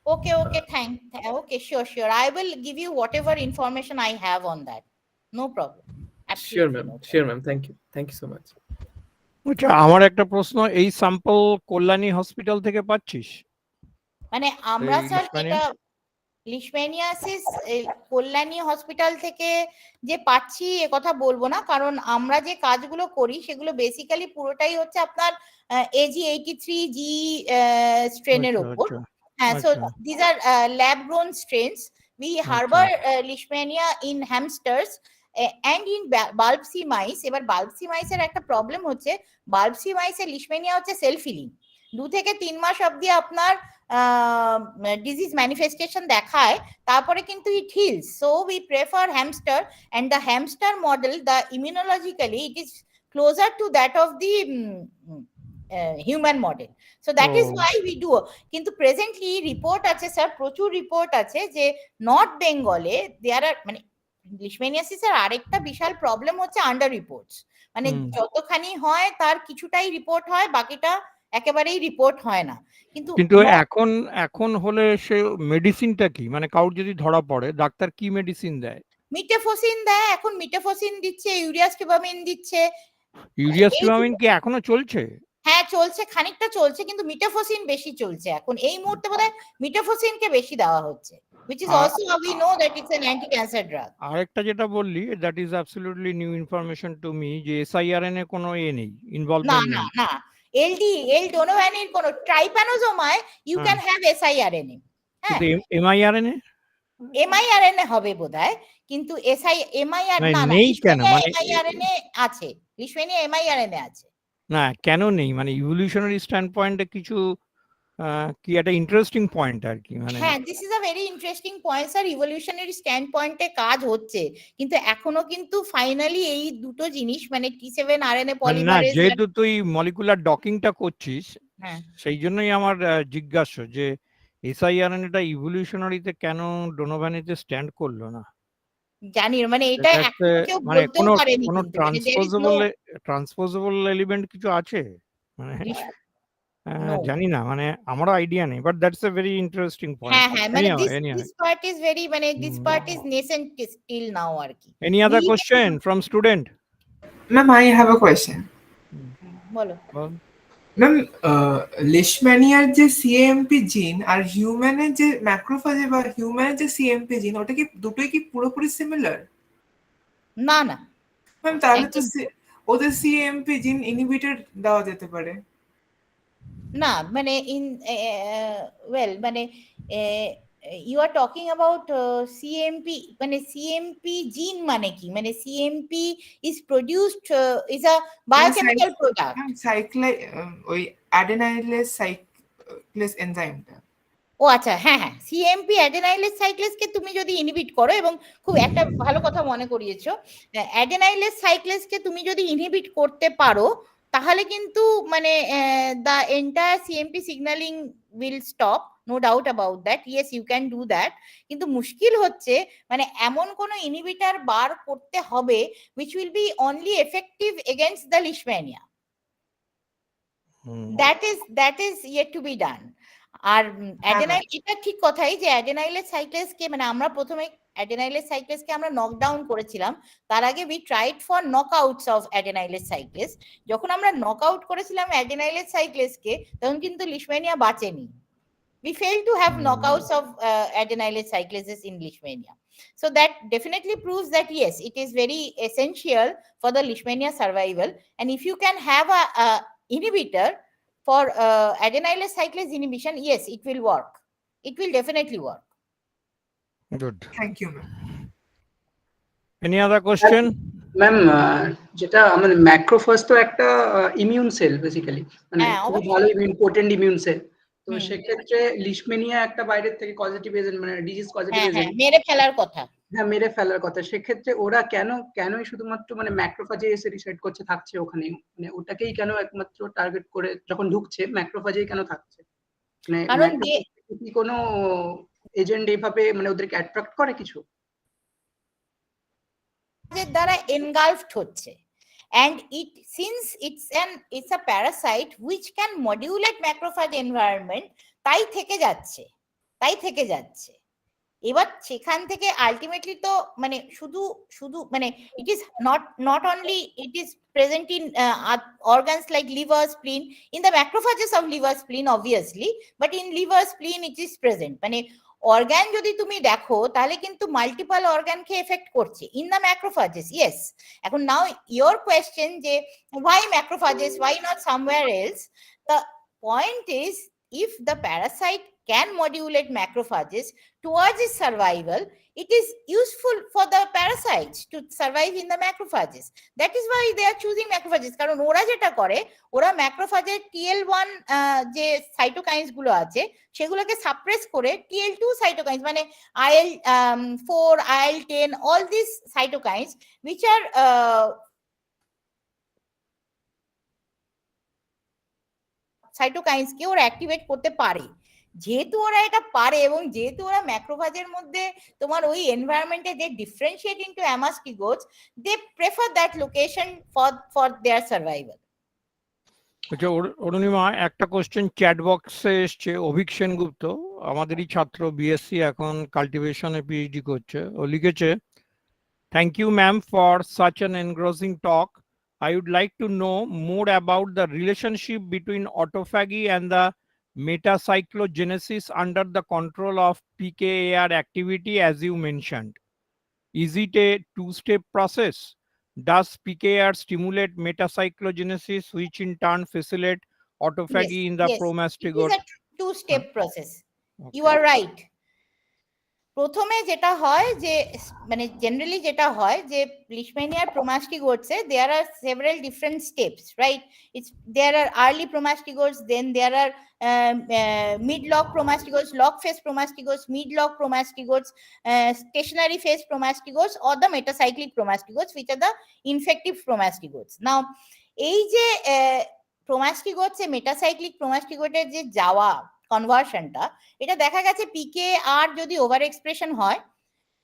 Okay, okay, sure. I will give you whatever information I have on that. No problem. Absolutely Sure, ma'am. Thank you so much. আচ্ছা, আমার একটা প্রশ্ন, এই sample Kalyani hospital থেকে পাচ্ছিস? মানে আমরা sir যেটা লিশম্যানিয়াসিস কল্যাণী হসপিটাল থেকে যে পাচ্ছি এ কথা বলবো না, কারণ আমরা যে কাজগুলো করি সেগুলো বেসিক্যালি পুরোটাই হচ্ছে আপনার AG83G স্ট্রেনের উপর। হ্যাঁ, so this R lab grown স্ট্রেনস। We Harbour Leishmania in হ্যামস্টার্স and in bulbsy mice. এবার bulbsy mice এর একটা প্রবলেম হচ্ছে, bulbsy mice এর লিশম্যানিয়া হচ্ছে সেলফ হিলিং। 2 থেকে 3 মাস অবধি আপনার disease manifestation দেখায়, তারপরে কিন্তু it heals. So we prefer hamster, and the hamster model, the immunologically it is closer to that of the human model. So that is why we do. কিন্তু presently report আছে sir, প্রচুর report আছে যে north বেঙ্গলে there are, মানে লিশম্যানিয়াসিসের আরেকটা বিশাল problem হচ্ছে under reports, মানে যতখানি হয় তার কিছুটাই রিপোর্ট হয়, বাকিটা একেবারেই রিপোর্ট হয় না। কিন্তু এখন হলে সে মেডিসিনটা কি, মানে কাউর যদি ধরা পড়ে ডাক্তার কি মেডিসিন দেয়? মিটাফোসিন দেয়, এখন মিটাফোসিন দিচ্ছে, ইউরিয়াস্টিবামিন দিচ্ছে। ইউরিয়াস্টিবামিন কি এখনো চলছে? হ্যাঁ চলছে, খানিকটা চলছে, কিন্তু মিটাফোসিন বেশি চলছে এখন এই মুহূর্তে। বোধহয় মিটাফোসিনকে বেশি দেওয়া হচ্ছে, which is also how we know that it's an anti-cancer drug. আরেকটা যেটা বললি, that is absolutely new information to me, যে এসআইআরএন এ কোনো নেই, না ইনভলভমেন্ট না নেই। না, এল-ডোনোভ্যানির কোনো ট্রাইপ্যানোজোমায় ইউ ক্যান হ্যাভ এসআইআরএনএ। হ্যাঁ, কিন্তু এমআইআরএন এ এমআইআরএনএ হবে বোধহয়, কিন্তু এমআইআর মানে না না, নেই কেন? মানে এমআইআরএনএ আছে, লিশম্যানিয়া এমআইআরএনএ আছে। না কেন নেই, মানে ইভলিউশনারি স্ট্যান্ড পয়েন্টে কিছু কি একটা ইন্টারেস্টিং পয়েন্ট আর কি, মানে হ্যাঁ, this is a very interesting point sir. Evolutionary stand পয়েন্টে কাজ হচ্ছে, কিন্তু এখনো কিন্তু ফাইনালি এই দুটো জিনিস মানে T7 আরএনএ না, পলিমারেজ। যেহেতু তুই মলিকুলার ডকিংটা করছিস, হ্যাঁ, সেই জন্যই আমার জিজ্ঞাসা যে এসআইআরএনএটা ইভলিউশনারিতে কেন ডোনোভানিতে স্ট্যান্ড করলো না। জানি না, মানে এটা এখনো কেউ মানে বলতেও পারেনি, কোনো কিন্তু মানে there is no ট্রান্সপোজেবল এলিমেন্ট কিছু আছে মানে no. জানি না, মানে আমারও আইডিয়া নেই, but that's a very interesting point. হ্যাঁ হ্যাঁ, মানে this part is very, মানে this part is nascent still now আর কি। Any other question from student? Ma'am, I have a question. বলো। ম্যাম, লিশম্যানিয়ার যে সিএমপি জিন আর হিউম্যানের যে ম্যাক্রোফাজে বা হিউম্যানের যে সিএমপি জিন, ওটা কি দুটোই কি পুরোপুরি সিমিলার? না না ম্যাম, তাহলে তো ওদের সিএমপি জিন ইনহিবিটর দেওয়া যেতে পারে না, মানে ইন ওয়েল, মানে you are talking about CMP, মানে সিএমপি জিন মানে কি, মানে CMP is produced, is a biochemical product. ওই অ্যাডেনাইলেজ সাইক্লেস এনজাইমটা। ও আচ্ছা, হ্যাঁ হ্যাঁ, সিএমপি অ্যাডেনাইলেজ সাইক্লেসকে তুমি যদি ইনহিবিট করো, এবং খুব একটা ভালো কথা মনে করিয়েছো, অ্যাডেনাইলেজ সাইক্লেসকে তুমি যদি ইনহিবিট করতে পারো, তাহলে কিন্তু মানে the entire CMP signalling will stop, no doubt about that, yes you can do that. কিন্তু মুশকিল হচ্ছে মানে এমন কোনো ইনহিবিটর বার করতে হবে which will be only effective against the leishmania. That is yet to be done. আর অ্যাডেনাইল, এটা ঠিক কথাই যে অ্যাডেনাইলেজ সাইক্লেসকে, মানে আমরা প্রথমে অ্যাডেনাইলেজ সাইক্লেসকে আমরা নকডাউন করেছিলাম, তার আগে we tried for নকআউটস of অ্যাডেনাইলেজ cycles. যখন আমরা নকআউট করেছিলাম অ্যাডেনাইলেজ সাইক্লেসকে, তখন কিন্তু Leishmania বাঁচেনি। We failed to have knockouts of adenylate cyclases in leishmania. So that definitely proves that yes, it is very essential for the leishmania survival. And if you can have a inhibitor for adenylate cyclase inhibition, yes, it will work. It will definitely work. Good. Thank you, ma'am. Any other question? Ma'am, যেটা মানে macrophage তো একটা immune cell basically, মানে খুব ভালো important immune cell. তো সেক্ষেত্রে Leishmania একটা বাইরের থেকে পজিটিভ এজেন্ট, মানে ডিজিজ পজিটিভ এজেন্ট, মেরে ফেলার কথা। হ্যাঁ, মেরে ফেলার কথা। সেক্ষেত্রে ওরা কেনই শুধুমাত্র মানে ম্যাক্রোফাজে এসে রিসাইড করছে, থাকছে ওখানে, মানে ওটাকেই কেন একমাত্র টার্গেট করে যখন ঢুকছে ম্যাক্রোফাজেই কেন থাকছে? মানে কি কোনো এজেন্ট এইভাবে মানে ওদেরকে অ্যাট্রাক্ট করে কিছু দ্বারা এনগালফড হচ্ছে? And since it's a parasite which can modulate macrophage environment, তাই থেকে যাচ্ছে। এবার সেখান থেকে আলটিমেটলি তো মানে শুধু মানে it is not only it is present in organs like liver, spleen, in the macrophages of liver, spleen obviously, but in liver, spleen it is present. মানে অর্গান যদি তুমি দেখো, তাহলে কিন্তু মাল্টিপল অর্গানকে এফেক্ট করছে ইন দ্য ম্যাক্রোফাজেস। ইয়েস, এখন নাও your question যে why macrophages, why not somewhere else? The point is, if the parasite can modulate macrophages towards its survival, it is useful for the parasites to survive in the macrophages. That is why they are choosing macrophages. কারণ ওরা যেটা করে, ওরা ম্যাক্রোফাজের TL1 যে cytokines গুলো আছে সেগুলোকে suppress করে TL2 সাইটোকাইন্স, মানে IL4, IL10, all these cytokines which are cytokines কে ওরা অ্যাক্টিভেট করতে পারে। যেহেতু ওরা এটা পারে এবং যেহেতু ওরা ম্যাক্রোফাজের মধ্যে তোমার ওই এনভায়রনমেন্টে দে differentiate into অ্যামাস্টিগোটস, they prefer that location for their survival. আচ্ছা অরুণিমা, একটা কোশ্চেন চ্যাট বক্সে এসছে, অভিক সেনগুপ্ত, আমাদেরই ছাত্র, বিএসসি, এখন কাল্টিভেশনে পিএইচডি করছে। ও লিখেছে, thank you ma'am for such an এনগ্রসিং talk. I would like to know more about the relationship between autophagy and the metacyclogenesis under the control of PKAR activity as you mentioned. Is it a two-step process? Does PKR stimulate metacyclogenesis, which in turn facilitate autophagy in the It is promastigote? a two-step process. You are right. প্রথমে যেটা হয় যে মানে generally যেটা হয় যে লিশম্যানিয়ার প্রোমাস্টিগোটসে দেয়ার আর several different steps, right? It's there R early প্রোমাস্টিগোটস, then there R mid log promastigotes, log phase promastigotes, mid log promastigotes, stationary phase promastigotes, or the metacyclic promastigotes, which are the infective promastigotes. Now এই যে promastigotes এ metacyclic promastigote যে যাওয়া কনভার্সনটা, এটা দেখা গেছে পিকে আর যদি over expression হয়,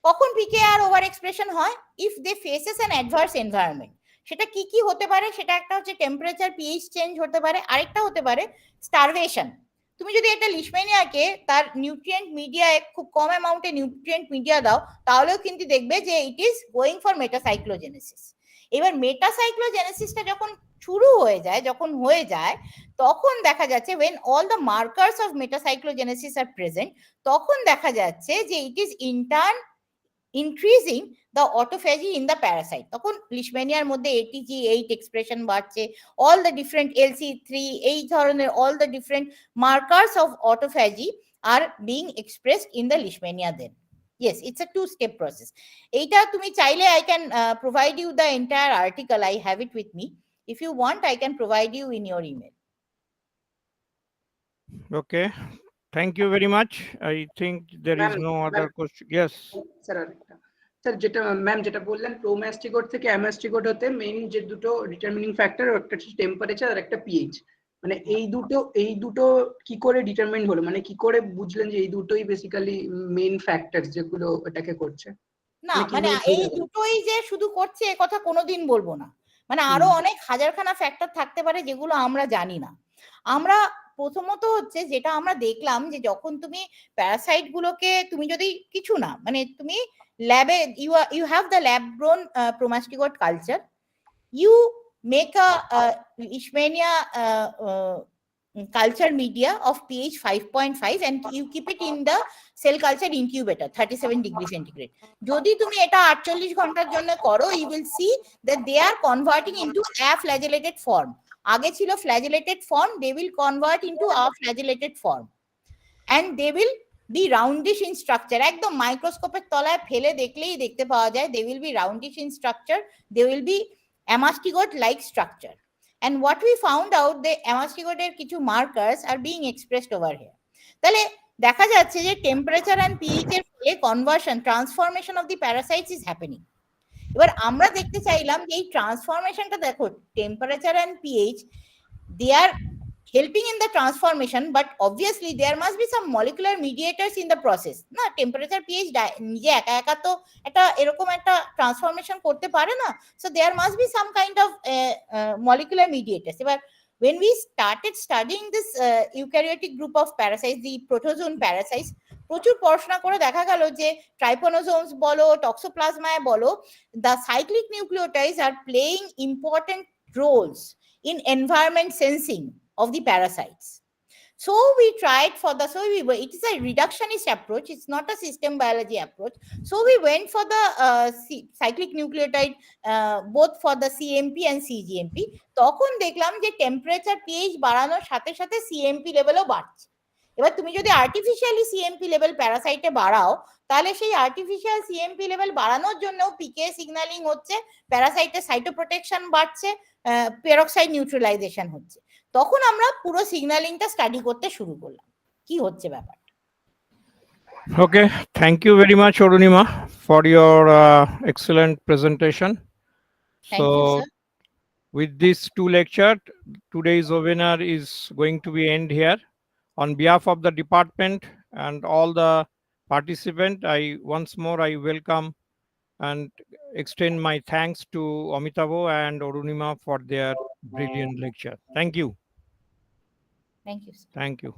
কখন পিকে আর ওভার এক্সপ্রেশন হয়? If they faces an adverse environment. সেটা কি কি হতে পারে? সেটা একটা হচ্ছে টেম্পারেচার, পিএইচ চেঞ্জ হতে পারে, আরেকটা হতে পারে স্টারভেশন। তুমি যদি একটা লিশম্যানিয়াকে তার নিউট্রিয়েন্ট মিডিয়ায় খুব কম অ্যামাউন্টে নিউট্রিয়েন্ট মিডিয়া দাও, তাহলেও কিন্তু দেখবে যে ইট ইজ গোয়িং ফর মেটাসাইক্লোজেনেসিস। এবার মেটাসাইক্লোজেনেসিসটা যখন শুরু হয়ে যায়, যখন হয়ে যায়, তখন দেখা যাচ্ছে when all the markers of metacyclogenesis are present, তখন দেখা যাচ্ছে যে it is in turn increasing the autophagy in the parasite. তখন লিশম্যানিয়ার মধ্যে ATG8 এক্সপ্রেশন বাড়ছে, all the different LC3 এই ধরনের all the different markers of autophagy are being expressed in the leishmania then. Yes, it's a two-step process. এইটা তুমি চাইলে I can provide you the entire article. I have it with me. If you want, I can provide you in your email. Okay, thank you very much. I think there is no other question. Yes. Sir যেটা ma'am যেটা বললেন প্রোমাস্টিগোট থেকে অ্যামাস্টিগোট হতে main যে দুটো determining factor, একটা হচ্ছে temperature আর একটা পিএইচ, মানে এই দুটো কি করে ডিটারমিন হলো, মানে কি করে বুঝলেন যে এই দুটোই বেসিক্যালি মেইন ফ্যাক্টর যেগুলো এটাকে করছে? না মানে এই দুটোই যে শুধু করছে এ কথা কোনোদিন বলবো না, মানে আরো অনেক হাজারখানা ফ্যাক্টর থাকতে পারে যেগুলো আমরা জানি না। আমরা প্রথমত হচ্ছে যেটা আমরা দেখলাম যে যখন তুমি প্যারাসাইট গুলোকে তুমি যদি কিছু না মানে তুমি ল্যাবে you have the lab grown promastigote culture, you make a leishmania culture media of pH 5.5 and you keep it in the cell culture incubator 37 degree centigrade. যদি তুমি এটা 48 ঘন্টার জন্য করো, you will see that they are converting into a flagellated form. আগে ছিল flagellated form, they will convert into a flagellated form and they will be roundish in structure. একদম মাইক্রোস্কোপের তলায় ফেলে দেখলেই দেখতে পাওয়া যায় they will be roundish in structure, they will be amastigote like structure. And what we found out, the amastigote এর কিছু markers are being expressed over here. তাহলে দেখা যাচ্ছে যে টেম্পারেচার এন্ড পিএইচ এর ফলে conversion, transformation of the parasites is happening. এবার আমরা দেখতে চাইলাম যে এই ট্রান্সফরমেশনটা দেখো temperature and pH they are helping in the transformation, but obviously there must be some molecular mediators in the process. না টেম্পারেচার পিএইচ নিজে একা একা তো এটা এরকম একটা ট্রান্সফরমেশন করতে পারে না, so there must be some kind of molecular mediators. এবার when we started studying this eukaryotic group of parasites, the protozoan parasites, প্রচুর পড়াশোনা করে দেখা গেল যে ট্রাইপোনোজোমস বলো, টক্সোপ্লাজমায় বলো, the cyclic nucleotides are playing important roles in environment sensing of the parasites. So we tried for the, it is a reductionist approach, it's not a system biology approach. So we went for the cyclic nucleotide, both for the CMP and CGMP. তখন দেখলাম যে temperature pH বাড়ানোর সাথে সাথে CMP লেভেলও বাড়ছে। এবার তুমি যদি আর্টিফিশিয়ালি সিএমপি লেভেল প্যারাসাইটে বাড়াও, তাহলে সেই আর্টিফিশিয়াল সিএমপি লেভেল বাড়ানোর জন্য পিকে সিগন্যালিং হচ্ছে, প্যারাসাইটের সাইটোপ্রোটেকশন বাড়ছে, পেরক্সাইড নিউট্রালাইজেশন হচ্ছে। তখন আমরা পুরো সিগন্যালিংটা স্টাডি করতে শুরু করলাম কি হচ্ছে ব্যাপারটা। Okay, thank you very much, Arunima, for your excellent presentation. Thank you, sir. With this two lecture, today's webinar is going to be end here. On behalf of the department and all the participants, once more I welcome and extend my thanks to Amitavo and Arunima for their brilliant lecture. Thank you. Thank you, sir. Thank you.